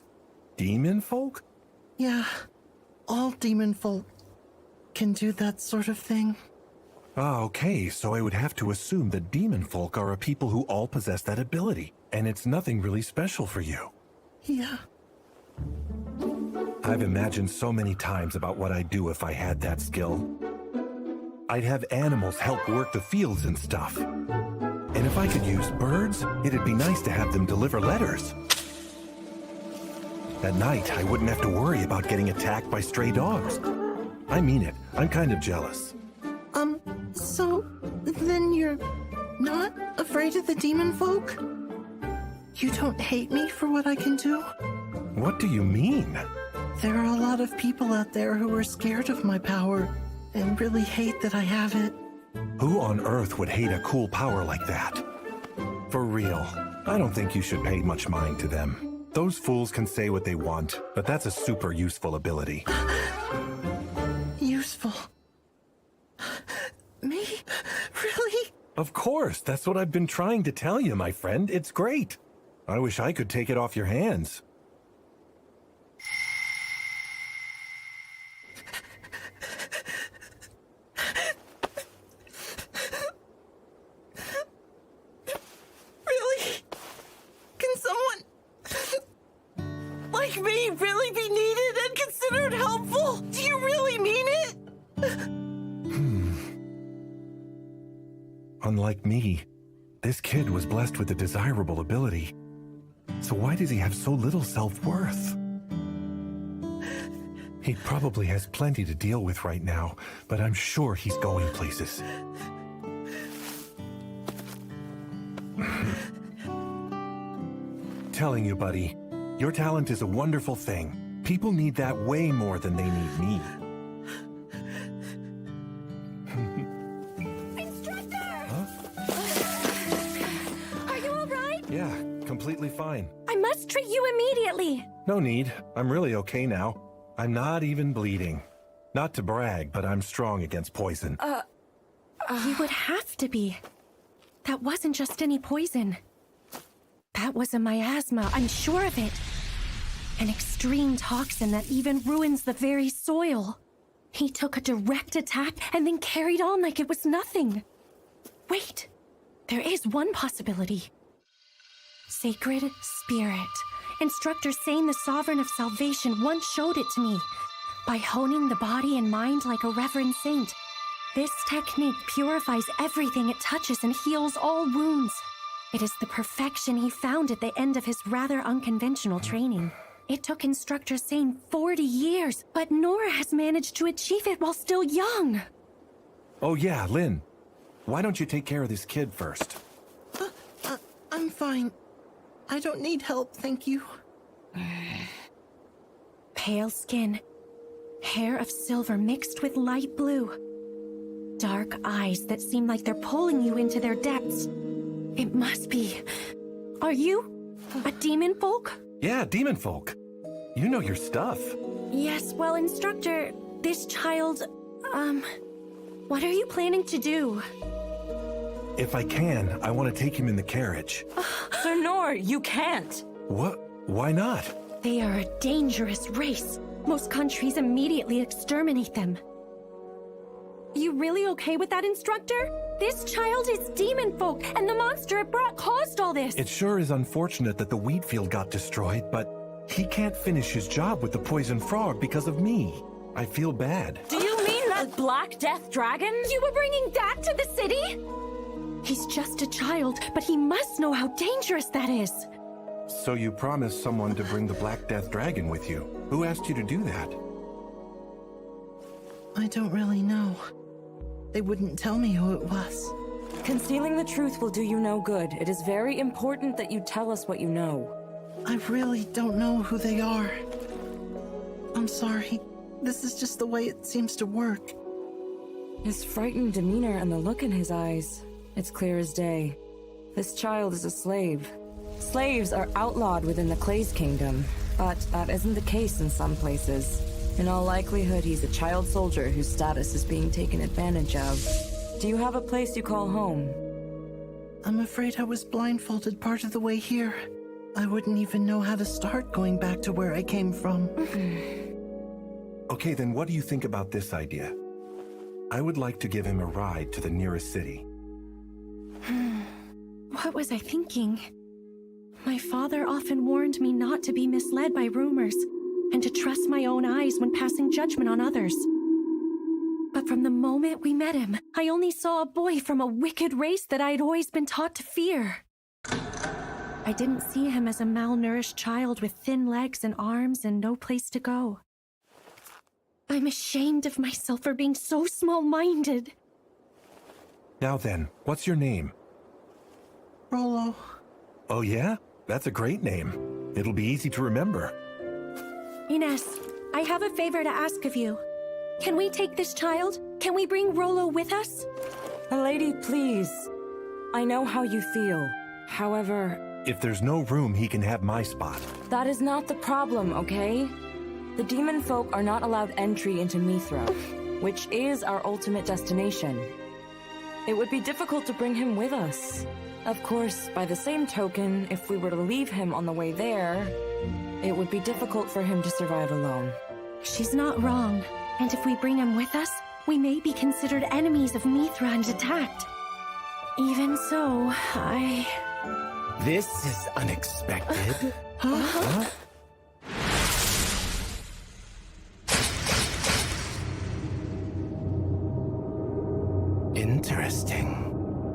Demon folk? Yeah, all demon folk can do that sort of thing. Ah, okay, so I would have to assume that demon folk are a people who all possess that ability, and it's nothing really special for you. Yeah. I've imagined so many times about what I'd do if I had that skill. I'd have animals help work the fields and stuff. And if I could use birds, it'd be nice to have them deliver letters. At night, I wouldn't have to worry about getting attacked by stray dogs. I mean it, I'm kind of jealous. So then you're not afraid of the demon folk? You don't hate me for what I can do? What do you mean? There are a lot of people out there who are scared of my power and really hate that I have it. Who on earth would hate a cool power like that? For real, I don't think you should pay much mind to them. Those fools can say what they want, but that's a super useful ability. Useful? Me? Really? Of course, that's what I've been trying to tell you, my friend. It's great. I wish I could take it off your hands. Really? Can someone like me really be needed and considered helpful? Do you really mean it? Unlike me, this kid was blessed with a desirable ability. So why does he have so little self-worth? He probably has plenty to deal with right now, but I'm sure he's going places. Telling you, buddy, your talent is a wonderful thing. People need that way more than they need me. completely fine. I must treat you immediately. No need. I'm really okay now. I'm not even bleeding. Not to brag, but I'm strong against poison. You would have to be. That wasn't just any poison. That was a miasma, I'm sure of it. An extreme toxin that even ruins the very soil. He took a direct attack and then carried on like it was nothing. Wait, there is one possibility. Sacred Spirit. Instructor Sane, the Sovereign of Salvation, once showed it to me. By honing the body and mind like a reverend saint. This technique purifies everything it touches and heals all wounds. It is the perfection he found at the end of his rather unconventional training. It took Instructor Sane 40 years, but Nora has managed to achieve it while still young. Oh yeah, Lynn. Why don't you take care of this kid first? I'm fine. I don't need help, thank you. Pale skin. Hair of silver mixed with light blue. Dark eyes that seem like they're pulling you into their depths. It must be... Are you a demon folk? Yeah, demon folk. You know your stuff. Yes, well, Instructor, this child, what are you planning to do? If I can, I want to take him in the carriage. Sir Nor, you can't. What? Why not? They are a dangerous race. Most countries immediately exterminate them. You really okay with that, Instructor? This child is demon folk, and the monster it brought caused all this. It sure is unfortunate that the wheat field got destroyed, but he can't finish his job with the poison frog because of me. I feel bad. Do you mean that Black Death Dragon? You were bringing that to the city? He's just a child, but he must know how dangerous that is. So you promised someone to bring the Black Death Dragon with you. Who asked you to do that? I don't really know. They wouldn't tell me who it was. Concealing the truth will do you no good. It is very important that you tell us what you know. I really don't know who they are. I'm sorry. This is just the way it seems to work. His frightened demeanor and the look in his eyes. It's clear as day. This child is a slave. Slaves are outlawed within the Clay's kingdom, but that isn't the case in some places. In all likelihood, he's a child soldier whose status is being taken advantage of. Do you have a place you call home? I'm afraid I was blindfolded part of the way here. I wouldn't even know how to start going back to where I came from. Okay, then what do you think about this idea? I would like to give him a ride to the nearest city. What was I thinking? My father often warned me not to be misled by rumors, and to trust my own eyes when passing judgment on others. But from the moment we met him, I only saw a boy from a wicked race that I had always been taught to fear. I didn't see him as a malnourished child with thin legs and arms and no place to go. I'm ashamed of myself for being so small-minded. Now then, what's your name? Rollo. Oh yeah? That's a great name. It'll be easy to remember. Ines, I have a favor to ask of you. Can we take this child? Can we bring Rollo with us? Lady, please. I know how you feel. However... If there's no room, he can have my spot. That is not the problem, okay? The demon folk are not allowed entry into Mithra, which is our ultimate destination. It would be difficult to bring him with us. Of course, by the same token, if we were to leave him on the way there, it would be difficult for him to survive alone. She's not wrong. And if we bring him with us, we may be considered enemies of Mithra and attacked. Even so, This is unexpected. Huh? Interesting.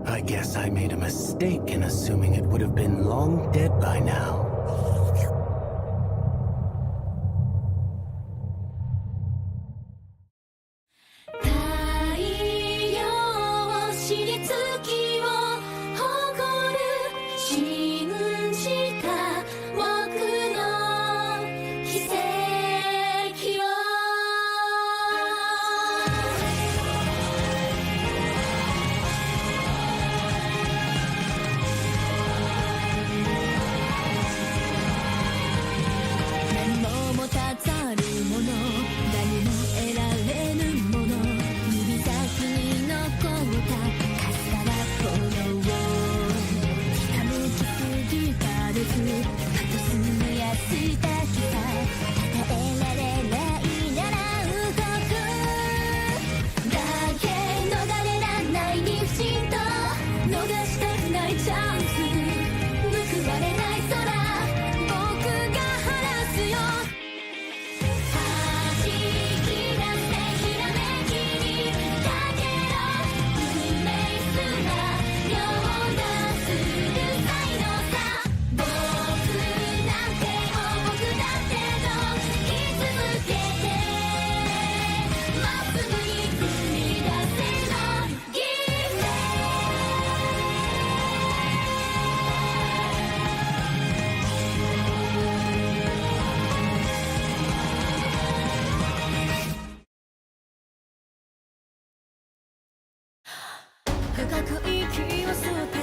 I guess I made a mistake in assuming it would have been long dead by now. 深く息を吸って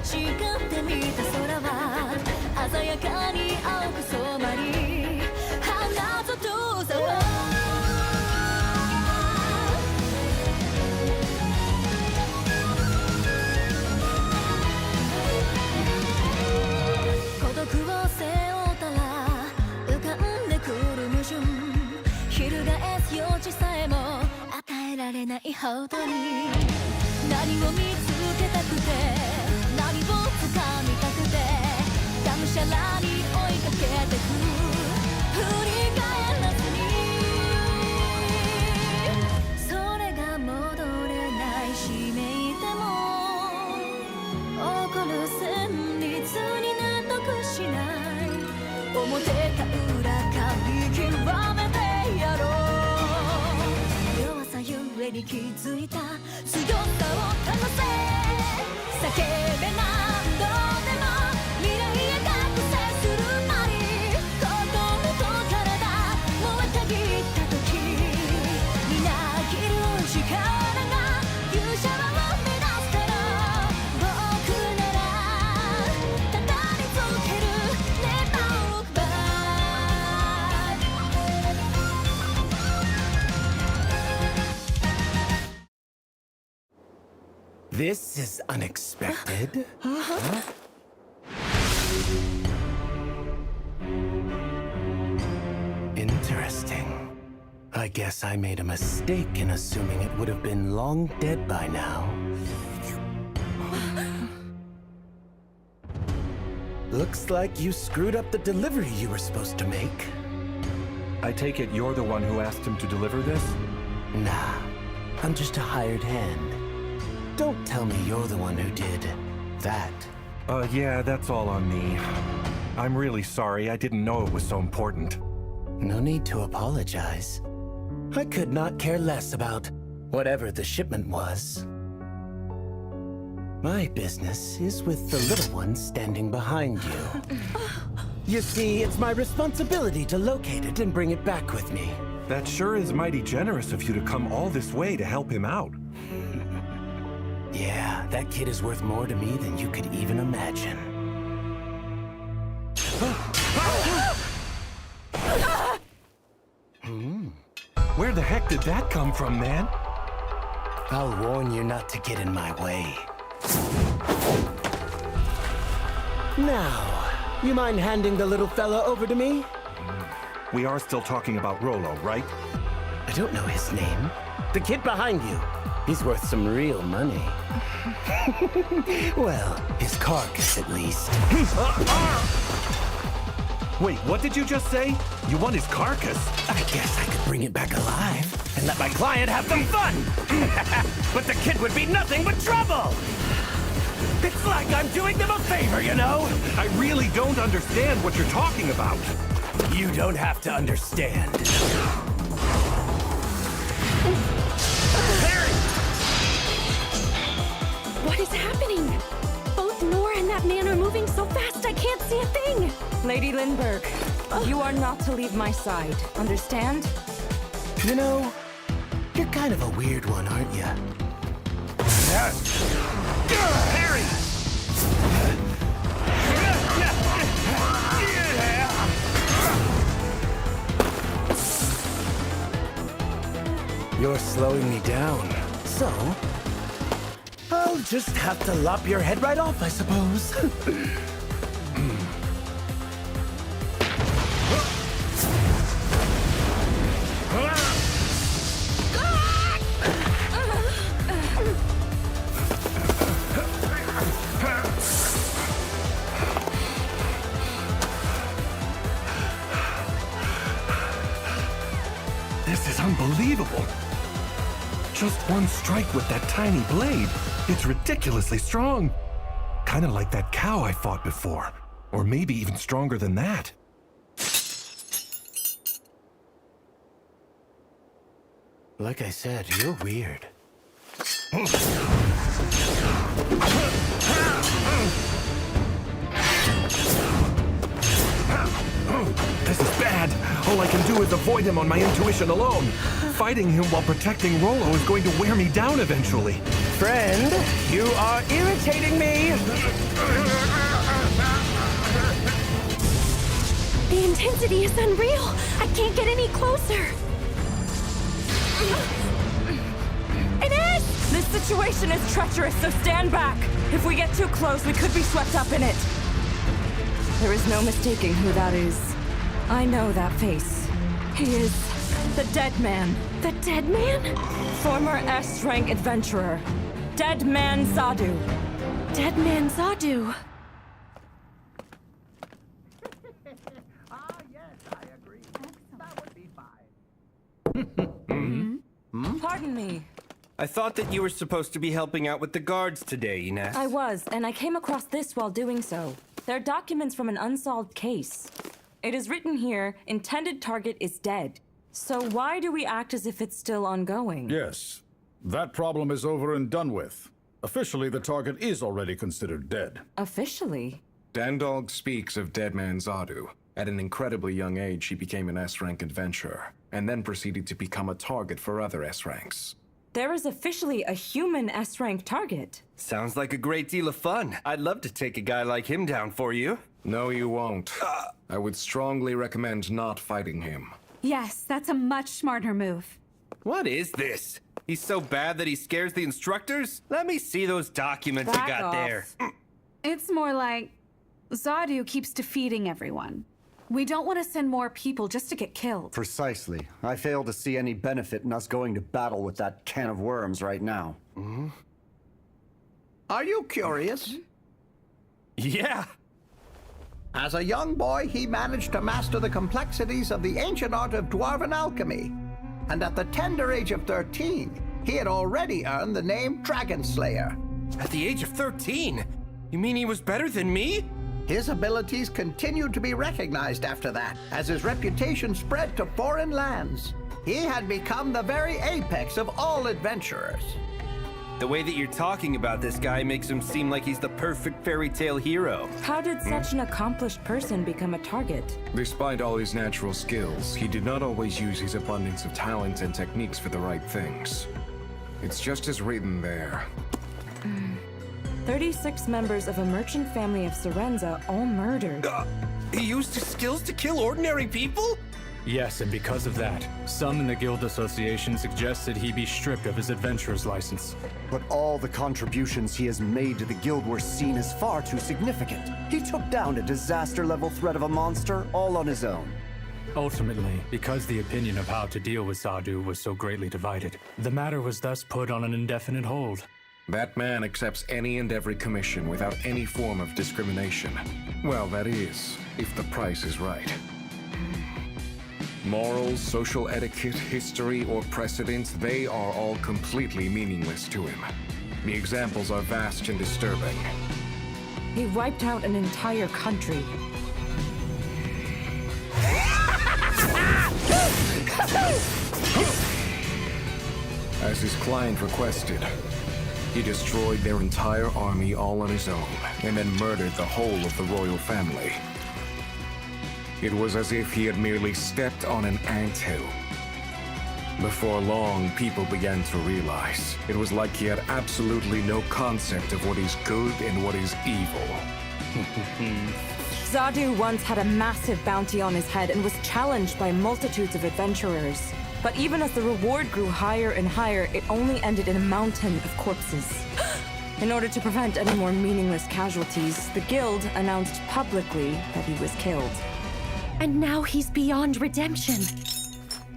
誓ってみた空は鮮やかに青く染まり花と遠さは孤独を背負ったら浮かんでくる矛盾翻す余地さえも与えられないほどに何を見つけたくて何を掴みたくてがむしゃらに追いかけてく振り返らずにそれが戻れないしめいても起こる旋律に納得しない表か裏か見極めてやろう弱さゆえに気づいた強さを試せ叫べ何度でも未来へ覚醒するまで心と体燃えたぎった時みなぎる力が勇者は生み出すから僕ならただに続ける Never look back This is unexpected. Huh? Interesting. I guess I made a mistake in assuming it would have been long dead by now. Looks like you screwed up the delivery you were supposed to make. I take it you're the one who asked him to deliver this? Nah, I'm just a hired hand. Don't tell me you're the one who did that. Yeah, that's all on me. I'm really sorry. I didn't know it was so important. No need to apologize. I could not care less about whatever the shipment was. My business is with the little one standing behind you. You see, it's my responsibility to locate it and bring it back with me. That sure is mighty generous of you to come all this way to help him out. Yeah, that kid is worth more to me than you could even imagine. Where the heck did that come from, man? I'll warn you not to get in my way. Now, you mind handing the little fella over to me? We are still talking about Rollo, right? I don't know his name. The kid behind you. He's worth some real money. Well, his carcass at least. Wait, what did you just say? You want his carcass? I guess I could bring it back alive and let my client have some fun. But the kid would be nothing but trouble. It's like I'm doing them a favor, you know? I really don't understand what you're talking about. You don't have to understand. What is happening? Both Nora and that man are moving so fast I can't see a thing! Lady Lindbergh, you are not to leave my side. Understand? You know, you're kind of a weird one, aren't you? Harry! You're slowing me down, so I'll just have to lop your head right off, I suppose. This is unbelievable. Just one strike with that tiny blade. It's ridiculously strong. Kind of like that cow I fought before. Or maybe even stronger than that. Like I said, you're weird. This is bad. bad. All I can do is avoid him on my intuition alone. Fighting him while protecting Rollo is going to wear me down eventually. Friend, you are irritating me. The intensity is unreal. I can't get any closer. It is! This situation is treacherous, so stand back. If we get too close, we could be swept up in it. There is no mistaking who that is. I know that face. He is the Dead Man. The Dead Man? Former S-rank adventurer. Dead Man Zadu. Dead Man Zadu. Pardon me. I thought that you were supposed to be helping out with the guards today, Ines. I was, and I came across this while doing so. They're documents from an unsolved case. It is written here, intended target is dead. So why do we act as if it's still ongoing? Yes. That problem is over and done with. Officially, the target is already considered dead. Officially? Dandog speaks of Dead Man Zadu. At an incredibly young age, he became an S-rank adventurer, and then proceeded to become a target for other S-ranks. There is officially a human S-rank target. Sounds like a great deal of fun. I'd love to take a guy like him down for you. No, you won't. I would strongly recommend not fighting him. Yes, that's a much smarter move. What is this? He's so bad that he scares the instructors? Let me see those documents you got there. It's more like Zadu keeps defeating everyone. We don't want to send more people just to get killed. Precisely. I fail to see any benefit in us going to battle with that can of worms right now. Are you curious? Yeah. As a young boy, he managed to master the complexities of the ancient art of dwarven alchemy. And at the tender age of 13, he had already earned the name Dragon Slayer. At the age of 13? You mean he was better than me? His abilities continued to be recognized after that, as his reputation spread to foreign lands. He had become the very apex of all adventurers. The way that you're talking about this guy makes him seem like he's the perfect fairy tale hero. How did such an accomplished person become a target? Despite all his natural skills, he did not always use his abundance of talent and techniques for the right things. It's just as written there. 36 members of a merchant family of Serenza, all murdered. He used his skills to kill ordinary people? Yes, and because of that, some in the Guild Association suggested he be stripped of his adventurer's license. But all the contributions he has made to the guild were seen as far too significant. He took down a disaster-level threat of a monster all on his own. Ultimately, because the opinion of how to deal with Zadu was so greatly divided, the matter was thus put on an indefinite hold. That man accepts any and every commission without any form of discrimination. Well, that is, if the price is right. Morals, social etiquette, history, or precedents, they are all completely meaningless to him. The examples are vast and disturbing. He wiped out an entire country. As his client requested, he destroyed their entire army all on his own, and then murdered the whole of the royal family. It was as if he had merely stepped on an anthill. Before long, people began to realize it was like he had absolutely no concept of what is good and what is evil. Zadu once had a massive bounty on his head and was challenged by multitudes of adventurers. But even as the reward grew higher and higher, it only ended in a mountain of corpses. In order to prevent any more meaningless casualties, the guild announced publicly that he was killed. And now he's beyond redemption.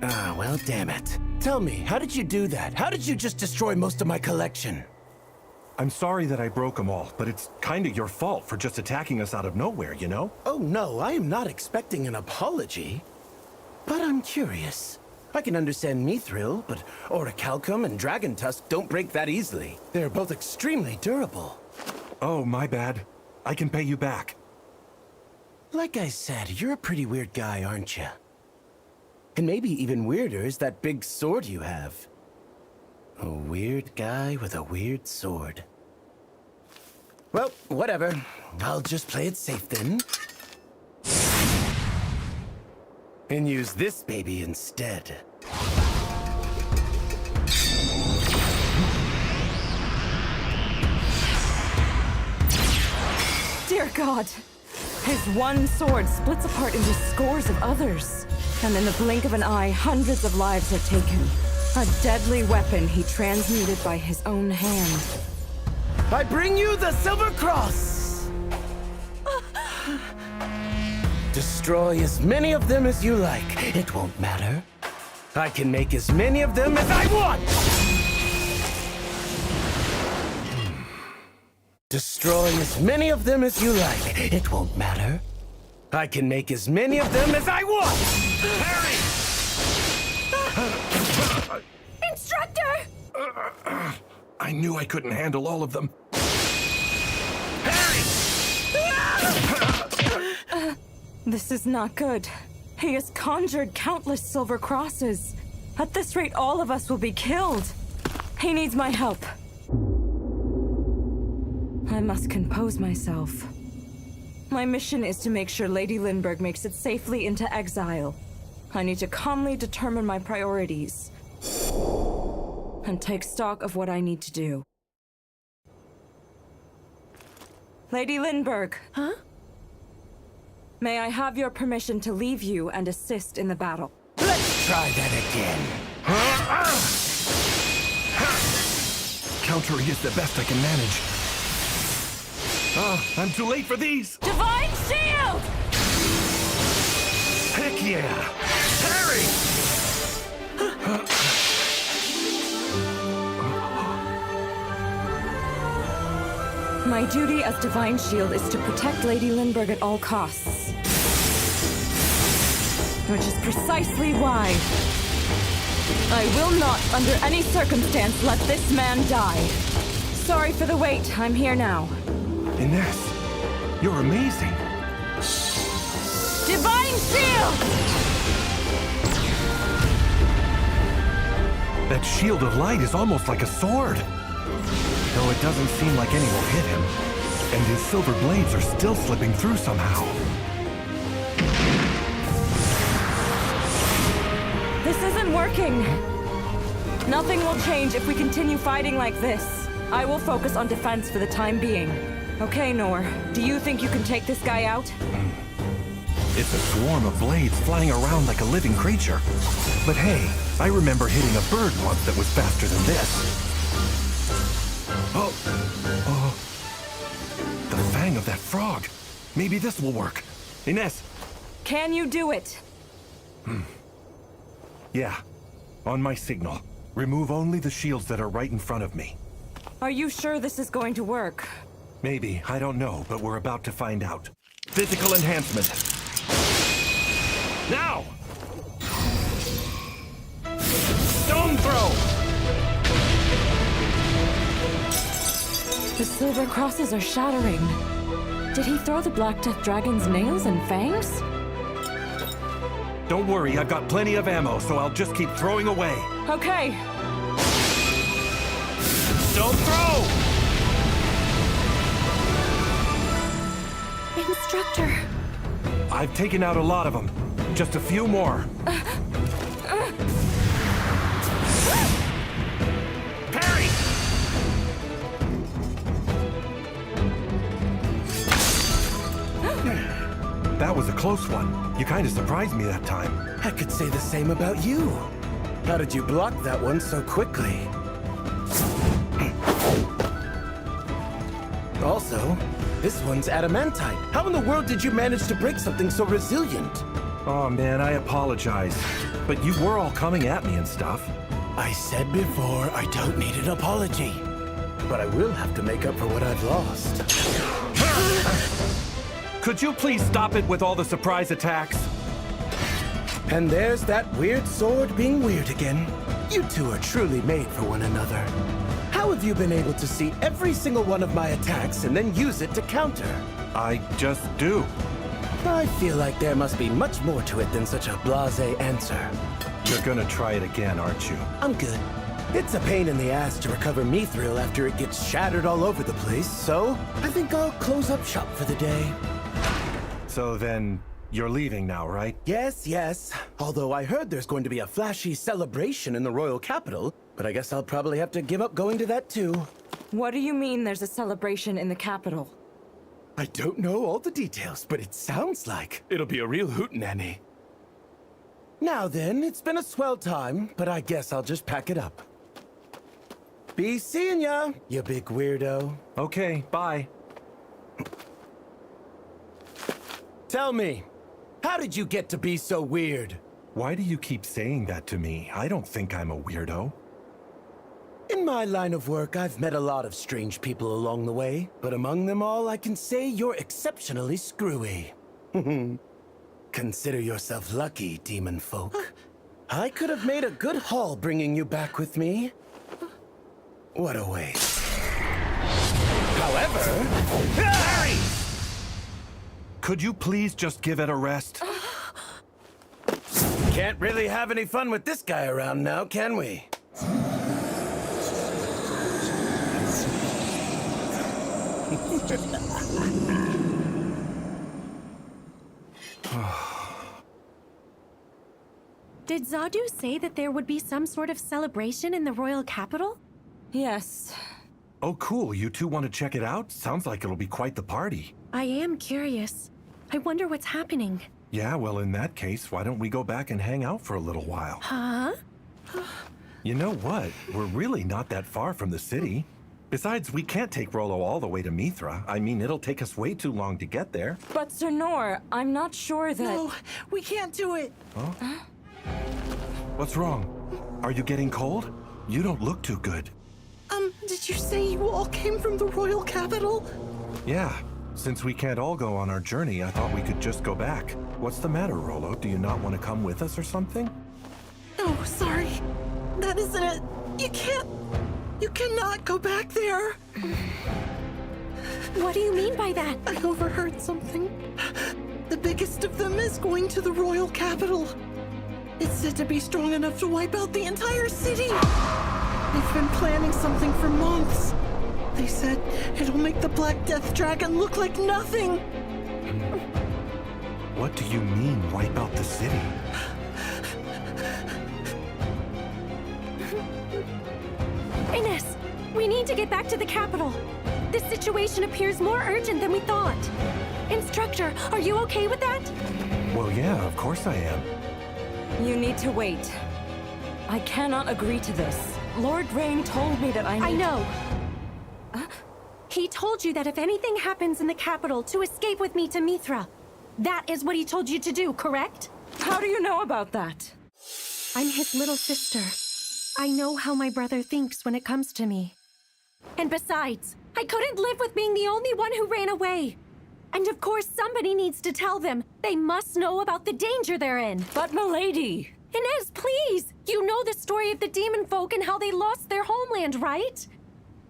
Ah, well, damn it. Tell me, how did you do that? How did you just destroy most of my collection? I'm sorry that I broke them all, but it's kinda your fault for just attacking us out of nowhere, you know? Oh no, I am not expecting an apology. But I'm curious. I can understand Mithril, but Orichalcum and Dragon Tusk don't break that easily. They're both extremely durable. Oh, my bad. I can pay you back. Like I said, you're a pretty weird guy, aren't you? And maybe even weirder is that big sword you have. A weird guy with a weird sword. Well, whatever. I'll just play it safe then. And use this baby instead. Dear God! His one sword splits apart into scores of others. And in the blink of an eye, hundreds of lives are taken. A deadly weapon he transmuted by his own hand. I bring you the Silver Cross! Destroy as many of them as you like. It won't matter. I can make as many of them as I want! Destroy as many of them as you like. It won't matter. I can make as many of them as I want! Harry! Instructor! I knew I couldn't handle all of them. This is not good. He has conjured countless silver crosses. At this rate, all of us will be killed. He needs my help. I must compose myself. My mission is to make sure Lady Lindbergh makes it safely into exile. I need to calmly determine my priorities and take stock of what I need to do. Lady Lindbergh. Huh? May I have your permission to leave you and assist in the battle? Let's try that again. Countering is the best I can manage. I'm too late for these! Divine Shield! Heck yeah! Harry! My duty as Divine Shield is to protect Lady Lindbergh at all costs. Which is precisely why I will not, under any circumstance, let this man die. Sorry for the wait. I'm here now. Ines, you're amazing. Divine Shield! That shield of light is almost like a sword. Though it doesn't seem like any will hit him. And his silver blades are still slipping through somehow. This isn't working. Nothing will change if we continue fighting like this. I will focus on defense for the time being. Okay, Nor, do you think you can take this guy out? It's a swarm of blades flying around like a living creature. But hey, I remember hitting a bird once that was faster than this. Oh, the fang of that frog. Maybe this will work. Ines. Can you do it? Yeah, on my signal. Remove only the shields that are right in front of me. Are you sure this is going to work? Maybe, I don't know, but we're about to find out. Physical enhancement. Now! Stone throw! The silver crosses are shattering. Did he throw the Black Death Dragon's nails and fangs? Don't worry, I've got plenty of ammo, so I'll just keep throwing away. Okay. Stone throw! Instructor. I've taken out a lot of them. Just a few more. Parry! That was a close one. You kind of surprised me that time. I could say the same about you. How did you block that one so quickly? Also, this one's adamantite. How in the world did you manage to break something so resilient? Oh man, I apologize. But you were all coming at me and stuff. I said before, I don't need an apology. But I will have to make up for what I've lost. Could you please stop it with all the surprise attacks? And there's that weird sword being weird again. You two are truly made for one another. How have you been able to see every single one of my attacks and then use it to counter? I just do. I feel like there must be much more to it than such a blasé answer. You're gonna try it again, aren't you? I'm good. It's a pain in the ass to recover Mithril after it gets shattered all over the place, so I think I'll close up shop for the day. So then, You're leaving now, right? Yes, yes. Although I heard there's going to be a flashy celebration in the royal capital, but I guess I'll probably have to give up going to that too. What do you mean there's a celebration in the capital? I don't know all the details, but it sounds like it'll be a real hootenanny. Now then, it's been a swell time, but I guess I'll just pack it up. Be seeing ya, you big weirdo. Okay, bye. Tell me, how did you get to be so weird? Why do you keep saying that to me? I don't think I'm a weirdo. In my line of work, I've met a lot of strange people along the way, but among them all, I can say you're exceptionally screwy. Consider yourself lucky, demon folk. I could have made a good haul bringing you back with me. What a waste. However... Harry! Could you please just give it a rest? Can't really have any fun with this guy around now, can we? Did Zadu say that there would be some sort of celebration in the royal capital? Yes. Oh, cool. You two want to check it out? Sounds like it'll be quite the party. I am curious. I wonder what's happening. Yeah, well, in that case, why don't we go back and hang out for a little while? Huh? You know what? We're really not that far from the city. Besides, we can't take Rollo all the way to Mithra. I mean, it'll take us way too long to get there. But Sir Nor, I'm not sure that... No, we can't do it. Huh? What's wrong? Are you getting cold? You don't look too good. Did you say you all came from the royal capital? Yeah. Since we can't all go on our journey, I thought we could just go back. What's the matter, Rollo? Do you not want to come with us or something? No, sorry. That isn't it. You cannot go back there. What do you mean by that? I overheard something. The biggest of them is going to the royal capital. It's said to be strong enough to wipe out the entire city. They've been planning something for months. They said it'll make the Black Death Dragon look like nothing. What do you mean, wipe out the city? Ines, we need to get back to the capital. This situation appears more urgent than we thought. Instructor, are you okay with that? Well, yeah, of course I am. You need to wait. I cannot agree to this. Lord Rain told me that I know. He told you that if anything happens in the capital, to escape with me to Mithra. That is what he told you to do, correct? How do you know about that? I'm his little sister. I know how my brother thinks when it comes to me. And besides, I couldn't live with being the only one who ran away. And of course, somebody needs to tell them. They must know about the danger they're in. But milady... Ines, please! You know the story of the demon folk and how they lost their homeland, right?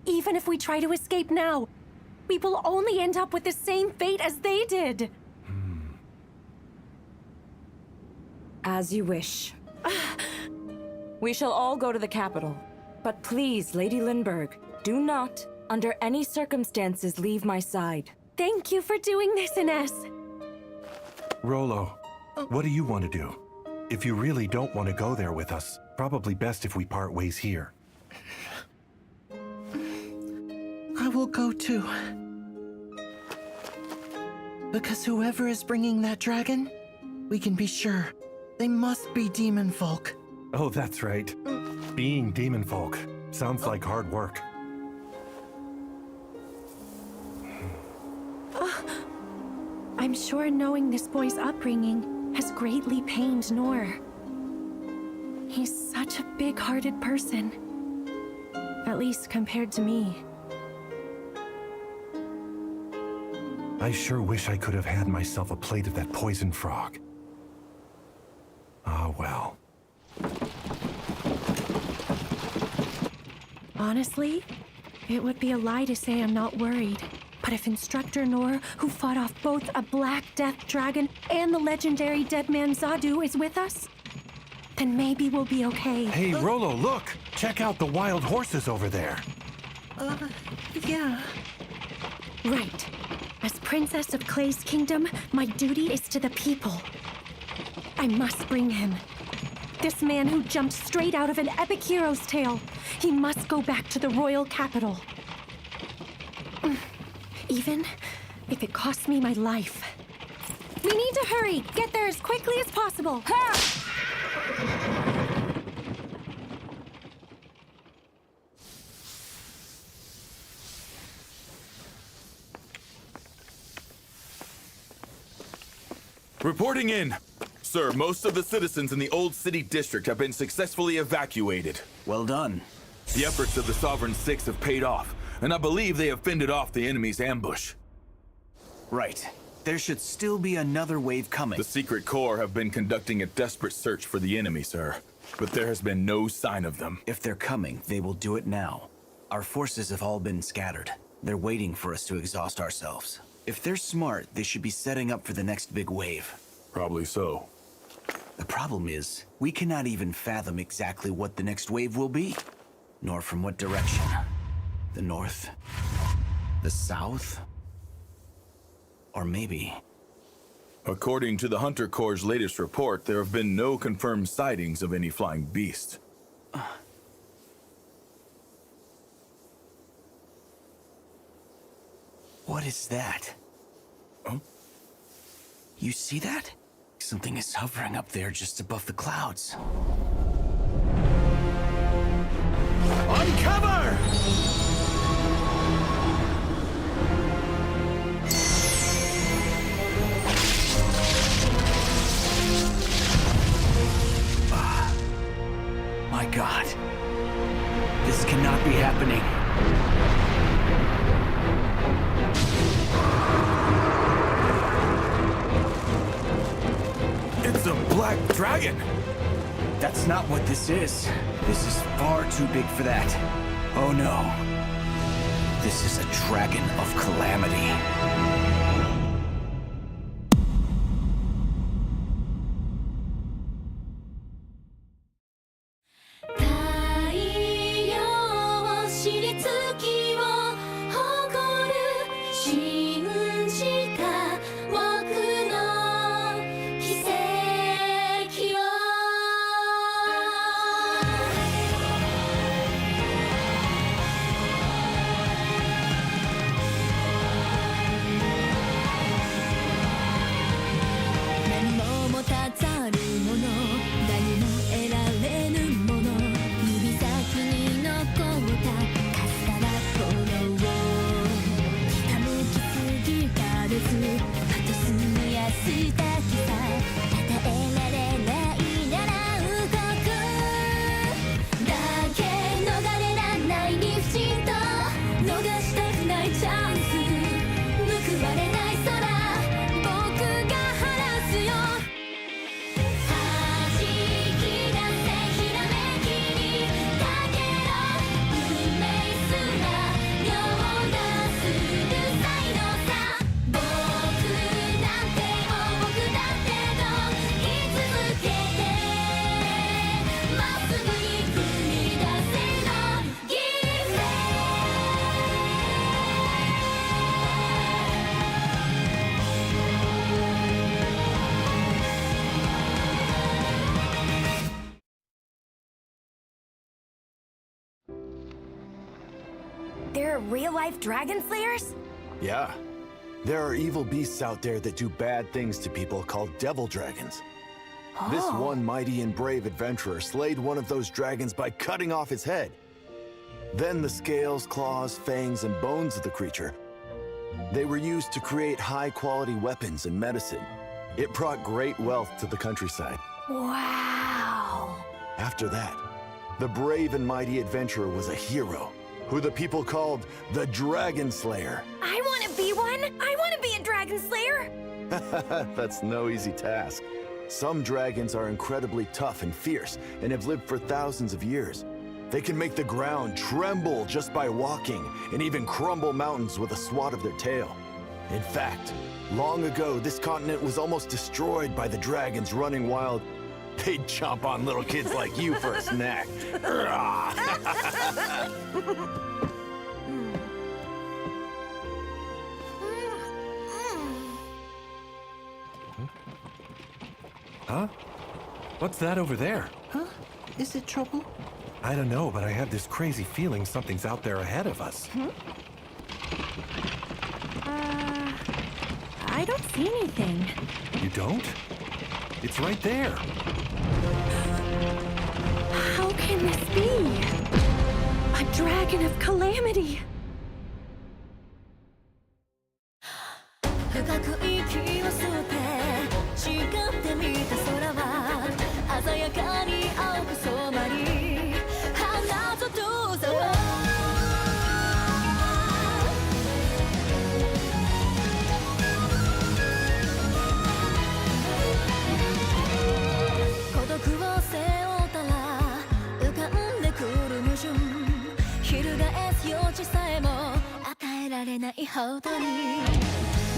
Even if we try to escape now, we will only end up with the same fate as they did. As you wish. We shall all go to the capital. But please, Lady Lindbergh, do not, under any circumstances, leave my side. Thank you for doing this, Ines. Rollo, what do you want to do? If you really don't want to go there with us, probably best if we part ways here. I will go too. Because whoever is bringing that dragon, we can be sure they must be demon folk. Oh, that's right. Being demon folk sounds like hard work. I'm sure knowing this boy's upbringing has greatly pained Nor. He's such a big-hearted person. At least compared to me. I sure wish I could have had myself a plate of that poison frog. Ah, well. Honestly, it would be a lie to say I'm not worried. But if Instructor Nor, who fought off both a Black Death Dragon and the legendary dead man Zadu, is with us, then maybe we'll be okay. Hey, Rollo, look! Check out the wild horses over there. Yeah. Right. As Princess of Clay's kingdom, my duty is to the people. I must bring him. This man who jumped straight out of an epic hero's tale. He must go back to the royal capital. Even if it costs me my life. We need to hurry! Get there as quickly as possible! Reporting in. Sir, most of the citizens in the Old City District have been successfully evacuated. Well done. The efforts of the Sovereign Six have paid off, and I believe they have fended off the enemy's ambush. Right. There should still be another wave coming. The Secret Corps have been conducting a desperate search for the enemy, sir, but there has been no sign of them. If they're coming, they will do it now. Our forces have all been scattered. They're waiting for us to exhaust ourselves. If they're smart, they should be setting up for the next big wave. Probably so. The problem is, we cannot even fathom exactly what the next wave will be, nor from what direction. The north? The south? Or maybe... According to the Hunter Corps' latest report, there have been no confirmed sightings of any flying beast. What is that? Huh? You see that? Something is hovering up there just above the clouds. On cover! My God. This cannot be happening. It's a black dragon! That's not what this is. This is far too big for that. Oh no. This is a dragon of calamity. There are real-life dragon slayers? Yeah. There are evil beasts out there that do bad things to people called devil dragons. This one mighty and brave adventurer slayed one of those dragons by cutting off its head. Then the scales, claws, fangs, and bones of the creature, they were used to create high-quality weapons and medicine. It brought great wealth to the countryside. Wow! After that, the brave and mighty adventurer was a hero, who the people called the Dragon Slayer. I want to be one! I want to be a dragon slayer! That's no easy task. Some dragons are incredibly tough and fierce and have lived for thousands of years. They can make the ground tremble just by walking and even crumble mountains with a swat of their tail. In fact, long ago, this continent was almost destroyed by the dragons running wild. They'd chomp on little kids like you for a snack. Huh? What's that over there? Huh? Is it trouble? I don't know, but I have this crazy feeling something's out there ahead of us. I don't see anything. You don't? It's right there. How can this be? A dragon of calamity. 深く息を吸って誓ってみた空は鮮やかに青く染まり花と遠ざは孤独を背負ったら浮かんでくる矛盾翻す余地さえも与えられないほどに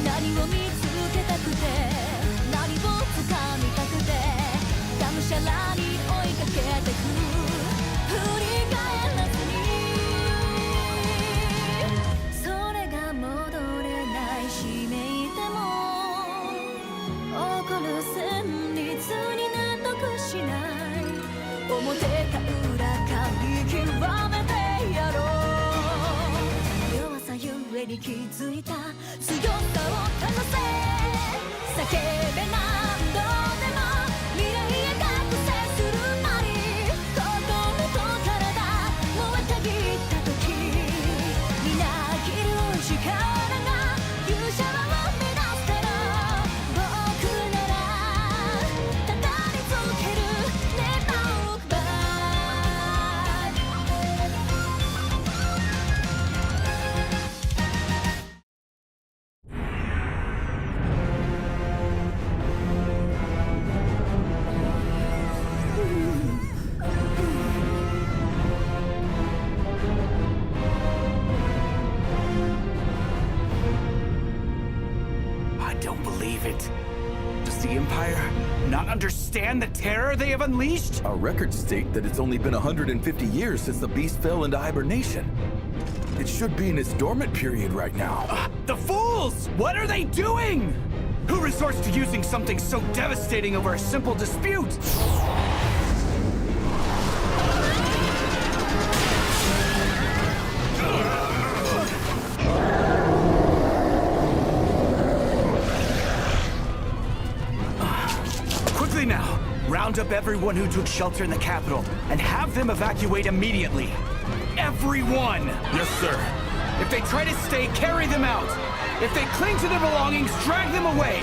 何を見つけたくて何を掴みたくてがむしゃらに追いかけてく振り返らずにそれが戻れないしめいても起こる旋律に納得しない表か裏か見極めてやろう弱さゆえに気づいた強さをかざせ叫べ何度でも未来へ覚醒するまり心と体燃えたぎった時みなぎる力が勇者を生み出すから僕ならただり続ける Never look back I don't believe it. Does the Empire not understand the terror they have unleashed? Our records state that it's only been 150 years since the beast fell into hibernation. It should be in its dormant period right now. The fools! What are they doing? Who resorts to using something so devastating over a simple dispute? Quickly now! Round up everyone who took shelter in the capital and have them evacuate immediately. Everyone! Yes, sir. If they try to stay, carry them out. If they cling to their belongings, drag them away.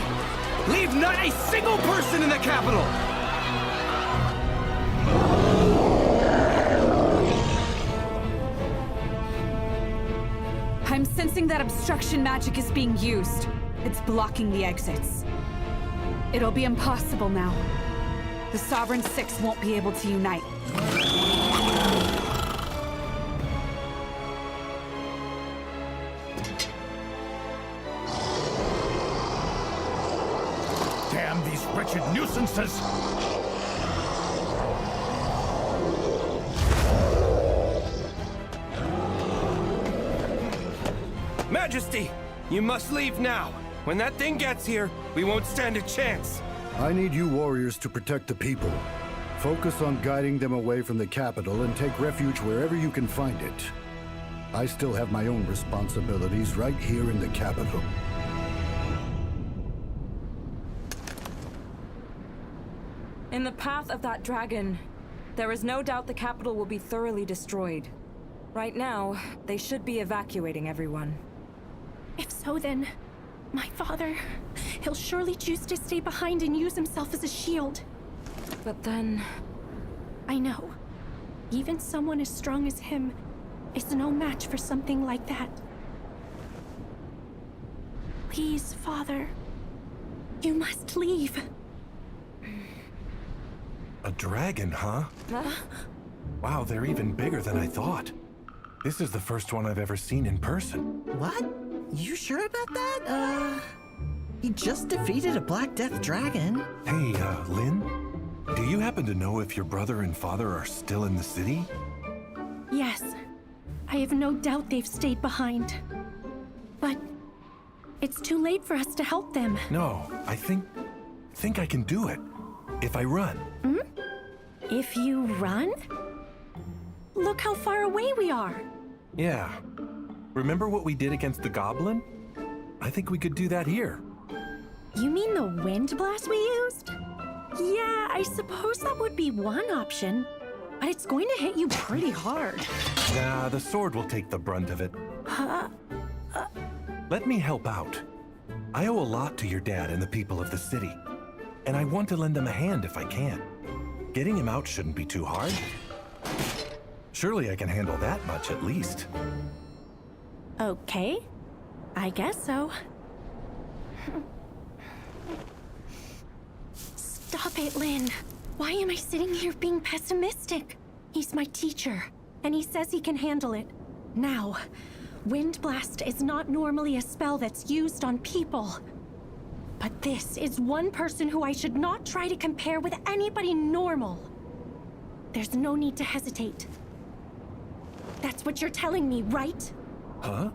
Leave not a single person in the capital. I'm sensing that obstruction magic is being used. It's blocking the exits. It'll be impossible now. The Sovereign Six won't be able to unite. Damn these wretched nuisances! Majesty, you must leave now. When that thing gets here, we won't stand a chance. I need you warriors to protect the people. Focus on guiding them away from the capital and take refuge wherever you can find it. I still have my own responsibilities right here in the capital. In the path of that dragon, there is no doubt the capital will be thoroughly destroyed. Right now, they should be evacuating everyone. If so, then my father, he'll surely choose to stay behind and use himself as a shield. But then... I know. Even someone as strong as him is no match for something like that. Please, Father. You must leave. A dragon, huh? Wow, they're even bigger than I thought. This is the first one I've ever seen in person. What? You sure about that? He just defeated a Black Death dragon. Hey, Lynn? Do you happen to know if your brother and father are still in the city? Yes. I have no doubt they've stayed behind. But it's too late for us to help them. No, I think I can do it. if I run. If you run? Look how far away we are. Yeah. Remember what we did against the goblin? I think we could do that here. You mean the wind blast we used? Yeah, I suppose that would be one option. But it's going to hit you pretty hard. Nah, the sword will take the brunt of it. Huh? Let me help out. I owe a lot to your dad and the people of the city, and I want to lend him a hand if I can. Getting him out shouldn't be too hard. Surely I can handle that much at least. Okay. I guess so. Stop it, Lynn. Why am I sitting here being pessimistic? He's my teacher, and he says he can handle it. Now, Wind Blast is not normally a spell that's used on people. But this is one person who I should not try to compare with anybody normal. There's no need to hesitate. That's what you're telling me, right? Huh?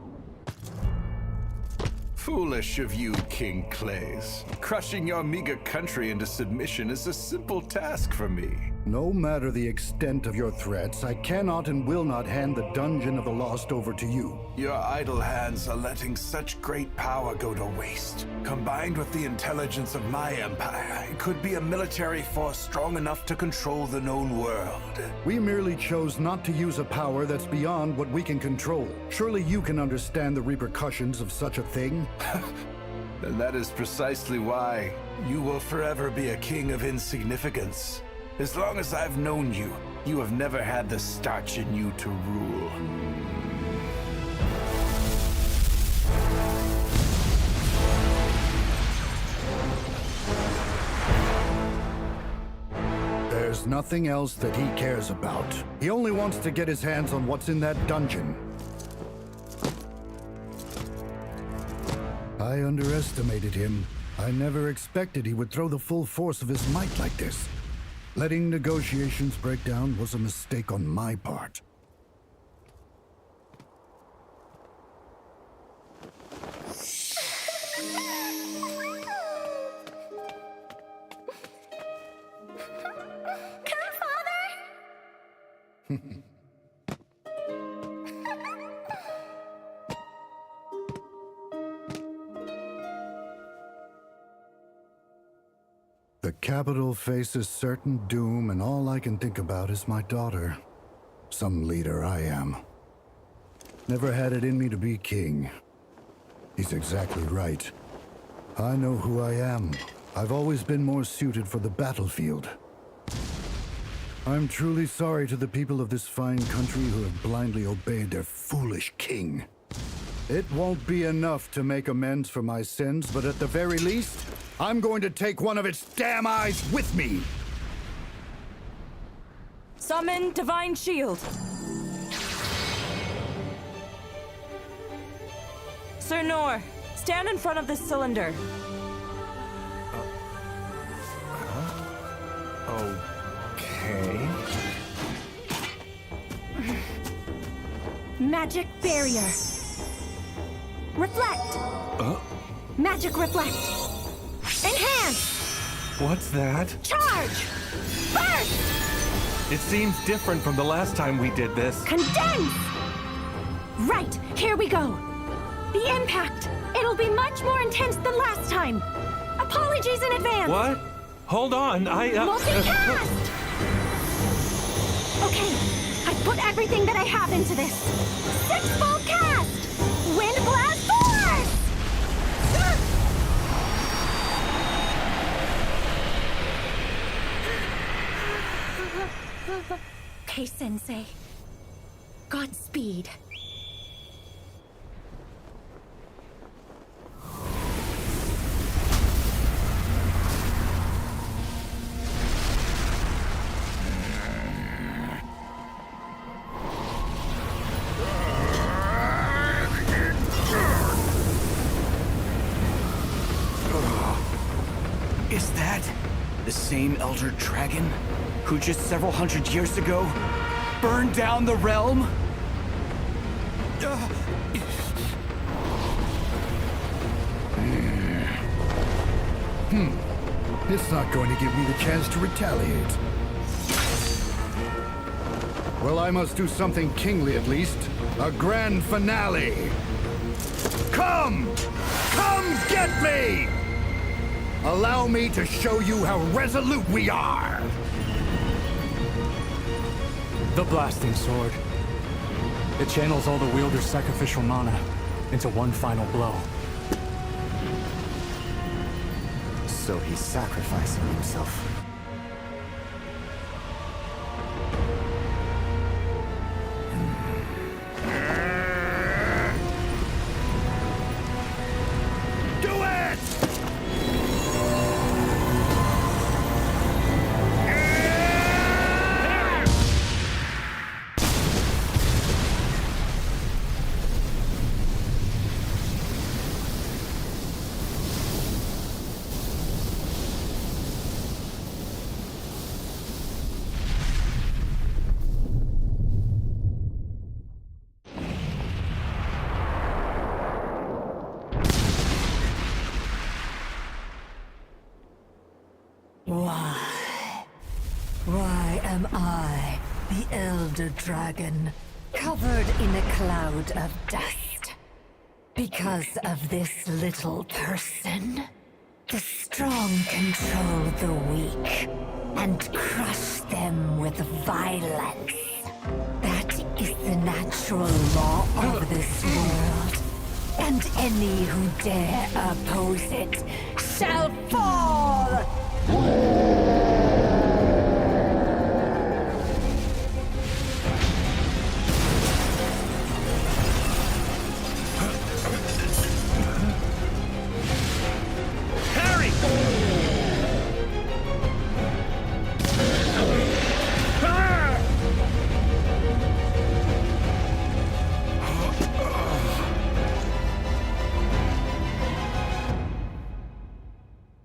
Foolish of you, King Clays. Crushing your meager country into submission is a simple task for me. No matter the extent of your threats, I cannot and will not hand the Dungeon of the Lost over to you. Your idle hands are letting such great power go to waste. Combined with the intelligence of my empire, it could be a military force strong enough to control the known world. We merely chose not to use a power that's beyond what we can control. Surely you can understand the repercussions of such a thing? And that is precisely why you will forever be a king of insignificance. As long as I've known you, you have never had the starch in you to rule. There's nothing else that he cares about. He only wants to get his hands on what's in that dungeon. I underestimated him. I never expected he would throw the full force of his might like this. Letting negotiations break down was a mistake on my part. The capital faces certain doom, and all I can think about is my daughter. Some leader I am. Never had it in me to be king. He's exactly right. I know who I am. I've always been more suited for the battlefield. I'm truly sorry to the people of this fine country who have blindly obeyed their foolish king. It won't be enough to make amends for my sins, but at the very least, I'm going to take one of its damn eyes with me! Summon Divine Shield. Sir Nor, stand in front of this cylinder. Okay. Magic barrier. Reflect. Magic reflect. Enhance. What's that? Charge. Burst. It seems different from the last time we did this. Condense. Right, here we go. The impact. It'll be much more intense than last time. Apologies in advance. What? Hold on, Multicast! Okay, I put everything that I have into this. Six-fold cast! Wind blast force! Okay, Sensei. Godspeed. Is that the same Elder Dragon who just several hundred years ago burned down the realm? It's not going to give me the chance to retaliate. Well, I must do something kingly at least. A grand finale. Come! Come get me! Allow me to show you how resolute we are! The blasting sword. It channels all the wielder's sacrificial mana into one final blow. So he's sacrificing himself. Why am I, the Elder Dragon, covered in a cloud of dust? Because of this little person? The strong control the weak and crush them with violence. That is the natural law of this world. And any who dare oppose it shall fall!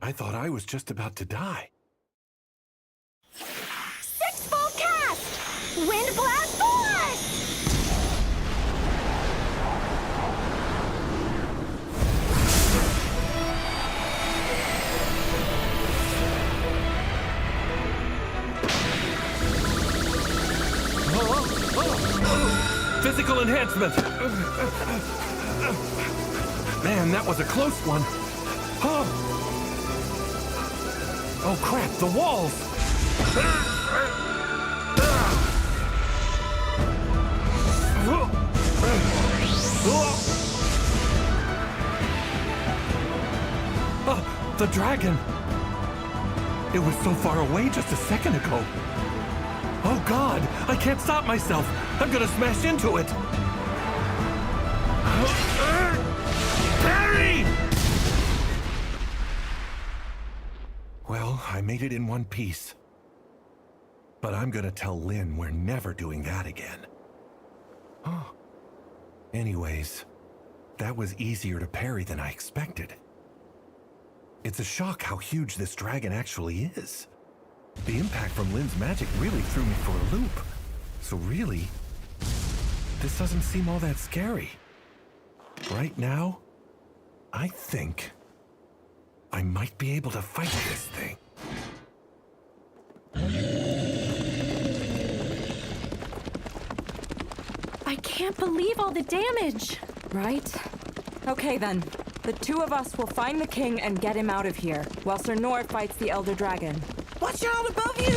I thought I was just about to die. Six-fold cast! Wind blast force! Physical enhancement! Man, that was a close one. Oh crap, the walls! The dragon! It was so far away just a second ago. Oh God, I can't stop myself. I'm gonna smash into it. Barry! Well, I made it in one piece. But I'm gonna tell Lynn we're never doing that again. Anyways, that was easier to parry than I expected. It's a shock how huge this dragon actually is. The impact from Lynn's magic really threw me for a loop. So really, this doesn't seem all that scary. Right now, I think I might be able to fight this thing. I can't believe all the damage! Right? Okay then. The two of us will find the king and get him out of here, while Sir Nor fights the Elder Dragon. Watch out above you!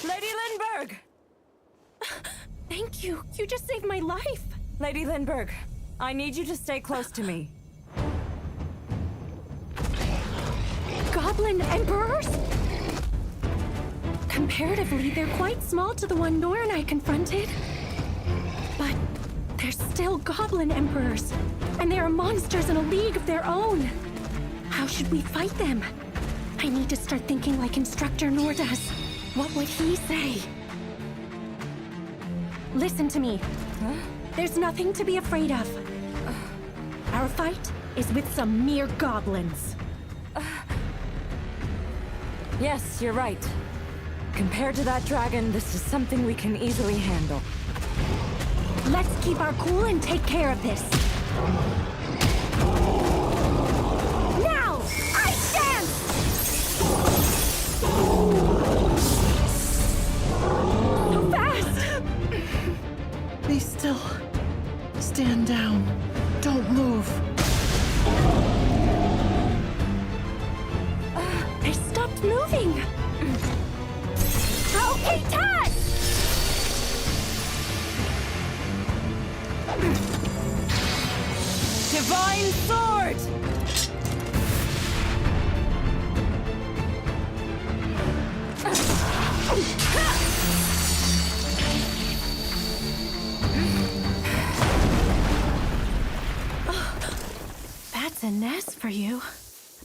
Lady Lindbergh! Thank you. You just saved my life. Lady Lindbergh, I need you to stay close to me. Goblin Emperors? Comparatively, they're quite small to the one Nor and I confronted. But they're still Goblin Emperors. And they are monsters in a league of their own. How should we fight them? I need to start thinking like Instructor Nor does. What would he say? Listen to me. Huh? There's nothing to be afraid of. Our fight is with some mere goblins. Yes, you're right. Compared to that dragon, this is something we can easily handle. Let's keep our cool and take care of this. Now! Ice dance! So fast! Be still. Stand down. Don't move. I stopped moving. Okay, Tad! Divine Sword! That's a nest for you.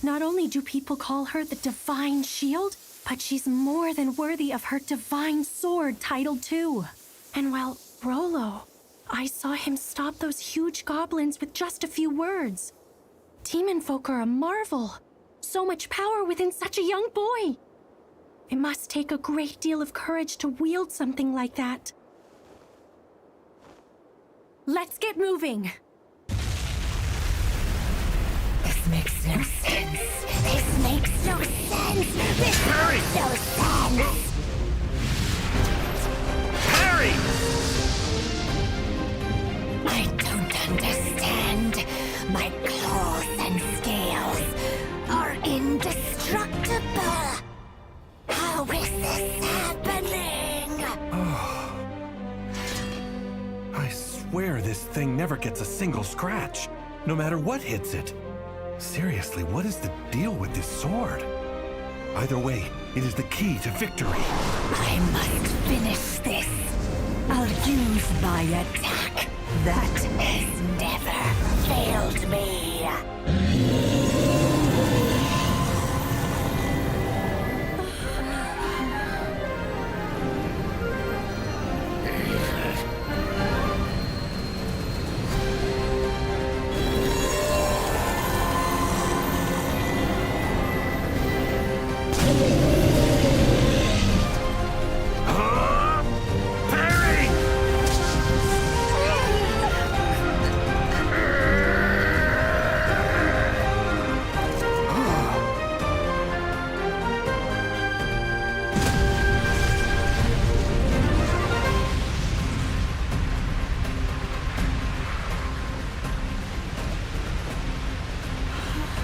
Not only do people call her the Divine Shield, but she's more than worthy of her Divine Sword title too. And well, Rolo, I saw him stop those huge goblins with just a few words. Demon folk are a marvel. So much power within such a young boy. It must take a great deal of courage to wield something like that. Let's get moving. This makes no sense. This makes no sense. This makes no sense. Harry! I don't understand. My claws and scales are indestructible. How is this happening? I swear this thing never gets a single scratch, no matter what hits it. Seriously, what is the deal with this sword? Either way, it is the key to victory. I must finish this. I'll use my attack. That has never failed me.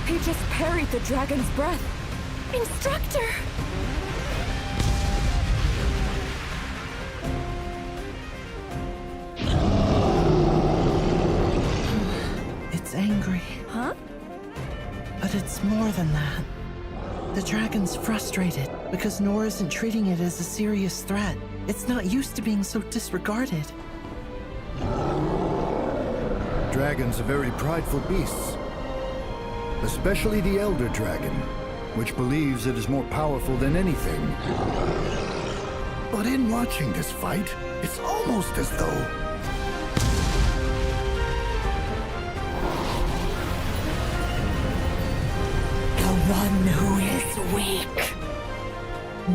He just parried the dragon's breath. Instructor! It's angry. Huh? But it's more than that. The dragon's frustrated because Nor isn't treating it as a serious threat. It's not used to being so disregarded. Dragons are very prideful beasts. Especially the Elder Dragon, which believes it is more powerful than anything. But in watching this fight, it's almost as though The one who is weak.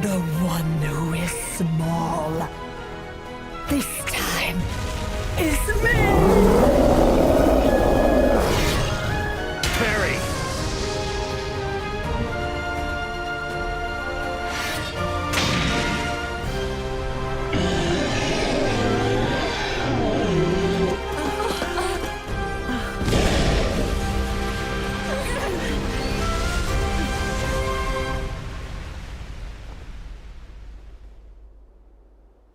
The one who is small. This time is me! Harry!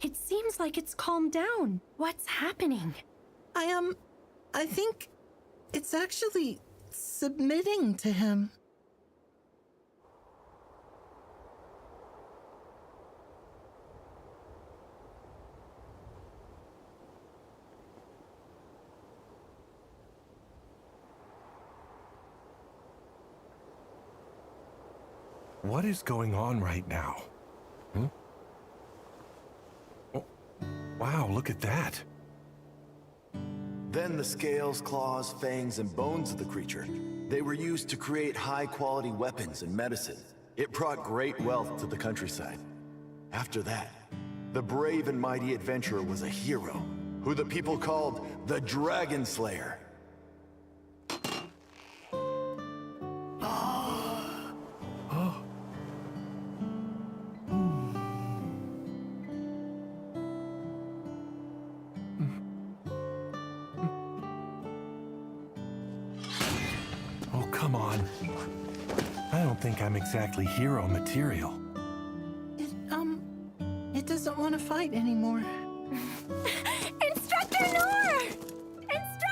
It seems like it's calmed down. What's happening? I think it's actually submitting to him. What is going on right now? Oh, wow, look at that. Then the scales, claws, fangs, and bones of the creature. They were used to create high-quality weapons and medicine. It brought great wealth to the countryside. After that, the brave and mighty adventurer was a hero, who the people called the Dragon Slayer. Oh, come on. I don't think I'm exactly hero material. It doesn't want to fight anymore. Instructor Noor! Instructor!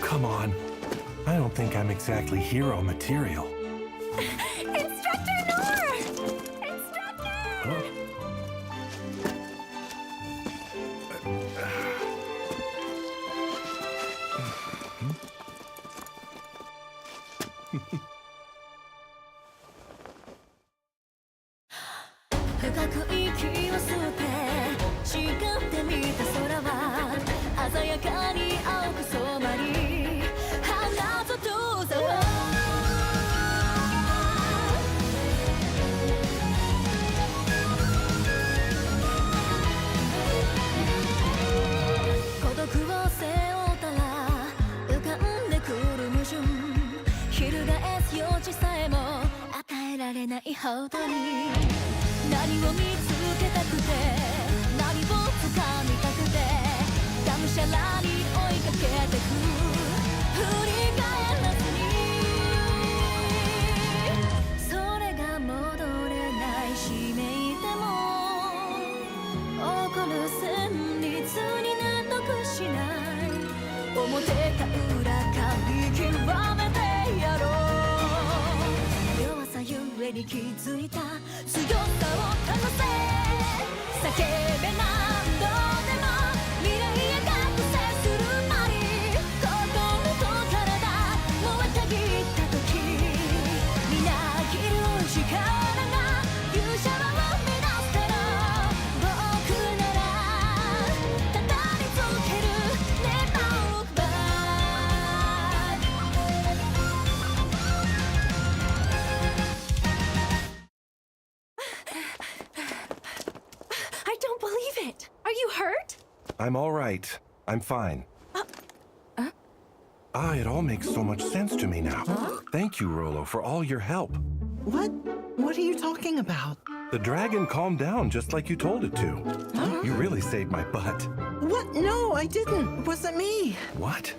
Come on. I don't think I'm exactly hero material. Instructor Noor! Instructor! I'm all right. I'm fine. It all makes so much sense to me now. Thank you, Rollo, for all your help. What? What are you talking about? The dragon calmed down just like you told it to. You really saved my butt. What? No, I didn't. It wasn't me. What?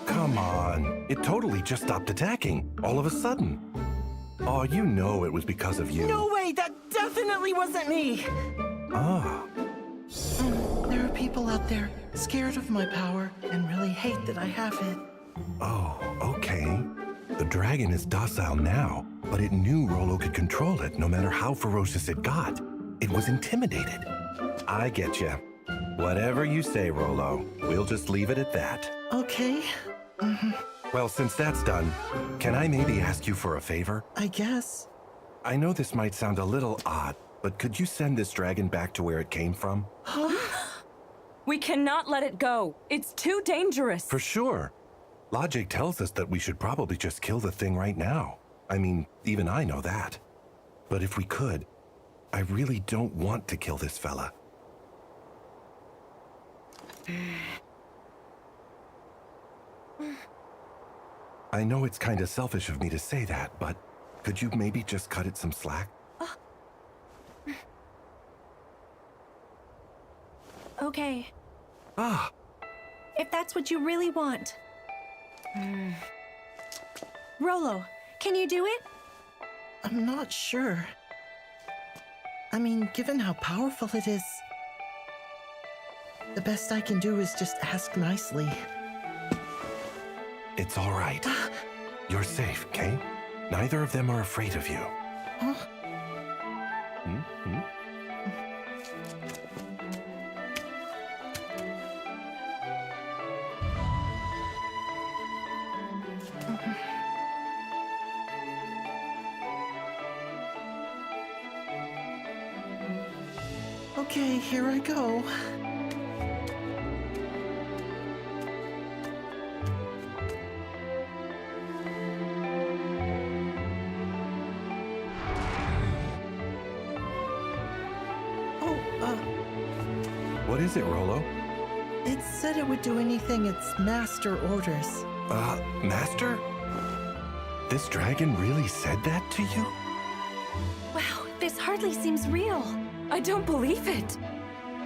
Come on. It totally just stopped attacking, all of a sudden. Oh, you know it was because of you. No way, that definitely wasn't me. Ah. There are people out there scared of my power and really hate that I have it. Oh, okay. The dragon is docile now, but it knew Rollo could control it no matter how ferocious it got. It was intimidated. I get you. Whatever you say, Rollo. We'll just leave it at that. Okay. Well, since that's done, can I maybe ask you for a favor? I guess. I know this might sound a little odd, but could you send this dragon back to where it came from? Huh? We cannot let it go. It's too dangerous. For sure. Logic tells us that we should probably just kill the thing right now. I mean, even I know that. But if we could, I really don't want to kill this fella. I know it's kind of selfish of me to say that, but could you maybe just cut it some slack? Okay. Ah. If that's what you really want. Rollo, can you do it? I'm not sure. I mean, given how powerful it is, the best I can do is just ask nicely. It's all right. You're safe, okay? Neither of them are afraid of you. Huh? Hmm? Okay, here I go. What is it, Rollo? It said it would do anything its master orders. Master? This dragon really said that to you? Wow, this hardly seems real. I don't believe it.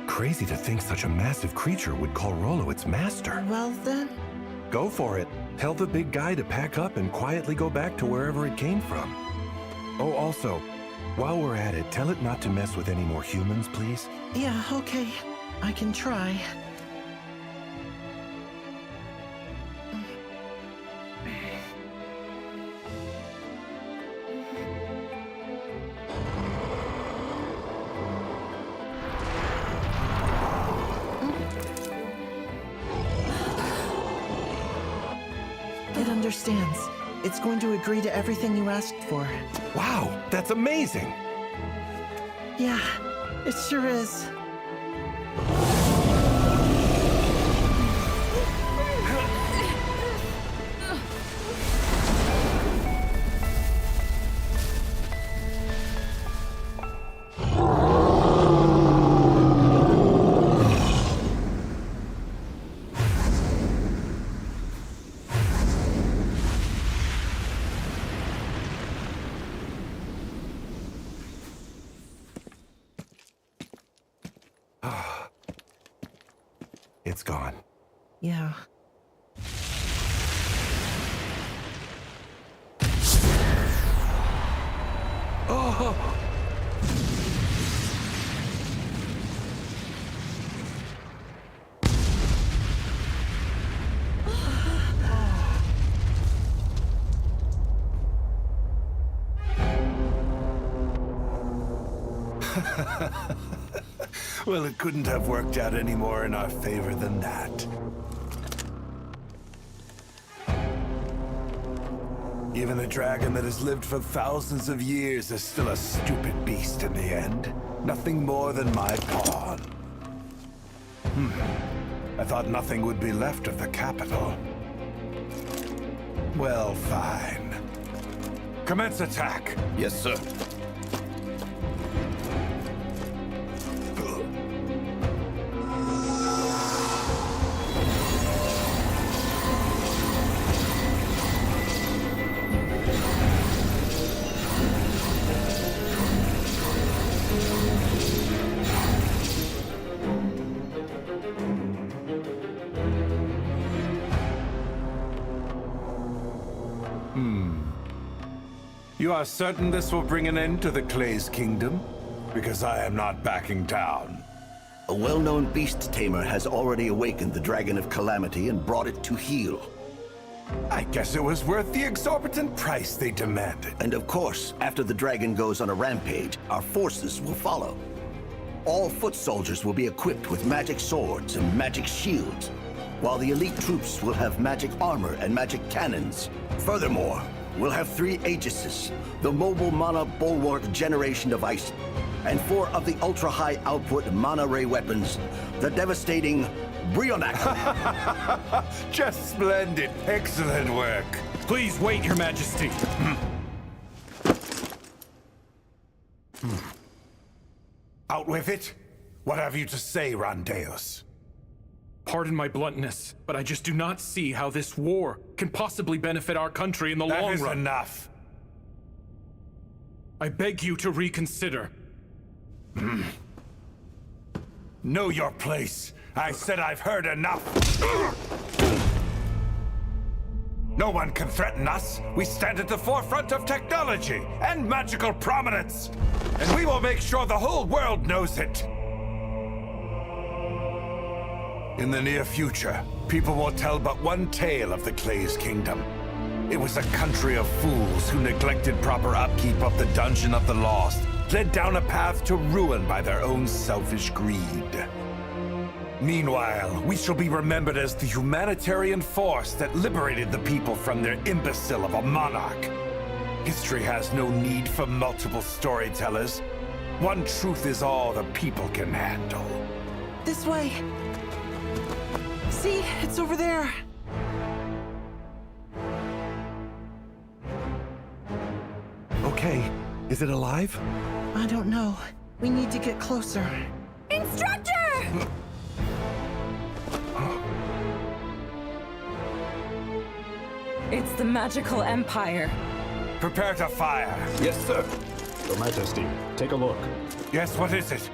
Crazy to think such a massive creature would call Rollo its master. Well then? Go for it. Tell the big guy to pack up and quietly go back to wherever it came from. Oh, also, while we're at it, tell it not to mess with any more humans, please. Yeah, okay. I can try. It understands. It's going to agree to everything you asked for. Wow, that's amazing! Yeah, it sure is. It's gone. Yeah. Oh! Well, it couldn't have worked out any more in our favor than that. Even a dragon that has lived for thousands of years is still a stupid beast in the end. Nothing more than my pawn. I thought nothing would be left of the capital. Well, fine. Commence attack. Yes, sir. You are certain this will bring an end to the Clay's kingdom? Because I am not backing down. A well-known beast tamer has already awakened the Dragon of Calamity and brought it to heel. I guess it was worth the exorbitant price they demanded. And of course, after the dragon goes on a rampage, our forces will follow. All foot soldiers will be equipped with magic swords and magic shields, while the elite troops will have magic armor and magic cannons. Furthermore, we'll have 3 Aegises, the mobile mana bulwark generation device, and 4 of the ultra-high output mana ray weapons, the devastating Brionac. Just splendid. Excellent work. Please wait, Your Majesty. Out with it. What have you to say, Rondeus? Pardon my bluntness, but I just do not see how this war can possibly benefit our country in the long run. That is enough. I beg you to reconsider. Know your place. I said I've heard enough. No one can threaten us. We stand at the forefront of technology and magical prominence. And we will make sure the whole world knows it. In the near future, people will tell but one tale of the Clay's kingdom. It was a country of fools who neglected proper upkeep of the Dungeon of the Lost, led down a path to ruin by their own selfish greed. Meanwhile, we shall be remembered as the humanitarian force that liberated the people from their imbecile of a monarch. History has no need for multiple storytellers. One truth is all the people can handle. This way. See, it's over there. Okay, is it alive? I don't know. We need to get closer. Instructor! It's the magical empire. Prepare to fire. Yes, sir. Your Majesty, take a look. Yes, what is it?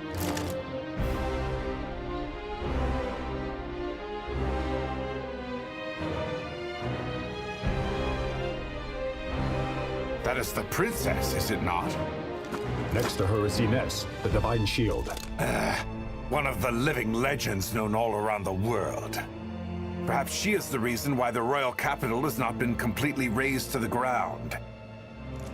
That is the princess, is it not? Next to her is Ines, the Divine Shield. One of the living legends known all around the world. Perhaps she is the reason why the royal capital has not been completely razed to the ground.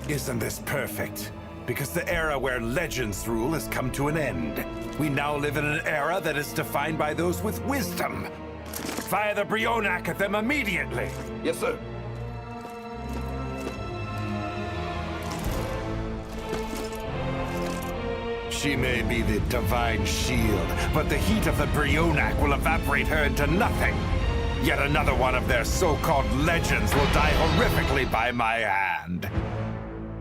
Isn't this perfect? Because the era where legends rule has come to an end. We now live in an era that is defined by those with wisdom. Fire the Brionac at them immediately! Yes, sir. She may be the Divine Shield, but the heat of the Brionac will evaporate her into nothing. Yet another one of their so-called legends will die horrifically by my hand.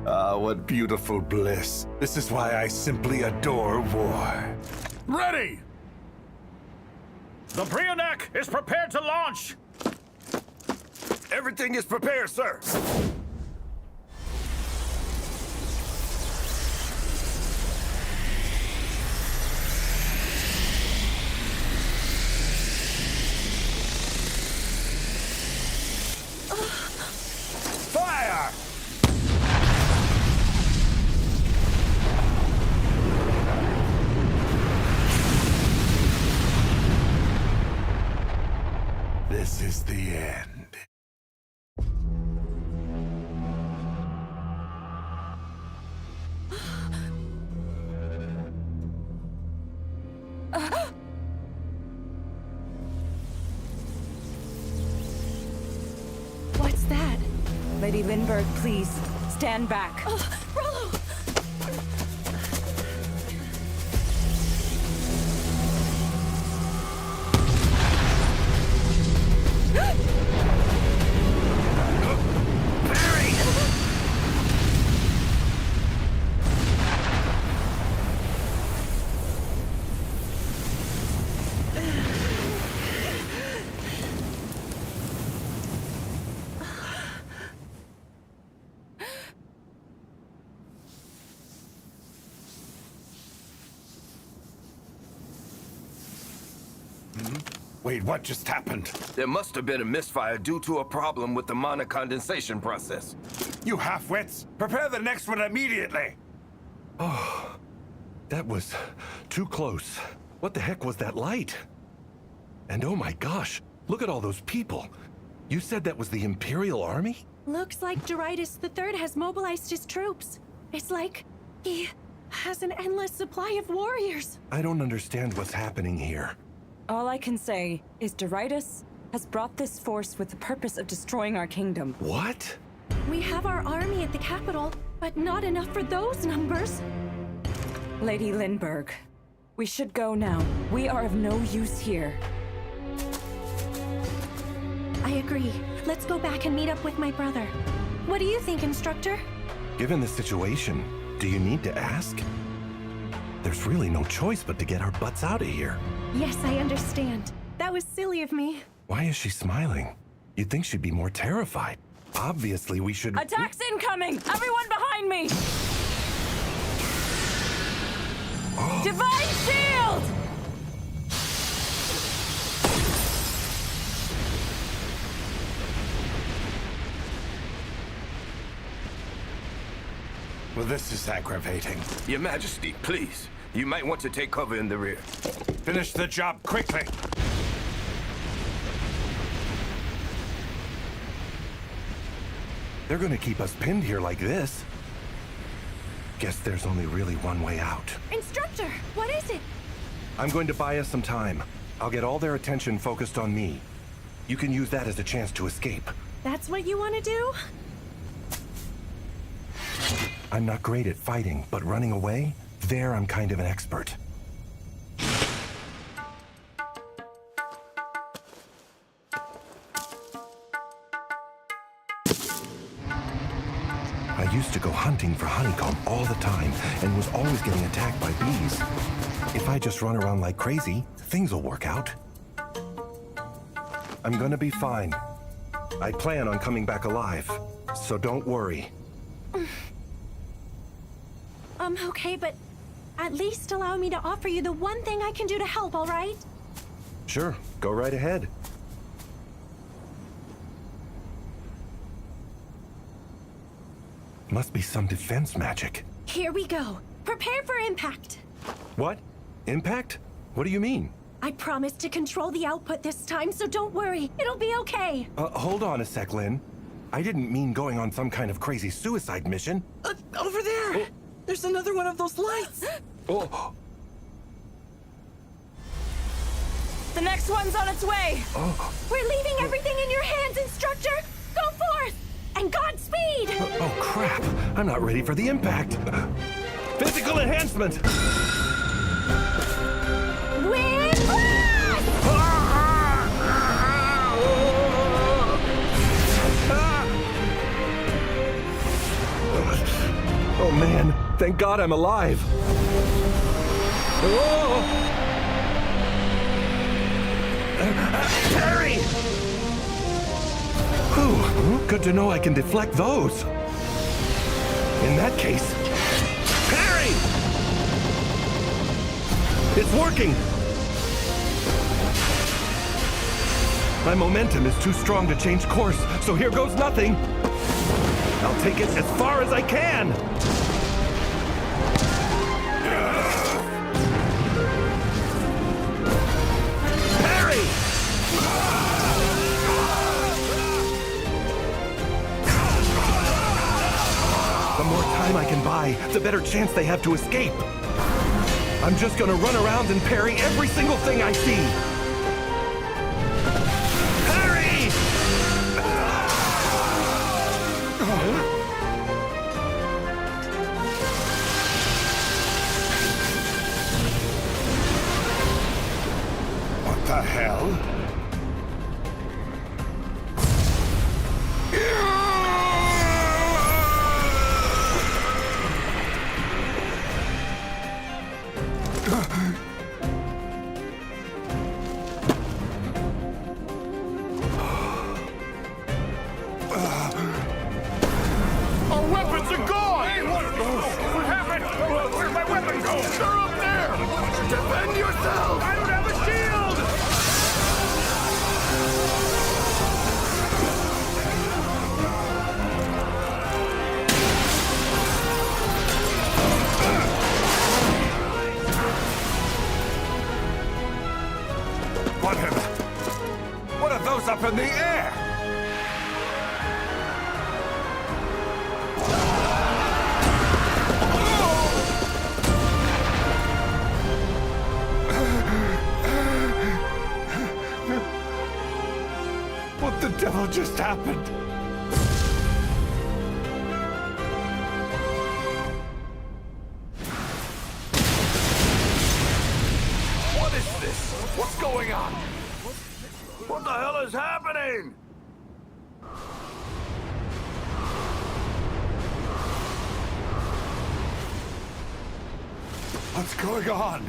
Ah, what beautiful bliss. This is why I simply adore war. Ready! The Brionac is prepared to launch! Everything is prepared, sir. Fire! This is the end. What's that? Lady Lindbergh, please, stand back. Rollo! Wait, what just happened? There must have been a misfire due to a problem with the mana condensation process. You half-wits! Prepare the next one immediately! Oh, that was too close. What the heck was that light? And oh my gosh, look at all those people. You said that was the Imperial Army? Looks like Doritus III has mobilized his troops. It's like he has an endless supply of warriors. I don't understand what's happening here. All I can say is Doritus has brought this force with the purpose of destroying our kingdom. What? We have our army at the capital, but not enough for those numbers. Lady Lindbergh, we should go now. We are of no use here. I agree. Let's go back and meet up with my brother. What do you think, Instructor? Given the situation, do you need to ask? There's really no choice but to get our butts out of here. Yes, I understand. That was silly of me. Why is she smiling? You'd think she'd be more terrified. Obviously, we should... Attacks incoming! Everyone behind me! Divine Shield! Well, this is aggravating. Your Majesty, please. You might want to take cover in the rear. Finish the job quickly! They're gonna keep us pinned here like this. Guess there's only really one way out. Instructor, what is it? I'm going to buy us some time. I'll get all their attention focused on me. You can use that as a chance to escape. That's what you want to do? I'm not great at fighting, but running away? There I'm kind of an expert. I used to go hunting for honeycomb all the time and was always getting attacked by bees. If I just run around like crazy, things will work out. I'm gonna be fine. I plan on coming back alive, so don't worry. Okay, but at least allow me to offer you the one thing I can do to help, all right? Sure, go right ahead. Must be some defense magic. Here we go. Prepare for impact. What? Impact? What do you mean? I promise to control the output this time, so don't worry. It'll be okay. Hold on a sec, Lynn. I didn't mean going on some kind of crazy suicide mission. Over there! Oh. There's another one of those lights! Oh. The next one's on its way! Oh. We're leaving everything in your hands, Instructor! Go forth! And Godspeed! Oh, crap! I'm not ready for the impact! Physical enhancement! Wind blast! Oh, man. Thank God I'm alive. Oh! Harry! Whew, good to know I can deflect those. In that case... Harry! It's working! My momentum is too strong to change course, so here goes nothing. I'll take it as far as I can! Harry! The more time I can buy, the better chance they have to escape. I'm just gonna run around and parry every single thing I see. Harry! What the hell? Our weapons are gone! Hey, what happened? Where'd my weapon go? They're up there! Defend yourself! I don't have a shield! up in the air! What the devil just happened? What is this? What's going on? What the hell is happening? What's going on?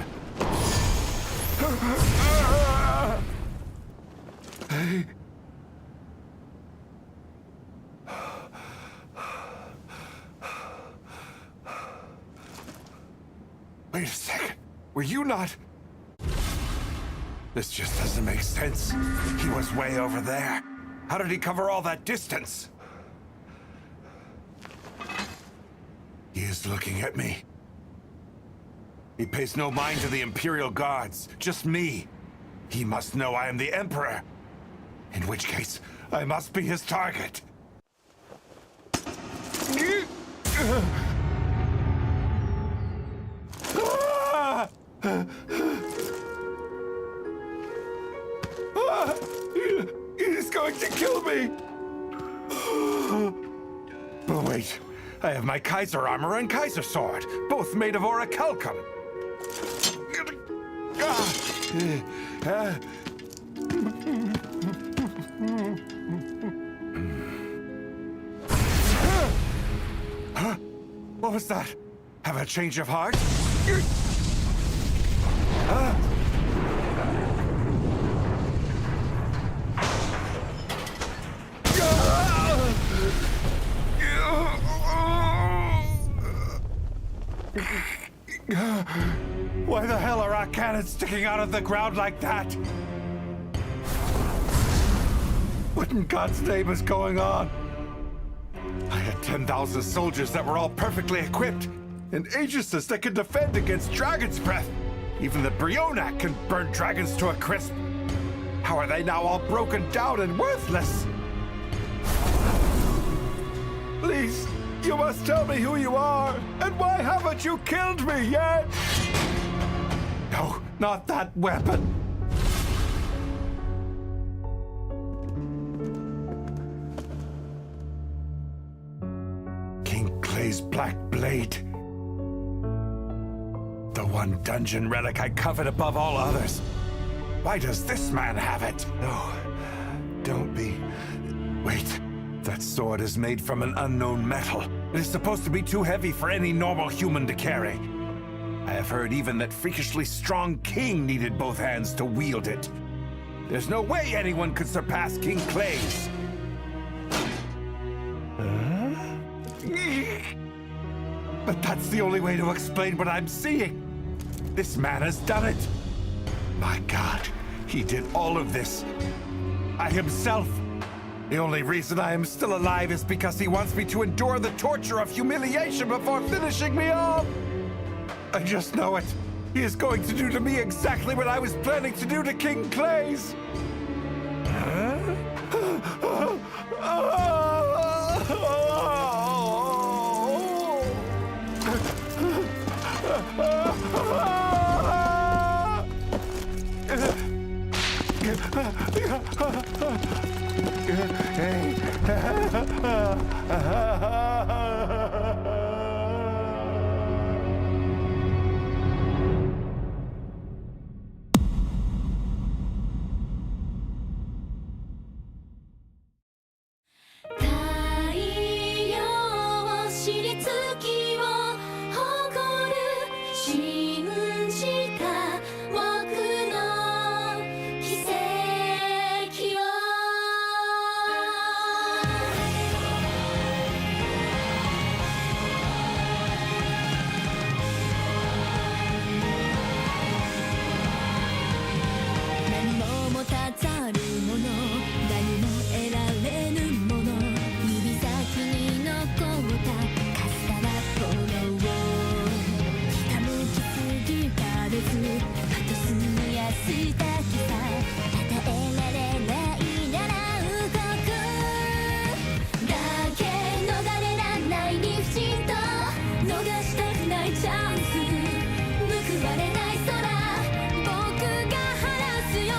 Hey. Wait a second. Were you not? This just doesn't make sense. He was way over there. How did he cover all that distance? He is looking at me. He pays no mind to the Imperial Guards, just me. He must know I am the Emperor. In which case, I must be his target. He's going to kill me! But wait, I have my Kaiser armor and Kaiser sword, both made of orichalcum. Huh? What was that? Have a change of heart? Why the hell are our cannons sticking out of the ground like that? What in God's name is going on? I had 10,000 soldiers that were all perfectly equipped, and Aegises that could defend against dragon's breath. Even the Brionac can burn dragons to a crisp. How are they now all broken down and worthless? Please, you must tell me who you are, and why haven't you killed me yet? No, not that weapon. King Clay's Black Blade. The one dungeon relic I covet above all others. Why does this man have it? No, don't be. Wait, that sword is made from an unknown metal. It is supposed to be too heavy for any normal human to carry. I have heard even that freakishly strong king needed both hands to wield it. There's no way anyone could surpass King Clay's. But that's the only way to explain what I'm seeing. This man has done it. My God, he did all of this. I himself. The only reason I am still alive is because he wants me to endure the torture of humiliation before finishing me off. I just know it. He is going to do to me exactly what I was planning to do to King Clay's. ないチャンス報われない空僕が晴らすよ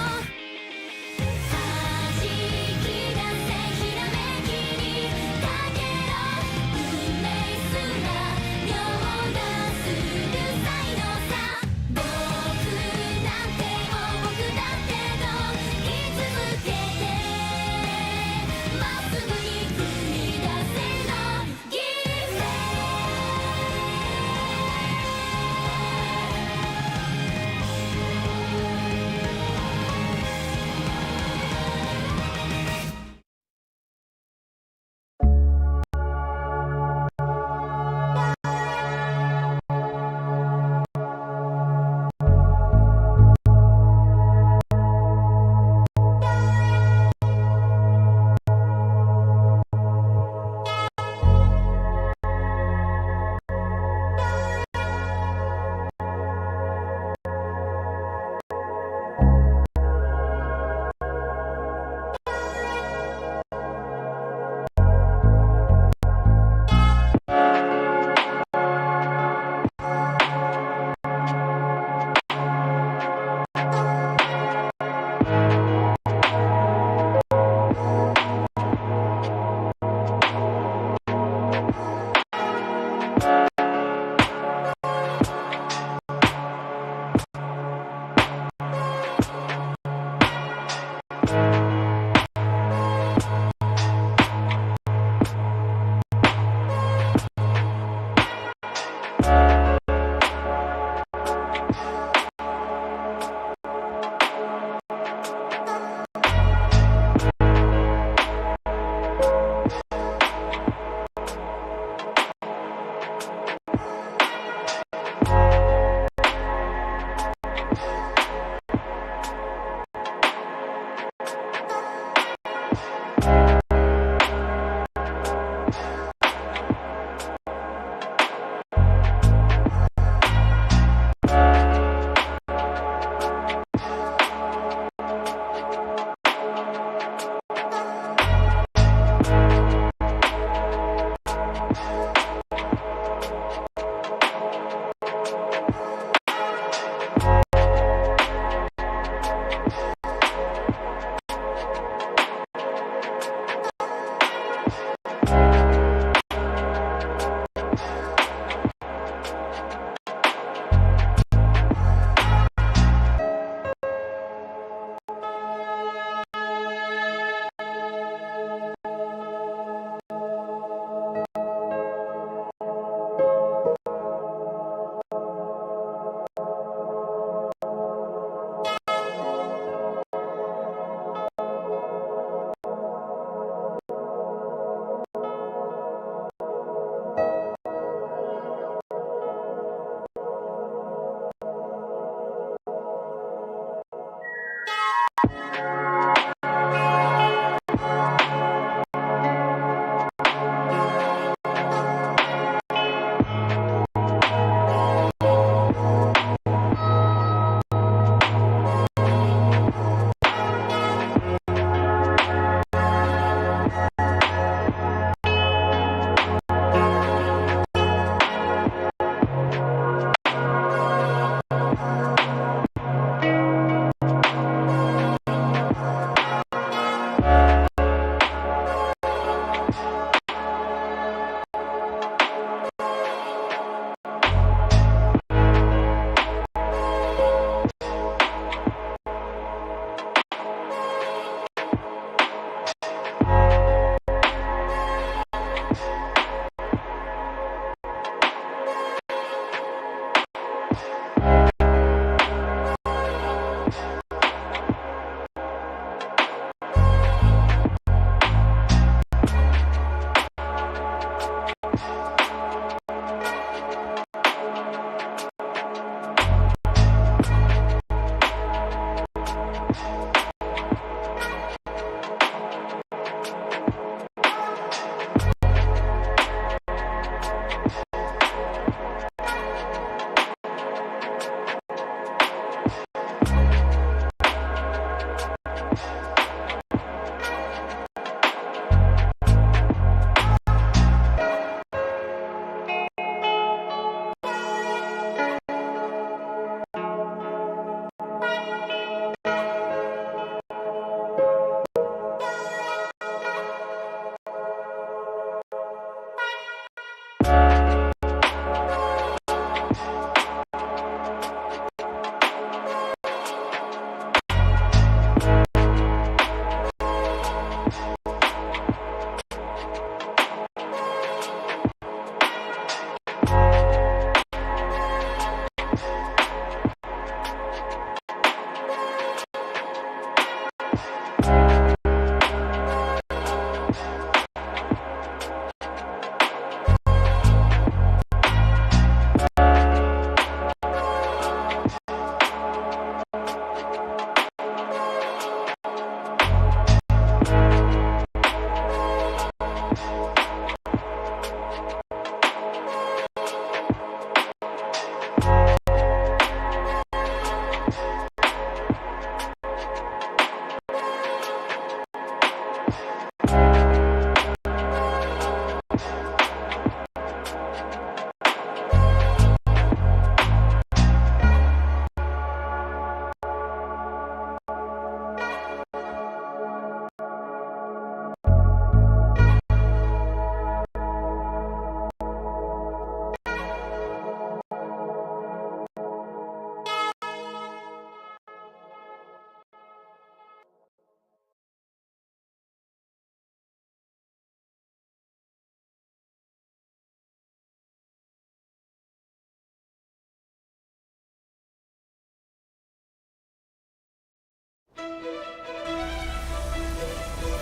弾き出せひらめきにかけろ運命すら凌駕する才能さ僕なんても僕だってと言い続けてまっすぐに繰り出せのギフト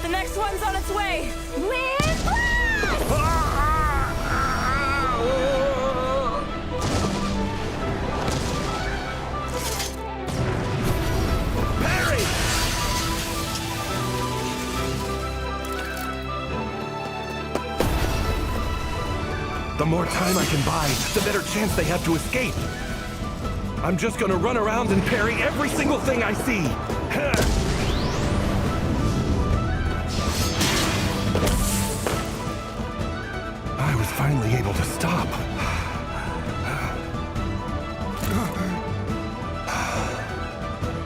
The next one's on its way! Wind blast! The more time I can buy, the better chance they have to escape. I'm just gonna run around and parry every single thing I see. I was finally able to stop.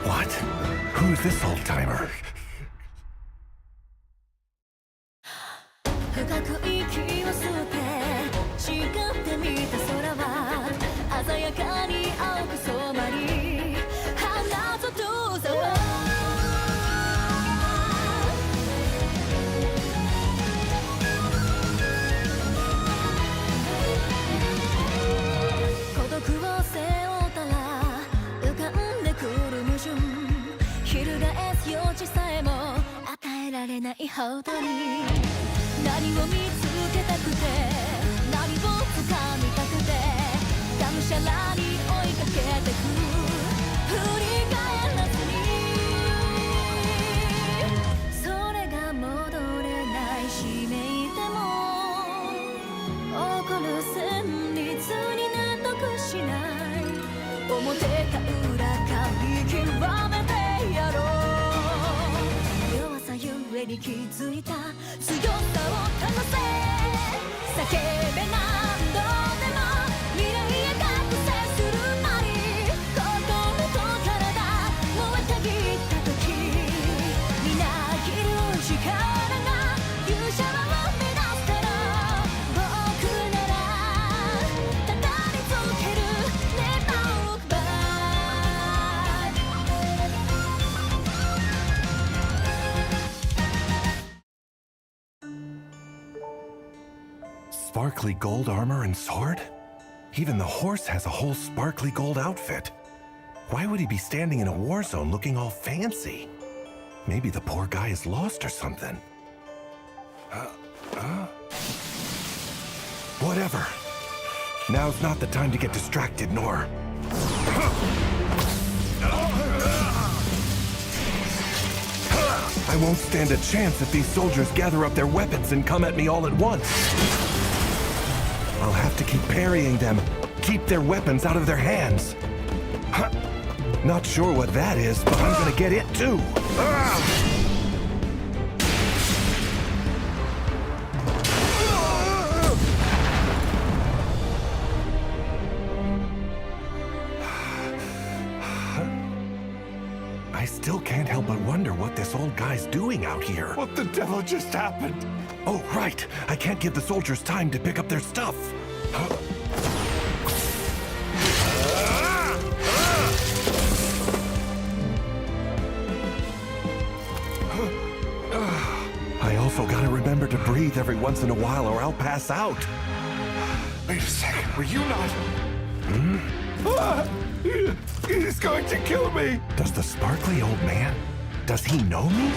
What? Who's this old-timer? 深く息を吸って誓ってみた空は鮮やかに青く染まり花と遠ざは孤独を背負ったら浮かんでくる矛盾翻す余地さえも与えられないほどに何を見つけたくて何を掴みたくてがむしゃらに追いかけてく振り返らずにそれが戻れないしめいても起こる旋律に納得しない表か裏か見極めてやろう弱さゆえに気づいた強さを試せ叫べ何度でも未来へ覚醒するなり心と体燃えたぎった時みなぎる力が勇者を目指すから僕ならただり続ける Never look back Sparkly gold armor and sword? Even the horse has a whole sparkly gold outfit. Why would he be standing in a war zone looking all fancy? Maybe the poor guy is lost or something. Whatever. Now's not the time to get distracted, nor... I won't stand a chance if these soldiers gather up their weapons and come at me all at once. I'll have to keep parrying them, keep their weapons out of their hands. Not sure what that is, but I'm gonna get it too. I still can't help but wonder what this old guy's doing out here. What the devil just happened? Oh, right. I can't give the soldiers time to pick up their stuff. I also gotta remember to breathe every once in a while or I'll pass out. Wait a second, were you not? Hmm? He's going to kill me! Does the sparkly old man? Does he know me?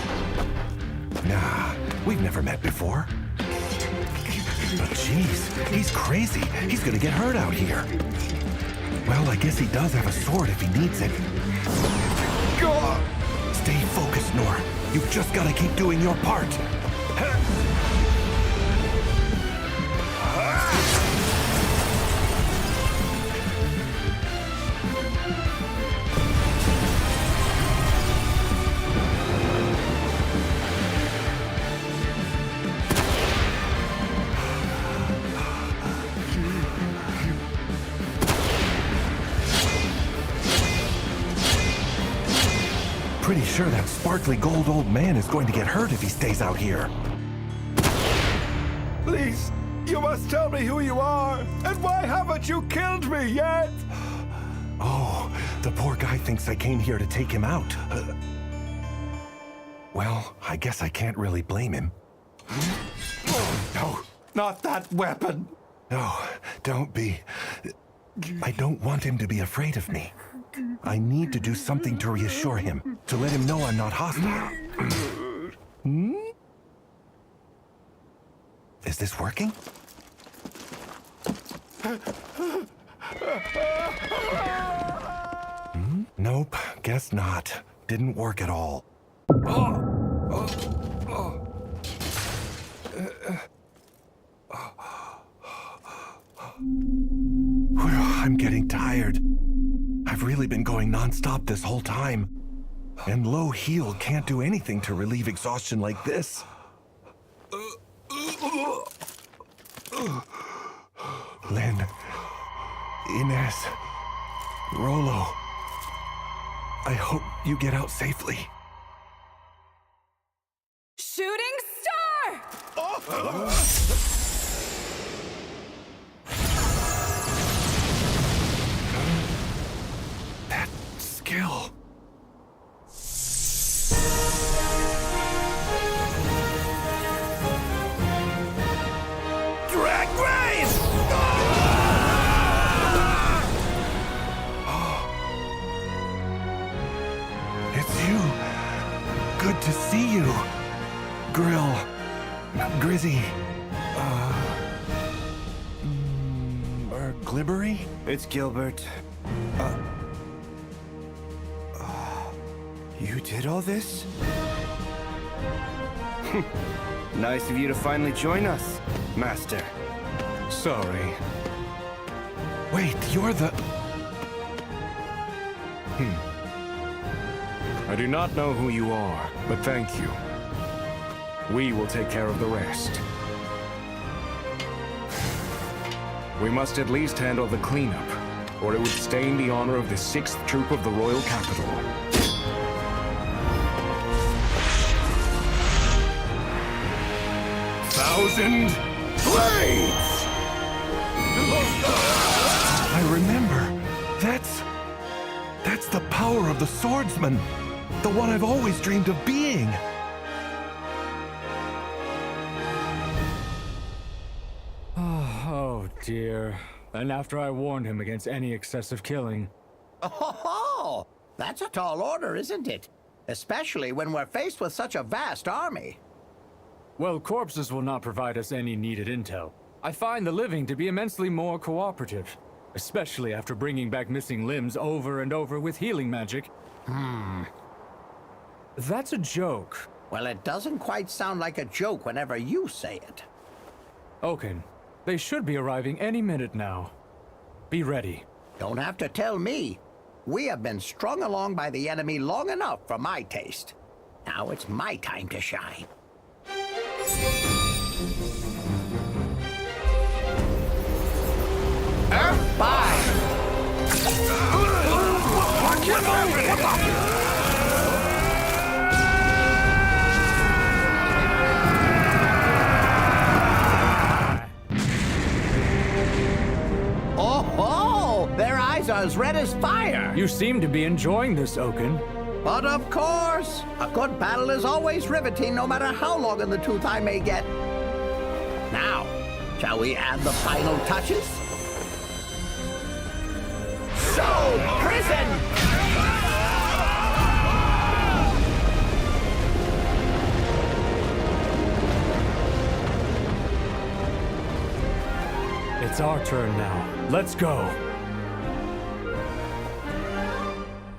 Nah, we've never met before. But jeez, he's crazy. He's gonna get hurt out here. Well, I guess he does have a sword if he needs it. Stay focused, Nor. You've just gotta keep doing your part. Pretty sure that sparkly gold old man is going to get hurt if he stays out here. Please, you must tell me who you are, and why haven't you killed me yet? Oh, the poor guy thinks I came here to take him out. Well, I guess I can't really blame him. Oh, no, not that weapon. No, don't be. I don't want him to be afraid of me. I need to do something to reassure him. to let him know I'm not hostile. Hmm? Is this working? Nope, guess not. Didn't work at all. I'm getting tired. I've really been going non-stop this whole time. And low heal can't do anything to relieve exhaustion like this. Lynn, Inez, Rolo, I hope you get out safely. Shooting star! That skill. Drag race! It's you. Good to see you. Grill. Grizzy. Glibbery? It's Gilbert. You did all this? Nice of you to finally join us, Master. Sorry. Wait, you're the... I do not know who you are, but thank you. We will take care of the rest. We must at least handle the cleanup, or it would stain the honor of the 6th Troop of the Royal Capital. Thousand Blades! I remember. That's the power of the swordsman. The one I've always dreamed of being. Oh dear. And after I warned him against any excessive killing. Oh, that's a tall order, isn't it? Especially when we're faced with such a vast army. Well, corpses will not provide us any needed intel. I find the living to be immensely more cooperative, especially after bringing back missing limbs over and over with healing magic. That's a joke. Well, it doesn't quite sound like a joke whenever you say it. Oaken, they should be arriving any minute now. Be ready. Don't have to tell me. We have been strung along by the enemy long enough for my taste. Now it's my time to shine. Oh, their eyes are as red as fire. You seem to be enjoying this, Oaken. But of course, a good battle is always riveting, no matter how long in the tooth I may get. Now, shall we add the final touches? So, prison! It's our turn now. Let's go.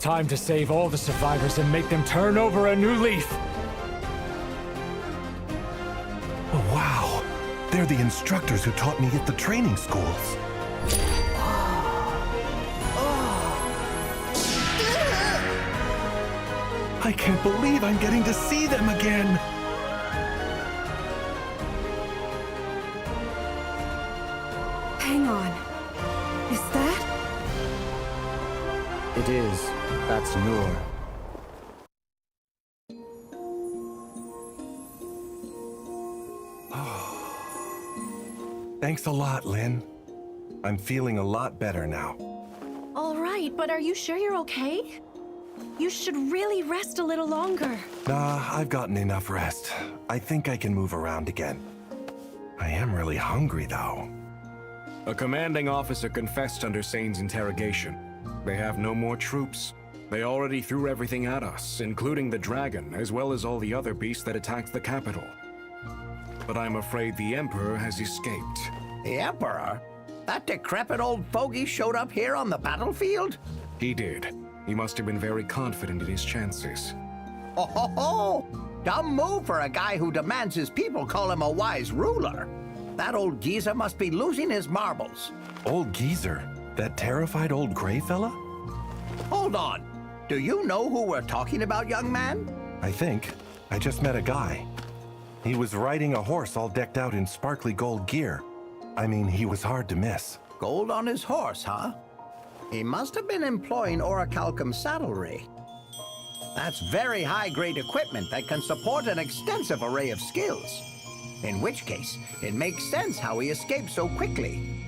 Time to save all the survivors and make them turn over a new leaf. Oh, wow. They're the instructors who taught me at the training schools. I can't believe I'm getting to see them again. Hang on. Is that? It is. That's Noor. Thanks a lot, Lynn. I'm feeling a lot better now. All right, but are you sure you're okay? You should really rest a little longer. Nah, I've gotten enough rest. I think I can move around again. I am really hungry, though. A commanding officer confessed under Sane's interrogation. They have no more troops. They already threw everything at us, including the dragon, as well as all the other beasts that attacked the capital. But I'm afraid the Emperor has escaped. The Emperor? That decrepit old fogey showed up here on the battlefield? He did. He must have been very confident in his chances. Oh ho ho! Dumb move for a guy who demands his people call him a wise ruler. That old geezer must be losing his marbles. Old geezer? That terrified old gray fella? Hold on. Do you know who we're talking about, young man? I think. I just met a guy. He was riding a horse all decked out in sparkly gold gear. I mean, he was hard to miss. Gold on his horse, huh? He must have been employing orichalcum saddlery. That's very high-grade equipment that can support an extensive array of skills. In which case, it makes sense how he escaped so quickly.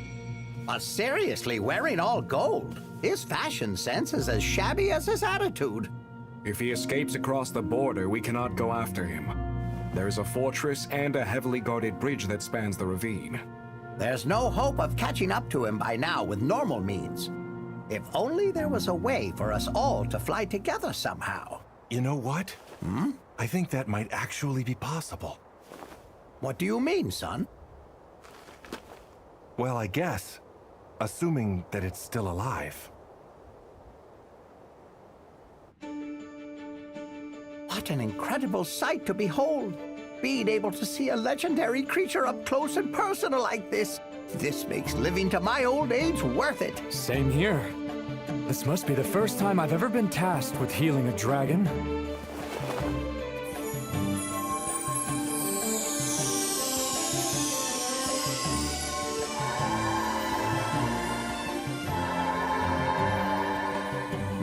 But seriously, wearing all gold? His fashion sense is as shabby as his attitude. If he escapes across the border, we cannot go after him. There's a fortress and a heavily guarded bridge that spans the ravine. There's no hope of catching up to him by now with normal means. If only there was a way for us all to fly together somehow. You know what? I think that might actually be possible. What do you mean, son? Well, I guess, assuming that it's still alive. What an incredible sight to behold! Being able to see a legendary creature up close and personal like this. This makes living to my old age worth it. Same here. This must be the first time I've ever been tasked with healing a dragon.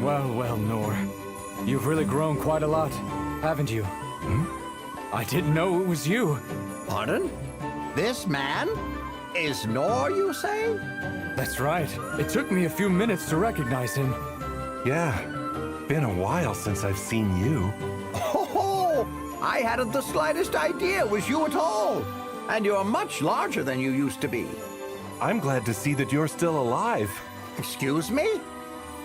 Well, well, Nor. You've really grown quite a lot, haven't you? I didn't know it was you. Pardon? This man? Is Nor, you say? That's right. It took me a few minutes to recognize him. Yeah, been a while since I've seen you. Oh, I hadn't the slightest idea it was you at all. And you're much larger than you used to be. I'm glad to see that you're still alive. Excuse me?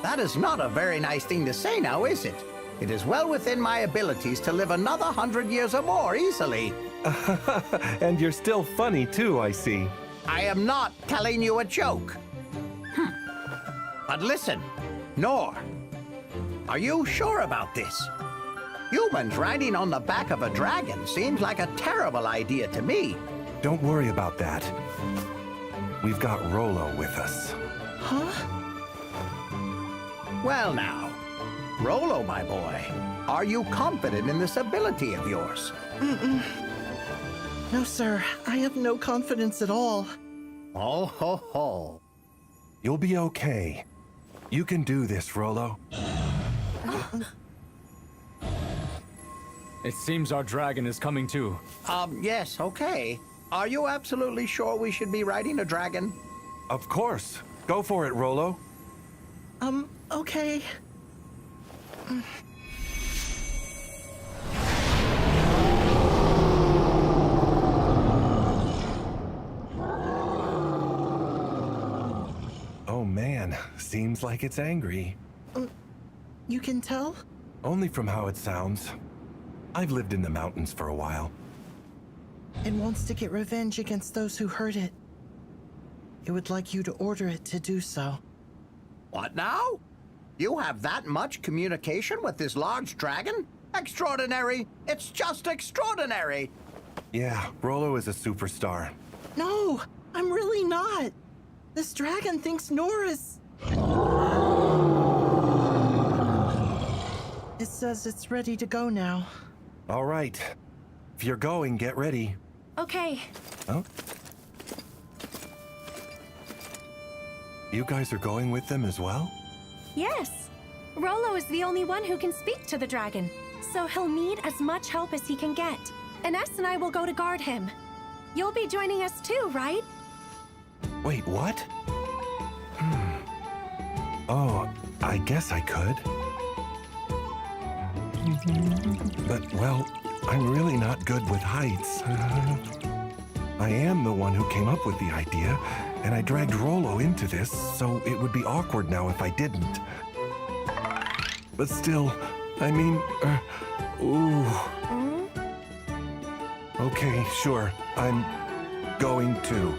That is not a very nice thing to say now, is it? It is well within my abilities to live another 100 years or more easily. And you're still funny too, I see. I am not telling you a joke. But listen, Nor, are you sure about this? Humans riding on the back of a dragon seems like a terrible idea to me. Don't worry about that. We've got Rollo with us. Huh? Well now, Rollo, my boy, are you confident in this ability of yours? No, sir. I have no confidence at all. Oh ho ho. You'll be okay. You can do this, Rollo. It seems our dragon is coming too. Yes, okay. Are you absolutely sure we should be riding a dragon? Of course. Go for it, Rollo. Okay. Oh man, seems like it's angry. You can tell? Only from how it sounds. I've lived in the mountains for a while. It wants to get revenge against those who hurt it. It would like you to order it to do so. What now? You have that much communication with this large dragon? Extraordinary! It's just extraordinary! Yeah, Rollo is a superstar. No, I'm really not. This dragon thinks Nora's... It says it's ready to go now. All right. If you're going, get ready. Okay. Oh? You guys are going with them as well? Yes. Rollo is the only one who can speak to the dragon, so he'll need as much help as he can get. Ines and I will go to guard him. You'll be joining us too, right? Wait, what? Oh, I guess I could. But, well, I'm really not good with heights. I am the one who came up with the idea, and I dragged Rollo into this, so it would be awkward now if I didn't. But still, I mean, ooh. Okay, sure. I'm going to.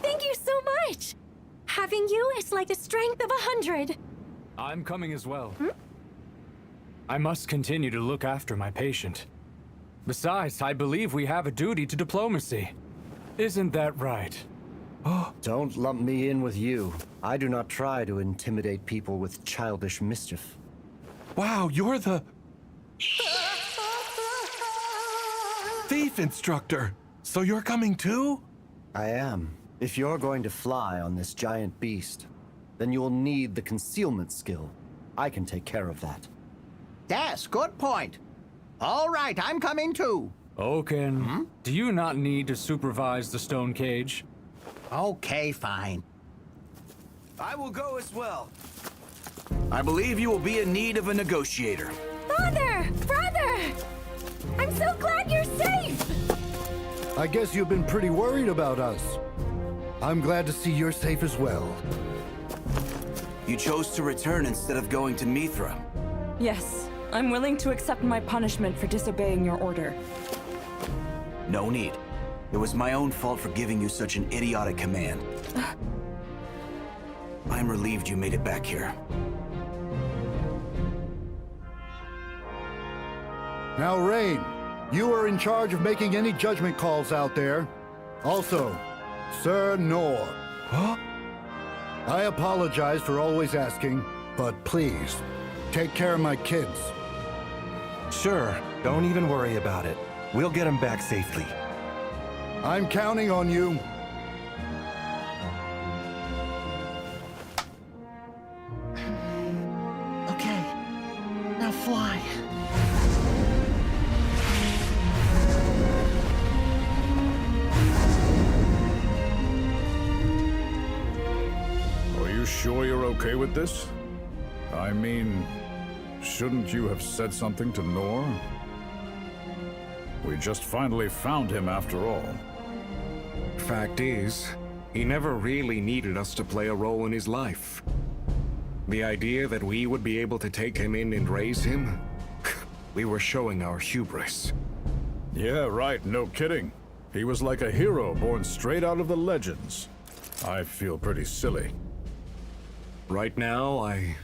Thank you so much! Having you is like the strength of 100. I'm coming as well. I must continue to look after my patient. Besides, I believe we have a duty to diplomacy. Isn't that right? Don't lump me in with you. I do not try to intimidate people with childish mischief. Wow, you're the thief instructor. So you're coming too? I am. If you're going to fly on this giant beast, then you will need the concealment skill. I can take care of that. Yes, good point. All right, I'm coming too. Oaken, do you not need to supervise the stone cage? Okay, fine. I will go as well. I believe you will be in need of a negotiator. Father! Brother! I'm so glad you're safe! I guess you've been pretty worried about us. I'm glad to see you're safe as well. You chose to return instead of going to Mithra. Yes, I'm willing to accept my punishment for disobeying your order. No need. It was my own fault for giving you such an idiotic command. I'm relieved you made it back here. Now, Rain, you are in charge of making any judgment calls out there. Also, Sir Nor. Huh? I apologize for always asking, but please, take care of my kids. Sure, don't even worry about it. We'll get him back safely. I'm counting on you. Okay, now fly. Are you sure you're okay with this? I mean, shouldn't you have said something to Nor? We just finally found him after all. Fact is, he never really needed us to play a role in his life. The idea that we would be able to take him in and raise him? We were showing our hubris. Yeah, right, no kidding. He was like a hero born straight out of the legends. I feel pretty silly. Right now, I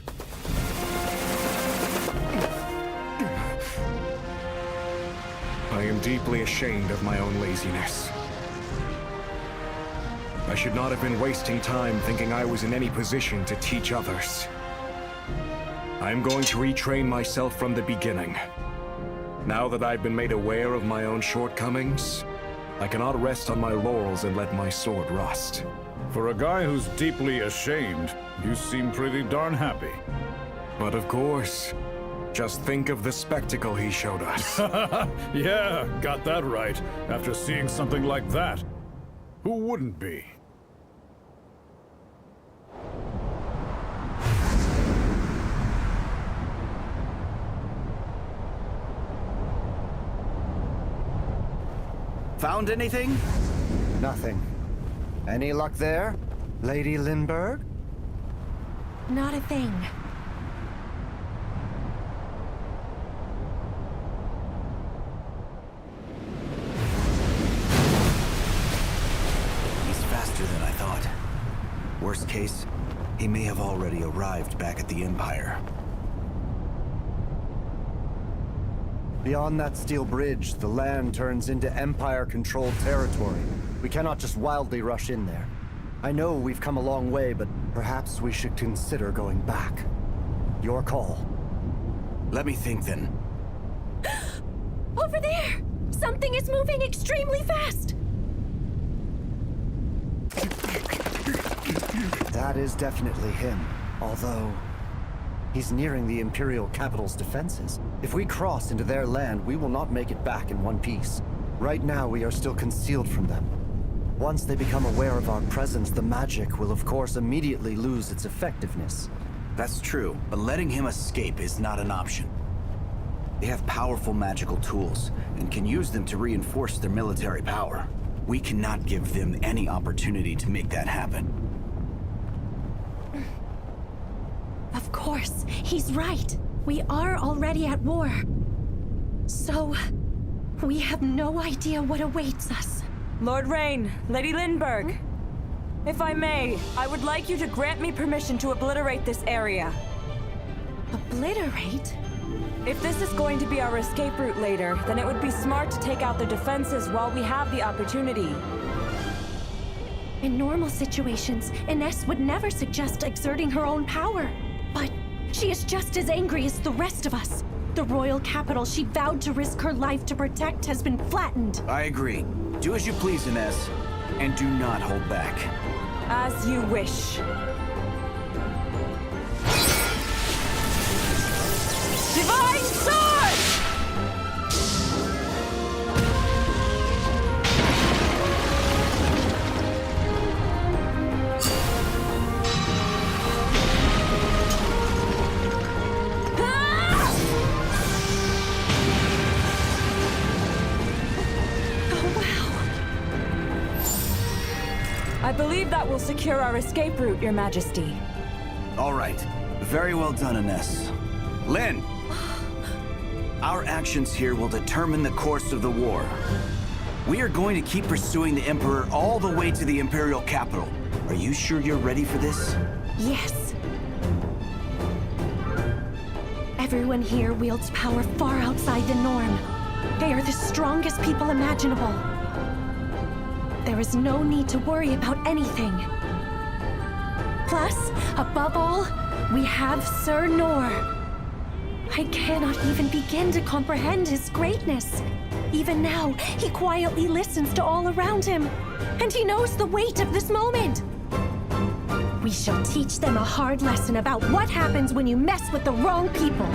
am deeply ashamed of my own laziness. I should not have been wasting time thinking I was in any position to teach others. I am going to retrain myself from the beginning. Now that I've been made aware of my own shortcomings, I cannot rest on my laurels and let my sword rust. For a guy who's deeply ashamed, you seem pretty darn happy. But of course, just think of the spectacle he showed us. Yeah, got that right. After seeing something like that, who wouldn't be? Found anything? Nothing. Any luck there, Lady Lindbergh? Not a thing. He's faster than I thought. Worst case, he may have already arrived back at the Empire. Beyond that steel bridge, the land turns into Empire-controlled territory. We cannot just wildly rush in there. I know we've come a long way, but perhaps we should consider going back. Your call. Let me think then. Over there! Something is moving extremely fast! That is definitely him, although he's nearing the Imperial capital's defenses. If we cross into their land, we will not make it back in one piece. Right now, we are still concealed from them. Once they become aware of our presence, the magic will of course immediately lose its effectiveness. That's true, but letting him escape is not an option. They have powerful magical tools, and can use them to reinforce their military power. We cannot give them any opportunity to make that happen. Of course, he's right. We are already at war. So, we have no idea what awaits us. Lord Rain, Lady Lindbergh. If I may, I would like you to grant me permission to obliterate this area. Obliterate? If this is going to be our escape route later, then it would be smart to take out their defenses while we have the opportunity. In normal situations, Ines would never suggest exerting her own power. But she is just as angry as the rest of us. The royal capital she vowed to risk her life to protect has been flattened. I agree. Do as you please, Ines, and do not hold back. As you wish. Divine Sword! I believe that will secure our escape route, Your Majesty. All right. Very well done, Ines. Lynn! Our actions here will determine the course of the war. We are going to keep pursuing the Emperor all the way to the Imperial capital. Are you sure you're ready for this? Yes. Everyone here wields power far outside the norm. They are the strongest people imaginable. There is no need to worry about anything. Plus, above all, we have Sir Nor. I cannot even begin to comprehend his greatness. Even now, he quietly listens to all around him. And he knows the weight of this moment. We shall teach them a hard lesson about what happens when you mess with the wrong people.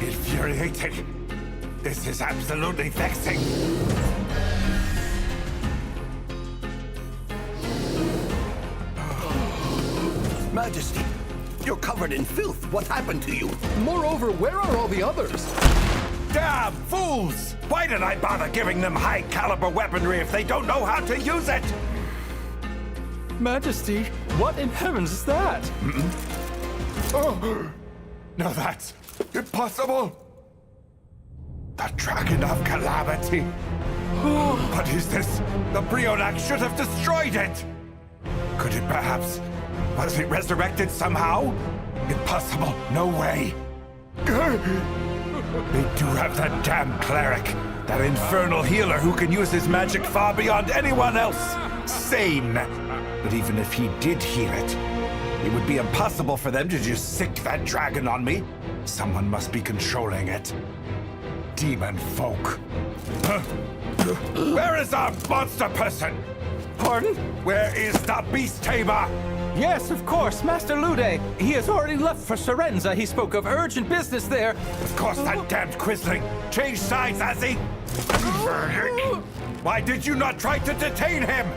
Infuriating. This is absolutely vexing. Majesty, you're covered in filth. What happened to you? Moreover, where are all the others? Damn fools! Why did I bother giving them high-caliber weaponry if they don't know how to use it? Majesty, what in heavens is that? Oh, no, that's impossible. The Dragon of Calamity. What is this? The Brionac should have destroyed it. Could it perhaps... Was it resurrected somehow? Impossible. No way. They do have that damn cleric. That infernal healer who can use his magic far beyond anyone else. sane. But even if he did heal it, it would be impossible for them to just sick that dragon on me. Someone must be controlling it. Demon folk. Where is our monster person? Pardon? Where is the beast tamer? Yes, of course, Master Lude. He has already left for Serenza. He spoke of urgent business there. Of course, that damned quisling. Changed sides, has he? Why did you not try to detain him?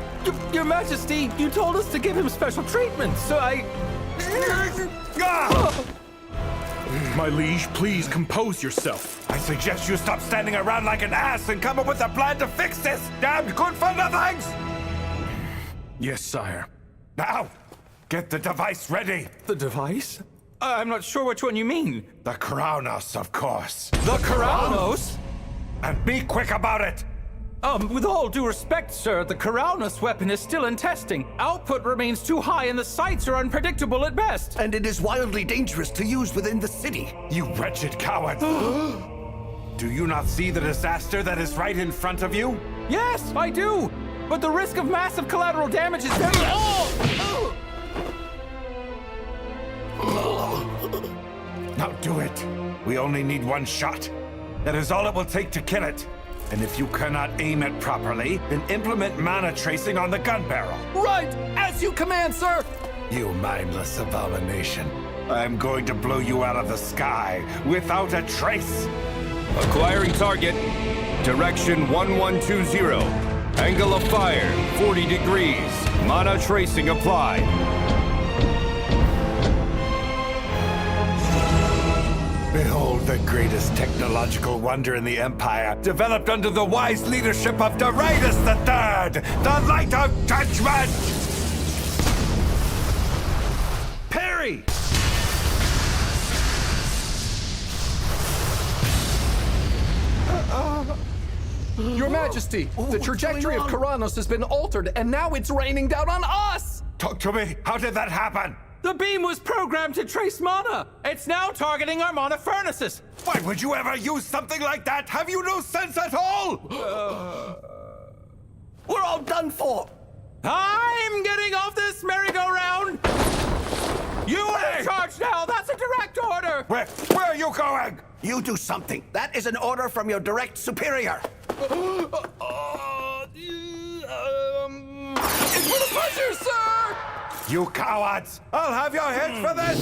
Your Majesty, you told us to give him special treatment, so I... My liege, please compose yourself. I suggest you stop standing around like an ass and come up with a plan to fix this damned good-for-nothings! Yes, sire. Now, get the device ready. The device? I'm not sure which one you mean. The Karanos, of course. The Karanos? And be quick about it! With all due respect, sir, the Karanos weapon is still in testing. Output remains too high and the sights are unpredictable at best. And it is wildly dangerous to use within the city. You wretched coward! Do you not see the disaster that is right in front of you? Yes, I do! But the risk of massive collateral damage is very... Now do it. We only need one shot. That is all it will take to kill it. And if you cannot aim it properly, then implement mana tracing on the gun barrel. Right! As you command, sir! You mindless abomination. I'm going to blow you out of the sky without a trace. Acquiring target. Direction 1120. Angle of fire, 40 degrees. Mana tracing applied. Behold the greatest technological wonder in the Empire, developed under the wise leadership of Darius III, the Light of Judgment! Parry! Your Majesty, the trajectory of Karanos has been altered, and now it's raining down on us! Talk to me! How did that happen? The beam was programmed to trace mana! It's now targeting our mana furnaces! Why would you ever use something like that? Have you no sense at all? We're all done for! I'm getting off this merry-go-round! You are in charge now! That's a direct order! Where are you going? You do something. That is an order from your direct superior. It's been a pleasure, sir! You cowards! I'll have your heads for this!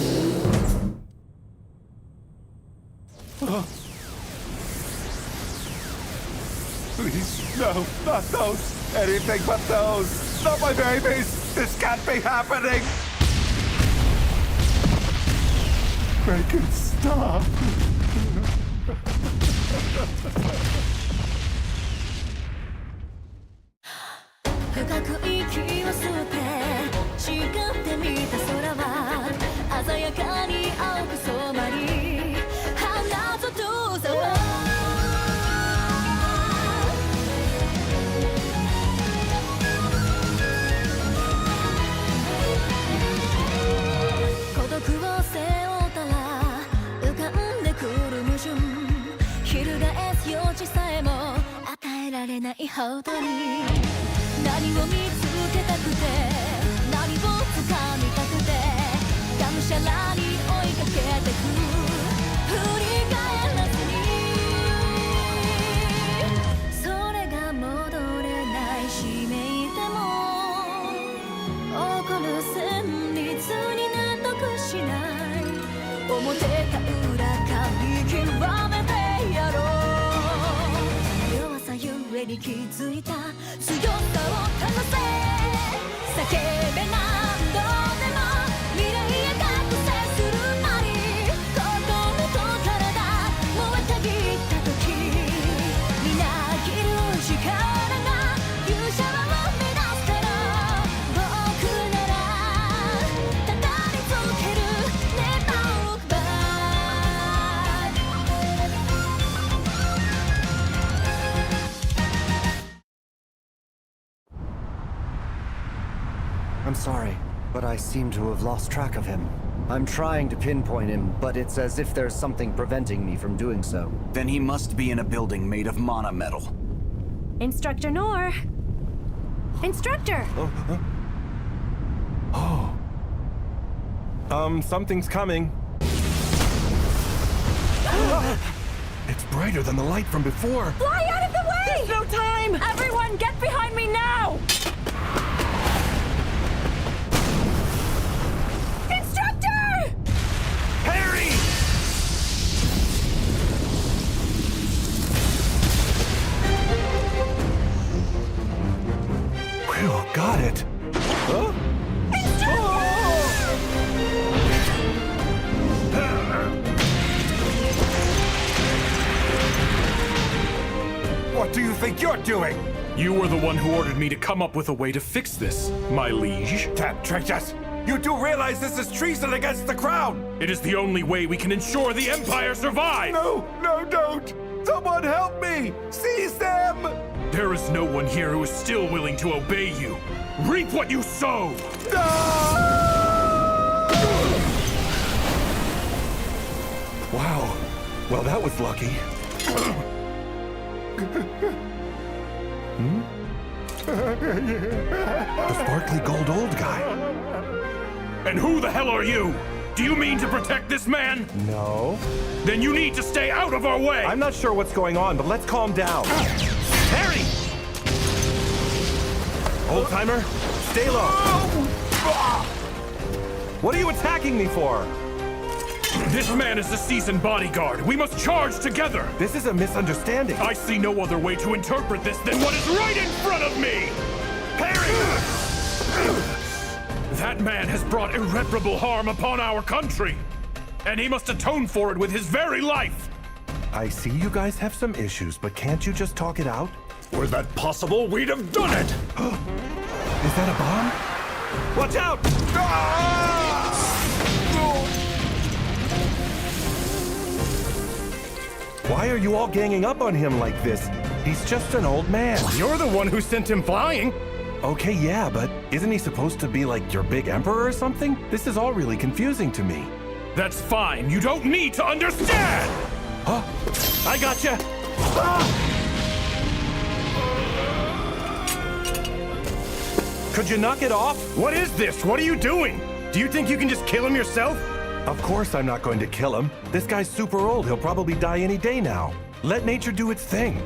Please, no, not those. Anything but those. Not my babies. This can't be happening. Make it stop. 深く息を吸って誓ってみた空は鮮やかに青く染まり花と遠さは孤独を背負ったら浮かんでくる矛盾翻す余地さえも与えられないほどに何を見つけたくて何を掴みたくてがむしゃらに追いかけてく振り返らずにそれが戻れないしめいても起こる旋律に納得しない表か裏か見極めてやろう弱さゆえに気づいた強さをかざせ叫べ何度でも未来へ覚醒するなり心と体燃えたぎった時みなぎる力が勇者は生み出すから僕ならただりつける Never look back I'm sorry, but I seem to have lost track of him. I'm trying to pinpoint him, but it's as if there's something preventing me from doing so. Then he must be in a building made of mana metal. Instructor Noor, Instructor! Something's coming. It's brighter than the light from before. Fly out of the way! There's no time! Everyone, get behind me now! Instructor! Harry! Whew, got it. Huh? What do you think you're doing? You were the one who ordered me to come up with a way to fix this, my liege. Damn traitors! You do realize this is treason against the crown! It is the only way we can ensure the Empire survives! No, don't! Someone help me! Seize them! There is no one here who is still willing to obey you. Reap what you sow! Wow. Well, that was lucky. The sparkly gold old guy. And who the hell are you? Do you mean to protect this man? No. Then you need to stay out of our way! I'm not sure what's going on, but let's calm down. Harry! Old-timer, stay low. What are you attacking me for? This man is the seasoned bodyguard. We must charge together! This is a misunderstanding. I see no other way to interpret this than what is right in front of me! Harry! That man has brought irreparable harm upon our country, and he must atone for it with his very life! I see you guys have some issues, but can't you just talk it out? Were that possible, we'd have done it! Is that a bomb? Watch out! Why are you all ganging up on him like this? He's just an old man. You're the one who sent him flying! Okay, yeah, but isn't he supposed to be like your big emperor or something? This is all really confusing to me. That's fine. You don't need to understand! Huh? I gotcha! Could you knock it off? What is this? What are you doing? Do you think you can just kill him yourself? Of course I'm not going to kill him. This guy's super old. He'll probably die any day now. Let nature do its thing.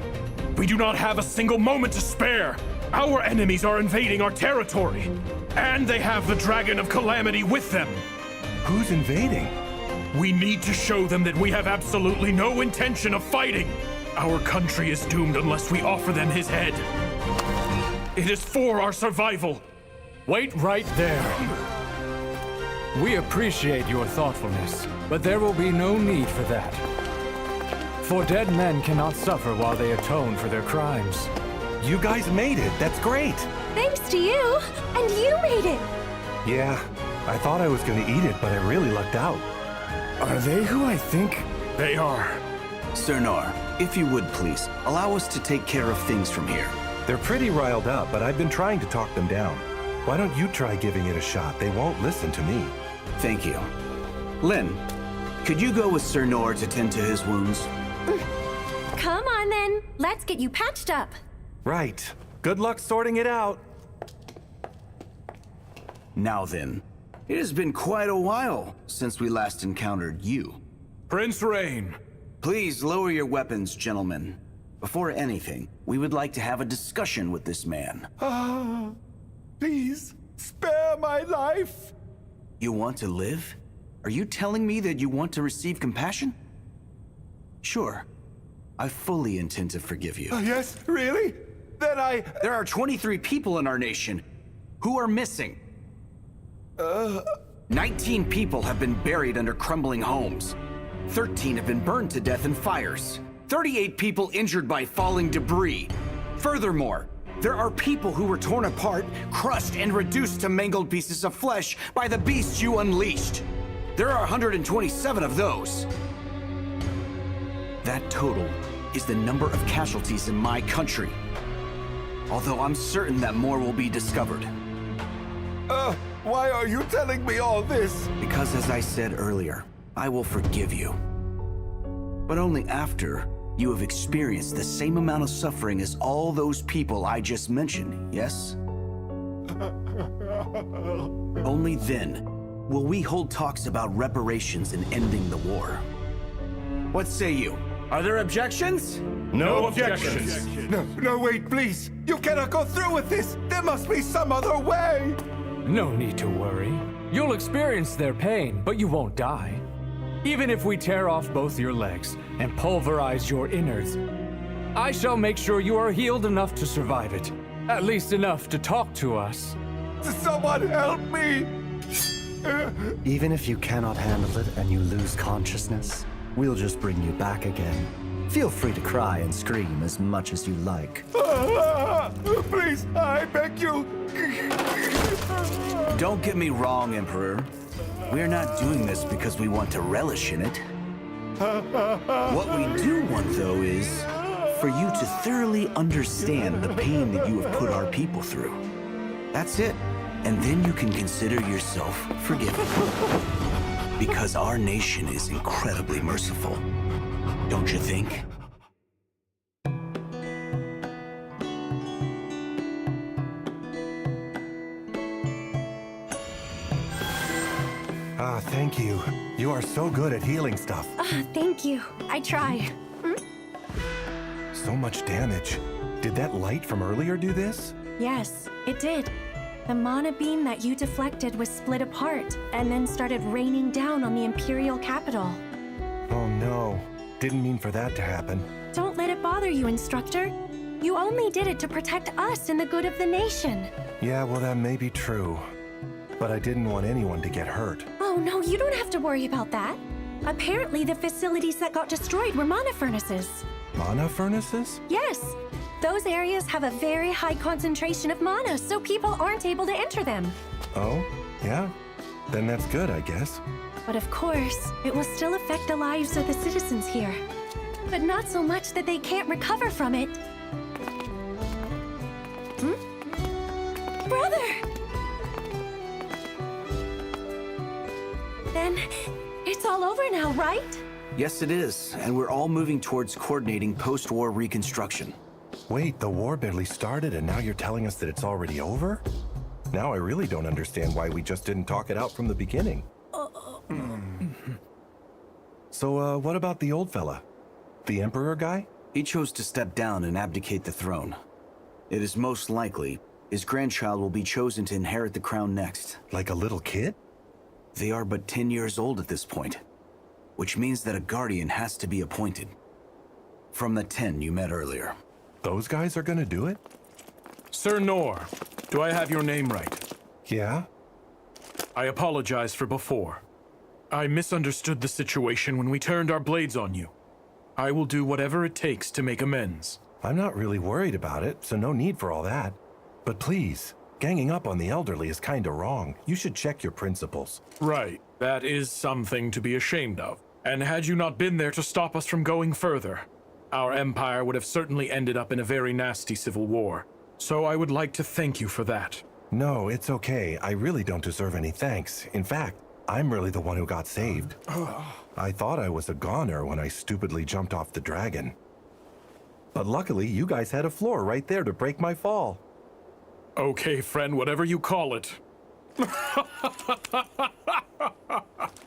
We do not have a single moment to spare. Our enemies are invading our territory. And they have the Dragon of Calamity with them. Who's invading? We need to show them that we have absolutely no intention of fighting. Our country is doomed unless we offer them his head. It is for our survival. Wait right there. We appreciate your thoughtfulness, but there will be no need for that. For dead men cannot suffer while they atone for their crimes. You guys made it. That's great. Thanks to you! And you made it! Yeah, I thought I was going to eat it, but I really lucked out. Are they who I think they are? Sir Nar, if you would please, allow us to take care of things from here. They're pretty riled up, but I've been trying to talk them down. Why don't you try giving it a shot? They won't listen to me. Thank you. Lin, could you go with Sir Nor to tend to his wounds? Come on then, let's get you patched up. Right. Good luck sorting it out. Now then, it has been quite a while since we last encountered you. Prince Rain. Please lower your weapons, gentlemen. Before anything, we would like to have a discussion with this man. Please, spare my life. You want to live? Are you telling me that you want to receive compassion? Sure. I fully intend to forgive you. Yes, really? Then There are 23 people in our nation who are missing. 19 people have been buried under crumbling homes. 13 have been burned to death in fires. 38 people injured by falling debris. Furthermore, there are people who were torn apart, crushed, and reduced to mangled pieces of flesh by the beasts you unleashed. There are 127 of those. That total is the number of casualties in my country. Although I'm certain that more will be discovered. Why are you telling me all this? Because as I said earlier, I will forgive you. But only after you have experienced the same amount of suffering as all those people I just mentioned, yes? Only then will we hold talks about reparations and ending the war. What say you? Are there objections? No objections. No, wait, please. You cannot go through with this. There must be some other way. No need to worry. You'll experience their pain, but you won't die. Even if we tear off both your legs and pulverize your innards, I shall make sure you are healed enough to survive it. At least enough to talk to us. Someone help me! Even if you cannot handle it and you lose consciousness, we'll just bring you back again. Feel free to cry and scream as much as you like. Please, I beg you. Don't get me wrong, Emperor. We're not doing this because we want to relish in it. What we do want, though, is for you to thoroughly understand the pain that you have put our people through. That's it. And then you can consider yourself forgiven. Because our nation is incredibly merciful. Don't you think? Ah, thank you. You are so good at healing stuff. Thank you. I try. So much damage. Did that light from earlier do this? Yes, it did. The mana beam that you deflected was split apart and then started raining down on the Imperial capital. Oh no. Didn't mean for that to happen. Don't let it bother you, Instructor. You only did it to protect us and the good of the nation. Yeah, well, that may be true. But I didn't want anyone to get hurt. Oh no, you don't have to worry about that. Apparently the facilities that got destroyed were mana furnaces. Mana furnaces? Yes. Those areas have a very high concentration of mana, so people aren't able to enter them. Oh, yeah? Then that's good, I guess. But of course, it will still affect the lives of the citizens here. But not so much that they can't recover from it. Brother! Then, it's all over now, right? Yes, it is. And we're all moving towards coordinating post-war reconstruction. Wait, the war barely started and now you're telling us that it's already over? Now I really don't understand why we just didn't talk it out from the beginning. So, what about the old fella? The Emperor guy? He chose to step down and abdicate the throne. It is most likely his grandchild will be chosen to inherit the crown next. Like a little kid? They are but 10 years old at this point, which means that a guardian has to be appointed. From the 10 you met earlier. Those guys are gonna do it? Sir Nor, do I have your name right? Yeah? I apologize for before. I misunderstood the situation when we turned our blades on you. I will do whatever it takes to make amends. I'm not really worried about it, so no need for all that. But please, ganging up on the elderly is kinda wrong. You should check your principles. Right. That is something to be ashamed of. And had you not been there to stop us from going further, our empire would have certainly ended up in a very nasty civil war. So I would like to thank you for that. No, it's okay. I really don't deserve any thanks. In fact, I'm really the one who got saved. I thought I was a goner when I stupidly jumped off the dragon. But luckily, you guys had a floor right there to break my fall. Okay, friend, whatever you call it.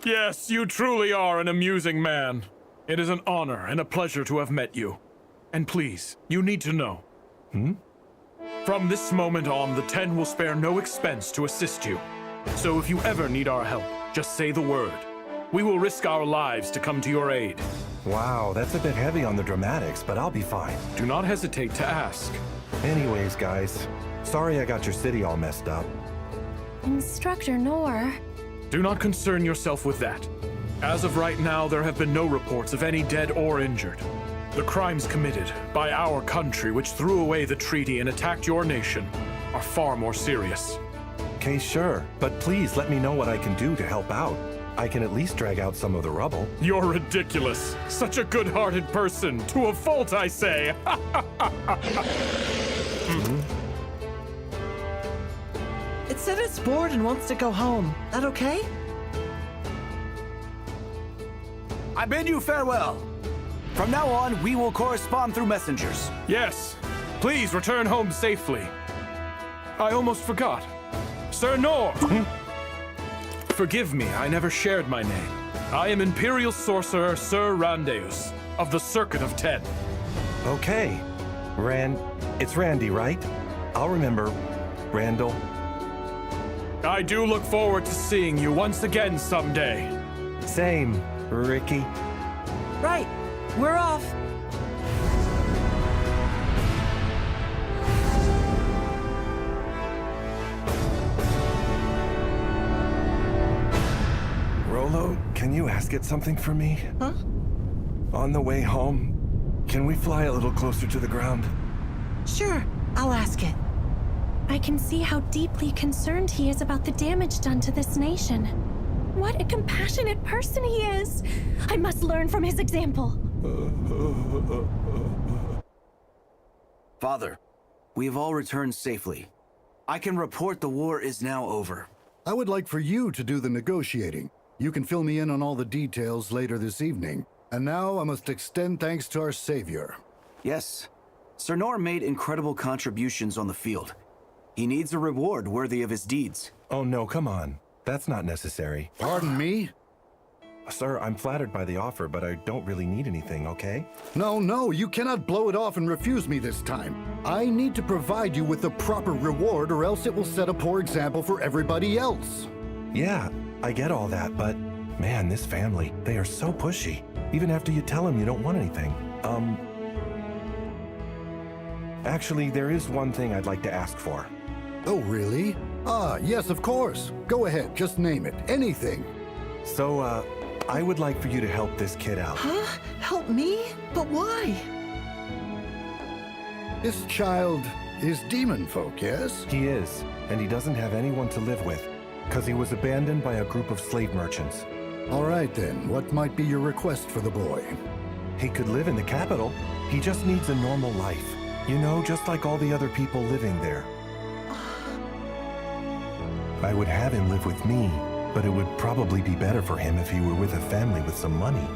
Yes, you truly are an amusing man. It is an honor and a pleasure to have met you. And please, you need to know. From this moment on, the 10 will spare no expense to assist you. So if you ever need our help, just say the word. We will risk our lives to come to your aid. Wow, that's a bit heavy on the dramatics, but I'll be fine. Do not hesitate to ask. Anyways, guys, sorry I got your city all messed up. Instructor Nor. Do not concern yourself with that. As of right now, there have been no reports of any dead or injured. The crimes committed by our country, which threw away the treaty and attacked your nation, are far more serious. Okay, sure, but please let me know what I can do to help out. I can at least drag out some of the rubble. You're ridiculous. Such a good-hearted person. To a fault, I say. It said it's bored and wants to go home. That okay? I bid you farewell. From now on, we will correspond through messengers. Yes. Please return home safely. I almost forgot. Sir Nor! Forgive me, I never shared my name. I am Imperial Sorcerer Sir Randeus, of the Circuit of Ten. Okay. It's Randy, right? I'll remember. Randall. I do look forward to seeing you once again someday. Same, Ricky. Right. We're off. Rolo, can you ask it something for me? Huh? On the way home, can we fly a little closer to the ground? Sure, I'll ask it. I can see how deeply concerned he is about the damage done to this nation. What a compassionate person he is! I must learn from his example. Father, we have all returned safely. I can report the war is now over. I would like for you to do the negotiating. You can fill me in on all the details later this evening. And now I must extend thanks to our savior. Yes, Sir Nor made incredible contributions on the field. He needs a reward worthy of his deeds. Oh no, come on. That's not necessary. Pardon me? Sir, I'm flattered by the offer, but I don't really need anything, okay? No, you cannot blow it off and refuse me this time. I need to provide you with the proper reward, or else it will set a poor example for everybody else. Yeah, I get all that, but man, this family, they are so pushy. Even after you tell them you don't want anything. Actually, there is one thing I'd like to ask for. Oh, really? Ah, yes, of course. Go ahead, just name it. Anything. So, I would like for you to help this kid out. Huh? Help me? But why? This child is demon folk, yes? He is, and he doesn't have anyone to live with, because he was abandoned by a group of slave merchants. All right then, what might be your request for the boy? He could live in the capital. He just needs a normal life. You know, just like all the other people living there. I would have him live with me, but it would probably be better for him if he were with a family with some money.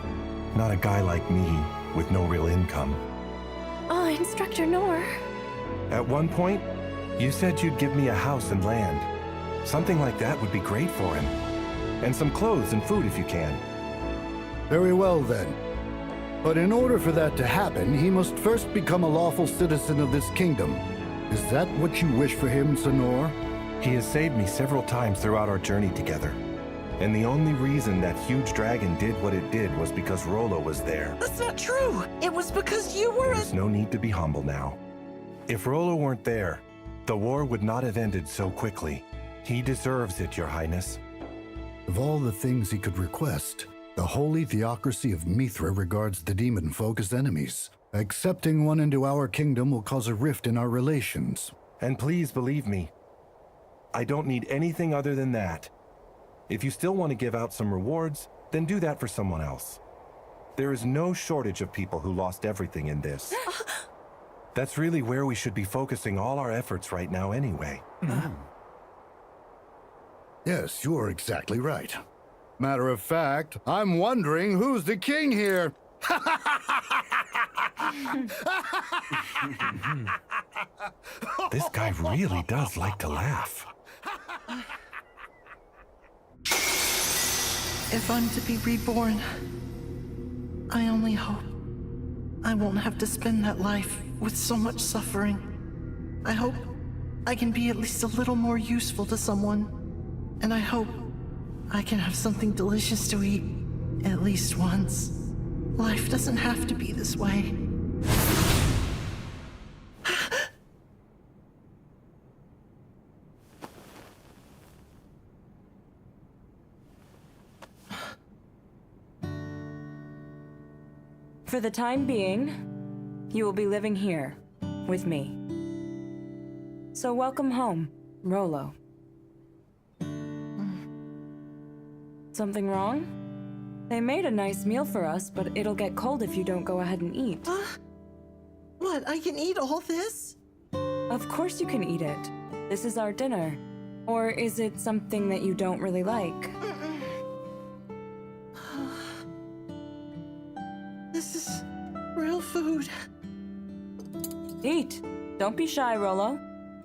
Not a guy like me, with no real income. Oh, Instructor Nor. At one point, you said you'd give me a house and land. Something like that would be great for him. And some clothes and food if you can. Very well then. But in order for that to happen, he must first become a lawful citizen of this kingdom. Is that what you wish for him, Sir Nor? He has saved me several times throughout our journey together. And the only reason that huge dragon did what it did was because Rolo was there. That's not true! It was because you were There's no need to be humble now. If Rolo weren't there, the war would not have ended so quickly. He deserves it, Your Highness. Of all the things he could request, the holy theocracy of Mithra regards the demon folk as enemies. Accepting one into our kingdom will cause a rift in our relations. And please believe me, I don't need anything other than that. If you still want to give out some rewards, then do that for someone else. There is no shortage of people who lost everything in this. That's really where we should be focusing all our efforts right now anyway. Yes, you're exactly right. Matter of fact, I'm wondering who's the king here. This guy really does like to laugh. If I'm to be reborn, I only hope I won't have to spend that life with so much suffering. I hope I can be at least a little more useful to someone. And I hope I can have something delicious to eat at least once. Life doesn't have to be this way. For the time being, you will be living here, with me. So welcome home, Rolo. Something wrong? They made a nice meal for us, but it'll get cold if you don't go ahead and eat. What, I can eat all this? Of course you can eat it. This is our dinner. Or is it something that you don't really like? This is real food. Eat. Don't be shy, Rolo.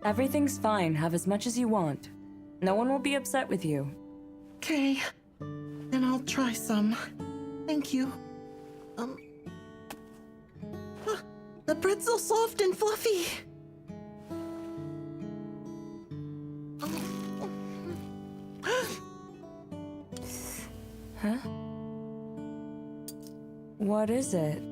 Everything's fine. Have as much as you want. No one will be upset with you. Okay. Then I'll try some. Thank you. The bread's so soft and fluffy. Huh? What is it?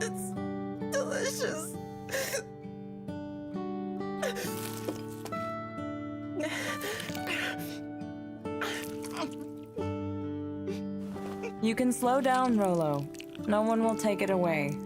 It's delicious. You can slow down, Rolo. No one will take it away.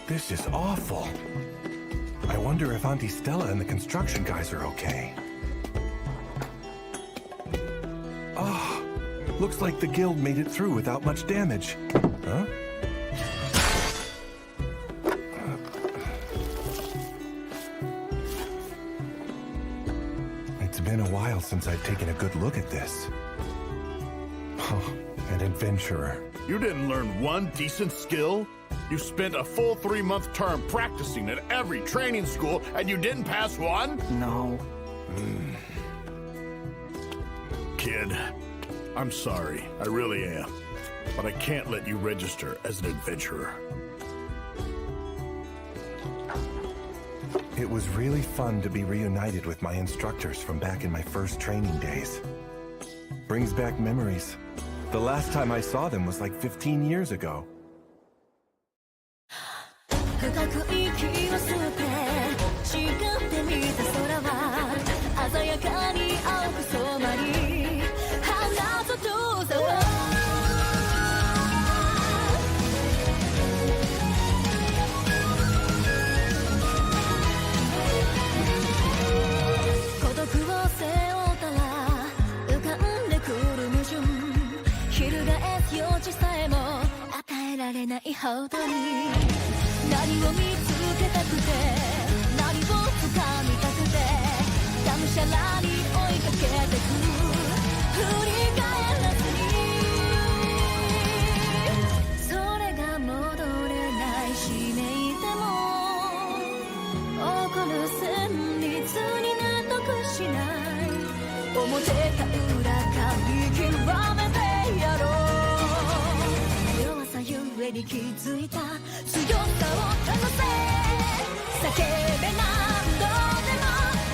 This is awful. I wonder if Auntie Stella and the construction guys are okay. Oh, looks like the guild made it through without much damage. Huh? It's been a while since I've taken a good look at this. Oh, an adventurer. You didn't learn one decent skill? You spent a full 3-month term practicing at every training school, and you didn't pass one? No. Kid, I'm sorry. I really am. But I can't let you register as an adventurer. It was really fun to be reunited with my instructors from back in my first training days. Brings back memories. The last time I saw them was like 15 years ago. 深く息を吸って誓ってみた空は鮮やかに青く染まり花と遠さは孤独を背負ったら浮かんでくる矛盾翻す余地さえも与えられないほどに何を見つけたくて何を掴みたくてがむしゃらに追いかけてく振り返らずにそれが戻れないしめいても起こる旋律に納得しない表か裏か見極めてやろう弱さゆえに気づいた強さを探せ叫べ何度でも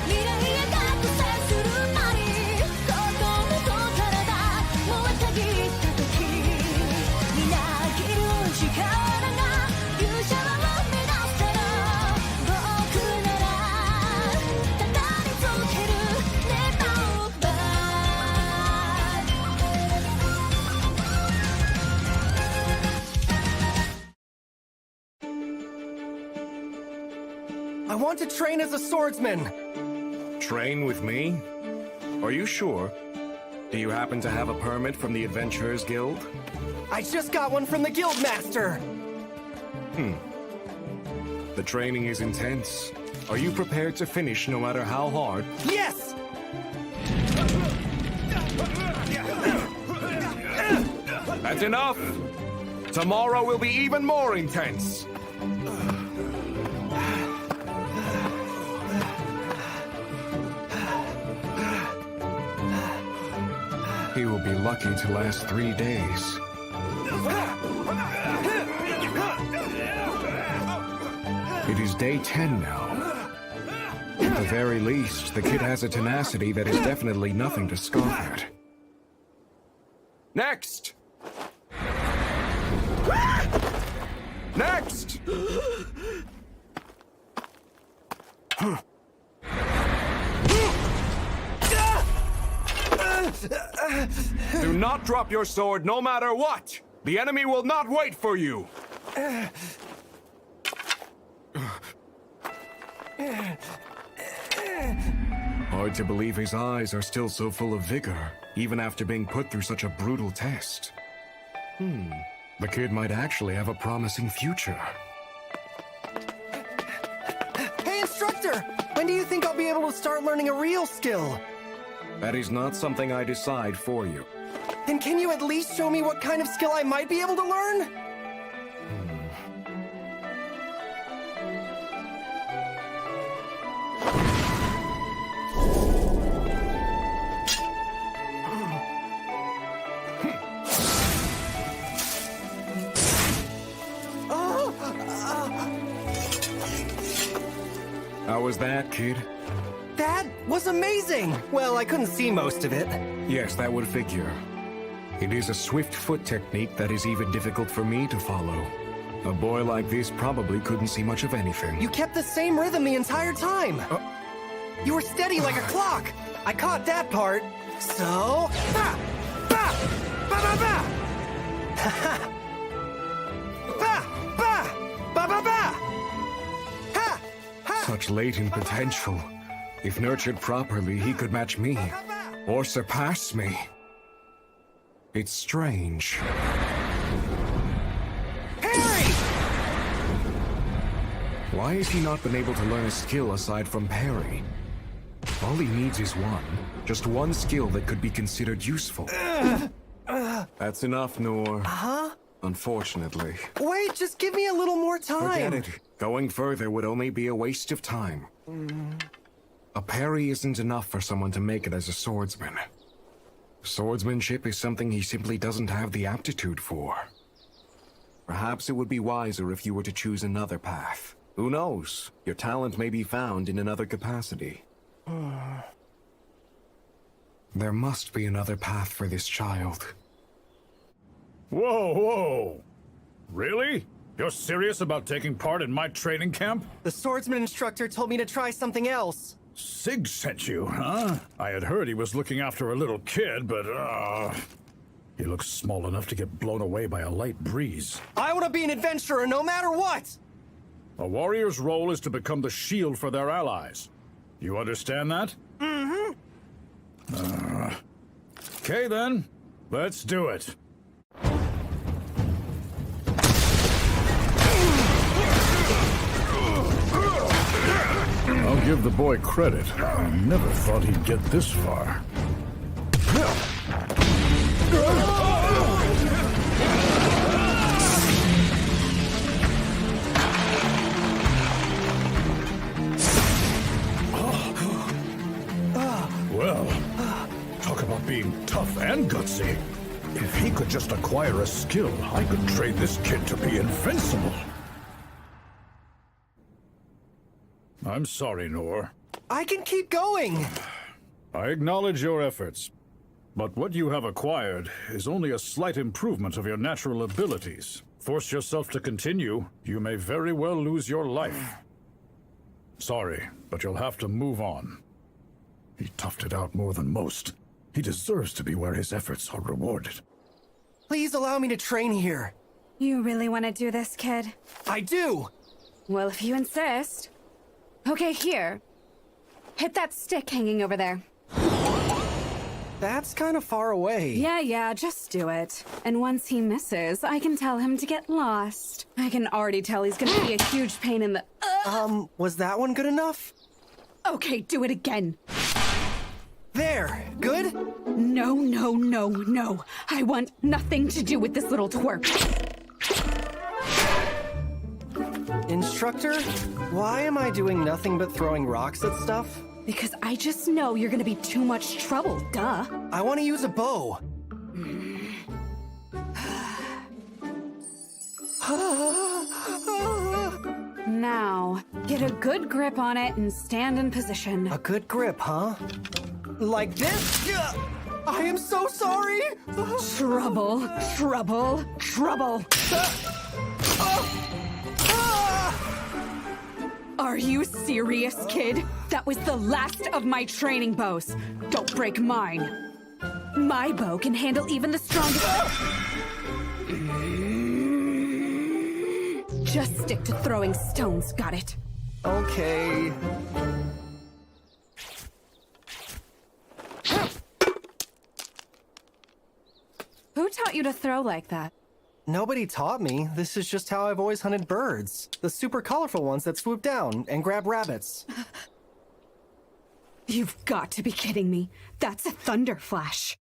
未来へ覚醒するなりこ want to train as a swordsman. Train with me? Are you sure? Do you happen to have a permit from the Adventurers Guild? I just got one from the Guildmaster. The training is intense. Are you prepared to finish no matter how hard? Yes! That's enough! Tomorrow will be even more intense! He will be lucky to last 3 days. It is day 10 now. At the very least, the kid has a tenacity that is definitely nothing to scoff at. Next! Next! Do not drop your sword no matter what! The enemy will not wait for you! Hard to believe his eyes are still so full of vigor, even after being put through such a brutal test. The kid might actually have a promising future. Hey, instructor! When do you think I'll be able to start learning a real skill? That is not something I decide for you. Then can you at least show me what kind of skill I might be able to learn? How was that, kid? That was amazing! Well, I couldn't see most of it. Yes, that would figure. It is a swift foot technique that is even difficult for me to follow. A boy like this probably couldn't see much of anything. You kept the same rhythm the entire time. You were steady like a clock. I caught that part. So... Ba! Ba! Ba ba ba! Ha Ba! Ba! Ba ba ba! Ha! Ha! Such latent potential. If nurtured properly, he could match me. Or surpass me. It's strange. Harry! Why has he not been able to learn a skill aside from parry? All he needs is one. Just one skill that could be considered useful. That's enough, Noor. Huh? Unfortunately. Wait, just give me a little more time. Forget it. Going further would only be a waste of time. A parry isn't enough for someone to make it as a swordsman. Swordsmanship is something he simply doesn't have the aptitude for. Perhaps it would be wiser if you were to choose another path. Who knows? Your talent may be found in another capacity. There must be another path for this child. Whoa, whoa! Really? You're serious about taking part in my training camp? The swordsman instructor told me to try something else. Sig sent you, huh? I had heard he was looking after a little kid, but, he looks small enough to get blown away by a light breeze. I want to be an adventurer no matter what! A warrior's role is to become the shield for their allies. You understand that? Mm-hmm. Okay then, let's do it. I'll give the boy credit. I never thought he'd get this far. Well, talk about being tough and gutsy. If he could just acquire a skill, I could train this kid to be invincible. I'm sorry, Noor. I can keep going! I acknowledge your efforts, but what you have acquired is only a slight improvement of your natural abilities. Force yourself to continue, you may very well lose your life. Sorry, but you'll have to move on. He toughed it out more than most. He deserves to be where his efforts are rewarded. Please allow me to train here. You really want to do this, kid? I do! Well, if you insist. Okay, here. Hit that stick hanging over there. That's kind of far away. Yeah, just do it. And once he misses, I can tell him to get lost. I can already tell he's gonna be a huge pain in the... Was that one good enough? Okay, do it again. There, good? No. I want nothing to do with this little twerp. Instructor, why am I doing nothing but throwing rocks at stuff? Because I just know you're gonna be too much trouble, duh. I want to use a bow. Now, get a good grip on it and stand in position. A good grip, huh? Like this? I am so sorry! Trouble. Are you serious, kid? That was the last of my training bows. Don't break mine. My bow can handle even the strongest... Just stick to throwing stones, got it? Okay. Who taught you to throw like that? Nobody taught me. This is just how I've always hunted birds. The super colorful ones that swoop down and grab rabbits. You've got to be kidding me. That's a thunder flash.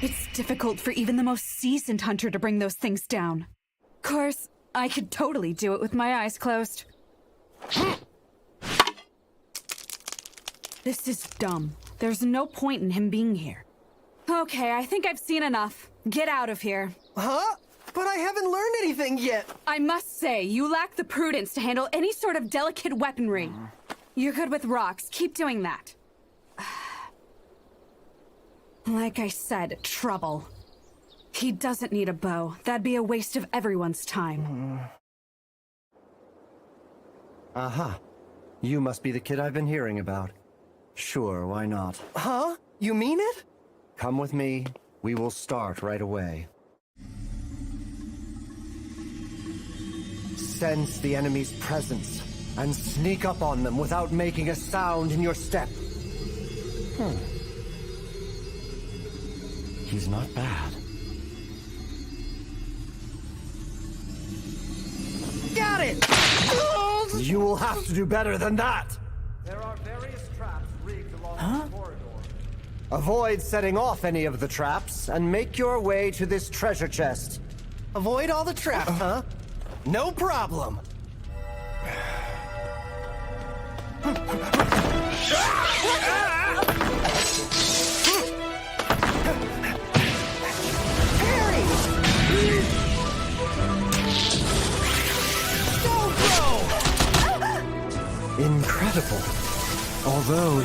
It's difficult for even the most seasoned hunter to bring those things down. Of course, I could totally do it with my eyes closed. This is dumb. There's no point in him being here. Okay, I think I've seen enough. Get out of here. Huh? But I haven't learned anything yet. I must say, you lack the prudence to handle any sort of delicate weaponry. You're good with rocks. Keep doing that. Like I said, trouble. He doesn't need a bow. That'd be a waste of everyone's time. Aha. You must be the kid I've been hearing about. Sure, why not? Huh? You mean it? Come with me. We will start right away. Sense the enemy's presence and sneak up on them without making a sound in your step. He's not bad. Got it! You will have to do better than that! There are various traps rigged along the corridor. Avoid setting off any of the traps and make your way to this treasure chest. Avoid all the traps, huh? No problem. Incredible. Although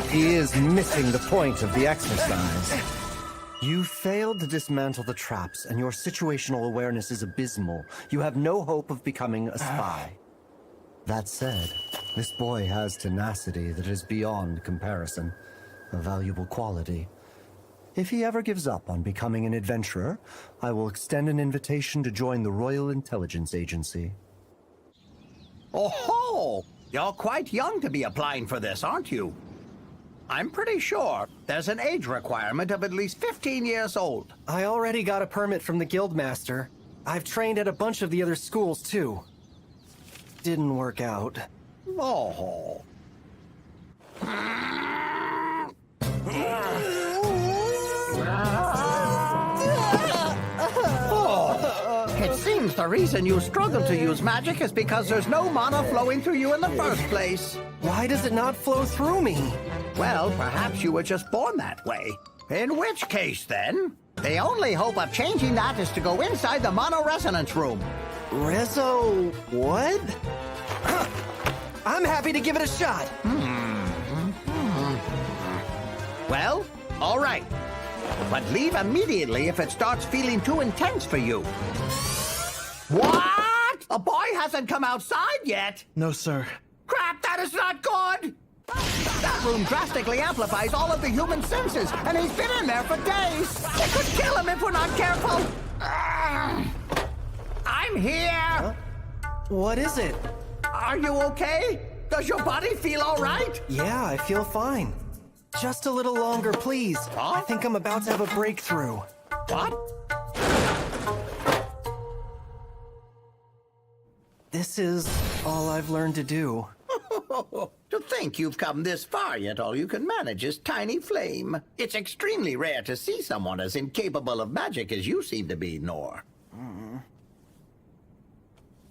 he is missing the point of the exercise. You failed to dismantle the traps, and your situational awareness is abysmal. You have no hope of becoming a spy. That said, this boy has tenacity that is beyond comparison. A valuable quality. If he ever gives up on becoming an adventurer, I will extend an invitation to join the Royal Intelligence Agency. Oh-ho! You're quite young to be applying for this, aren't you? I'm pretty sure there's an age requirement of at least 15 years old. I already got a permit from the Guildmaster. I've trained at a bunch of the other schools, too. Didn't work out. Oh. It seems the reason you struggle to use magic is because there's no mana flowing through you in the first place. Why does it not flow through me? Well, perhaps you were just born that way. In which case, then, the only hope of changing that is to go inside the mono-resonance room. Rezo... what? I'm happy to give it a shot. Well, all right. But leave immediately if it starts feeling too intense for you. What? A boy hasn't come outside yet? No, sir. Crap, that is not good! That room drastically amplifies all of the human senses, and he's been in there for days. It could kill him if we're not careful. I'm here. What is it? Are you okay? Does your body feel all right? Yeah, I feel fine. Just a little longer, please. Huh? I think I'm about to have a breakthrough. What? This is all I've learned to do. To think you've come this far, yet all you can manage is tiny flame. It's extremely rare to see someone as incapable of magic as you seem to be, Nor.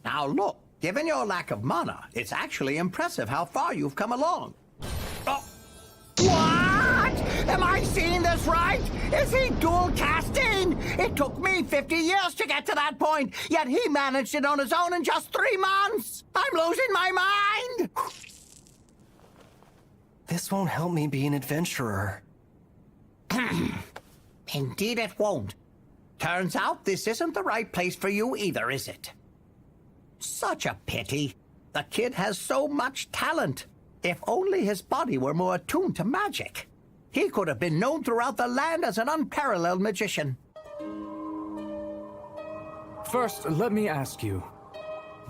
Now look, given your lack of mana, it's actually impressive how far you've come along. Oh. What? Am I seeing this right? Is he dual casting? It took me 50 years to get to that point, yet he managed it on his own in just 3 months. I'm losing my mind. This won't help me be an adventurer. Indeed it won't. Turns out this isn't the right place for you either, is it? Such a pity. The kid has so much talent. If only his body were more attuned to magic. He could have been known throughout the land as an unparalleled magician. First, let me ask you.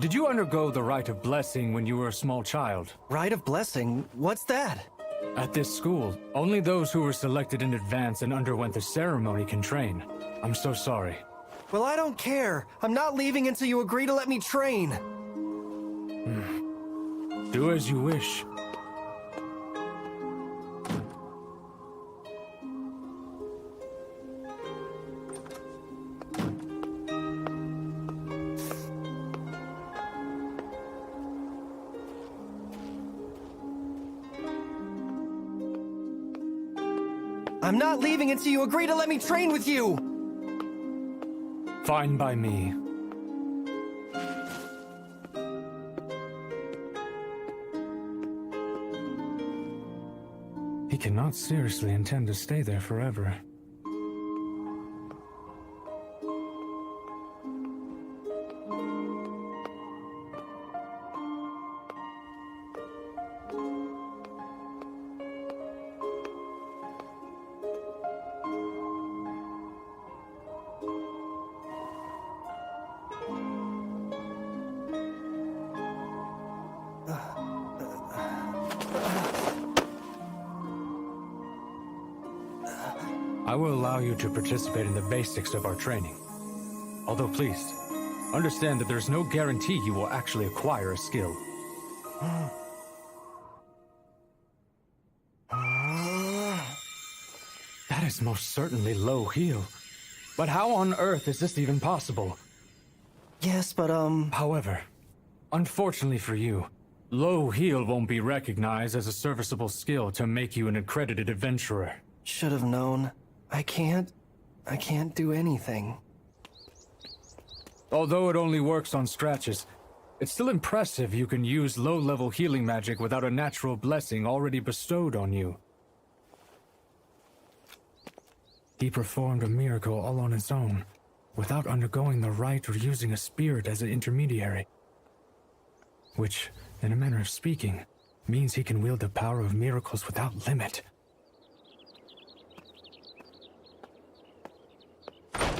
Did you undergo the rite of blessing when you were a small child? Rite of blessing? What's that? At this school, only those who were selected in advance and underwent the ceremony can train. I'm so sorry. Well, I don't care. I'm not leaving until you agree to let me train. Do as you wish. I'm not leaving until you agree to let me train with you! Fine by me. He cannot seriously intend to stay there forever. I will allow you to participate in the basics of our training. Although please, understand that there's no guarantee you will actually acquire a skill. That is most certainly low heal. But how on earth is this even possible? Yes, but However, unfortunately for you, low heal won't be recognized as a serviceable skill to make you an accredited adventurer. Should have known. I can't do anything. Although it only works on scratches, it's still impressive you can use low-level healing magic without a natural blessing already bestowed on you. He performed a miracle all on his own, without undergoing the rite or using a spirit as an intermediary. Which, in a manner of speaking, means he can wield the power of miracles without limit.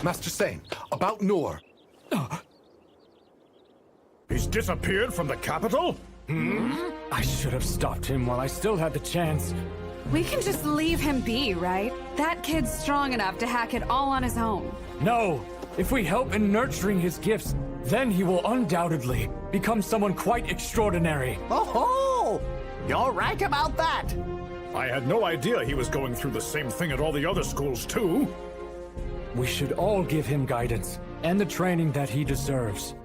Master Sane, about Nor. He's disappeared from the capital? I should have stopped him while I still had the chance. We can just leave him be, right? That kid's strong enough to hack it all on his own. No! If we help in nurturing his gifts, then he will undoubtedly become someone quite extraordinary. Oh-ho! You're right about that. I had no idea he was going through the same thing at all the other schools, too. We should all give him guidance, and the training that he deserves.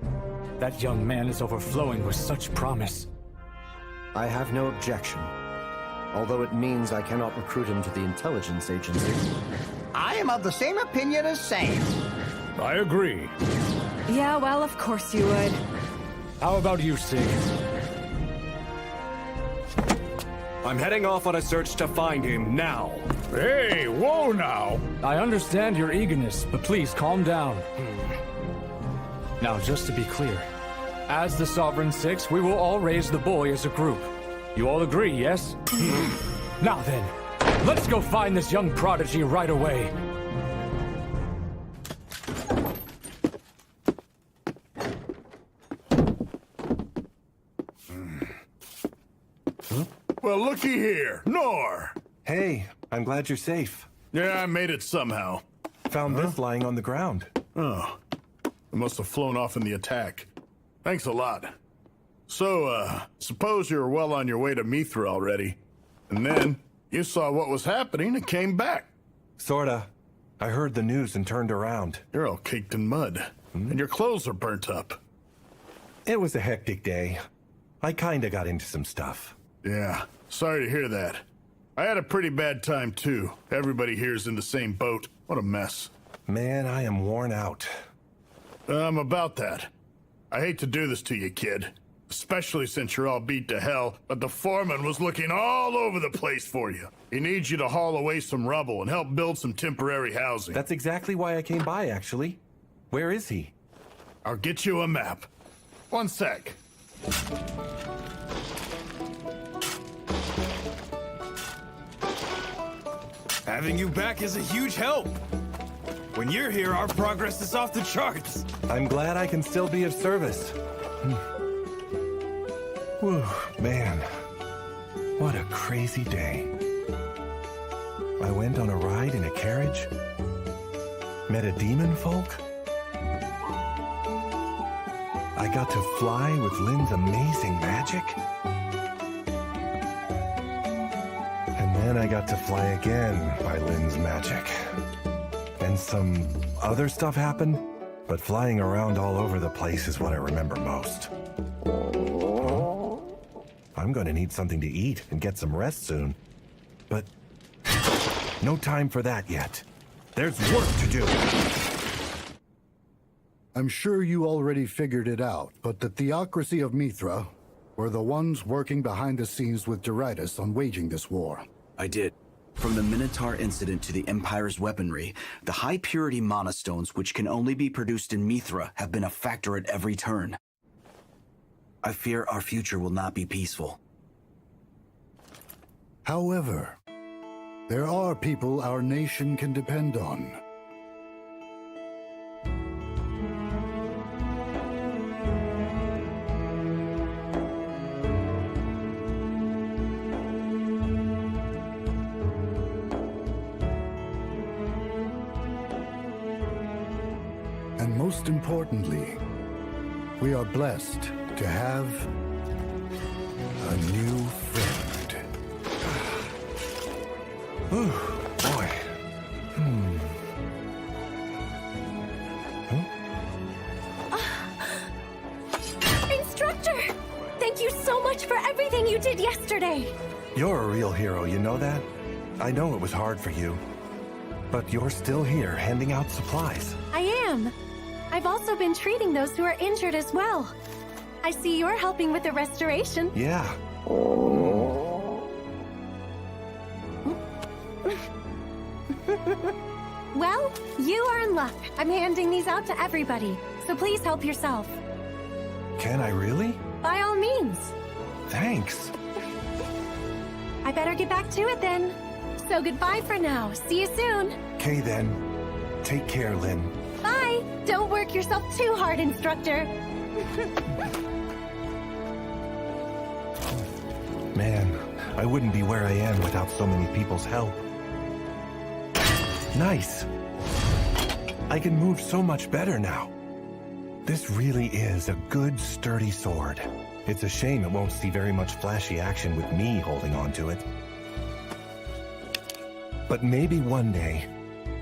That young man is overflowing with such promise. I have no objection. Although it means I cannot recruit him to the intelligence agency. I am of the same opinion as Sane. I agree. Yeah, well, of course you would. How about you, Sig? I'm heading off on a search to find him now. Hey, whoa now! I understand your eagerness, but please calm down. Now, just to be clear, as the Sovereign Six, we will all raise the boy as a group. You all agree, yes? Now then, let's go find this young prodigy right away. Well, looky here. Nor! Hey, I'm glad you're safe. Yeah, I made it somehow. Found this lying on the ground. Oh. It must have flown off in the attack. Thanks a lot. So, suppose you're well on your way to Mithra already. And then, you saw what was happening and came back. Sorta. I heard the news and turned around. You're all caked in mud. And your clothes are burnt up. It was a hectic day. I kinda got into some stuff. Yeah, sorry to hear that. I had a pretty bad time, too. Everybody here's in the same boat. What a mess. Man, I am worn out. About that. I hate to do this to you, kid. Especially since you're all beat to hell, but the foreman was looking all over the place for you. He needs you to haul away some rubble and help build some temporary housing. That's exactly why I came by, actually. Where is he? I'll get you a map. One sec. Having you back is a huge help. When you're here, our progress is off the charts. I'm glad I can still be of service. Whew, man. What a crazy day. I went on a ride in a carriage. Met a demon folk. I got to fly with Lynn's amazing magic. And then I got to fly again by Lynn's magic. And some other stuff happened, but flying around all over the place is what I remember most. I'm gonna need something to eat and get some rest soon. But no time for that yet. There's work to do. I'm sure you already figured it out, but the theocracy of Mithra were the ones working behind the scenes with Doritus on waging this war. I did. From the Minotaur incident to the Empire's weaponry, the high-purity monastones, which can only be produced in Mithra, have been a factor at every turn. I fear our future will not be peaceful. However, there are people our nation can depend on. And most importantly, we are blessed to have a new friend. Ooh, boy. Instructor! Thank you so much for everything you did yesterday! You're a real hero, you know that? I know it was hard for you. But you're still here, handing out supplies. I am. I've also been treating those who are injured as well. I see you're helping with the restoration. Yeah. Well, you are in luck. I'm handing these out to everybody, so please help yourself. Can I really? By all means. Thanks. I better get back to it then. So goodbye for now. See you soon. Okay then. Take care, Lynn. Bye. Don't work yourself too hard, Instructor. Man, I wouldn't be where I am without so many people's help. Nice. I can move so much better now. This really is a good, sturdy sword. It's a shame it won't see very much flashy action with me holding on to it. But maybe one day,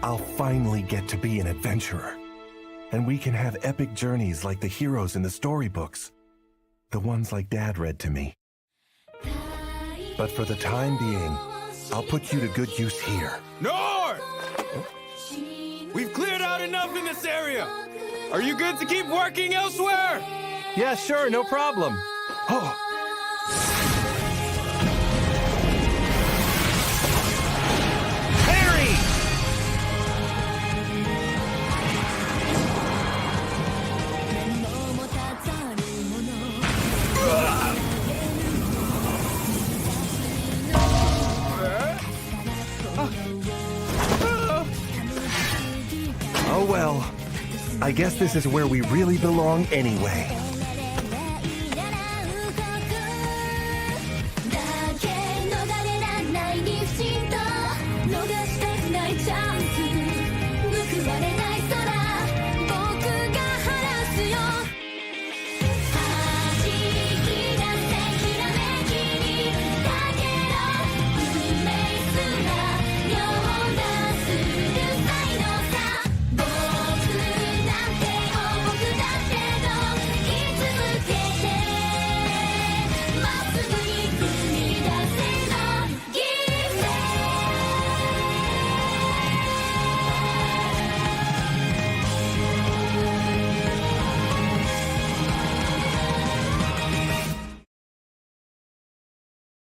I'll finally get to be an adventurer. And we can have epic journeys like the heroes in the storybooks. The ones like Dad read to me. But for the time being, I'll put you to good use here. Nor! We've cleared out enough in this area. Are you good to keep working elsewhere? Yeah, sure, no problem. Oh. Harry! Oh well. I guess this is where we really belong anyway.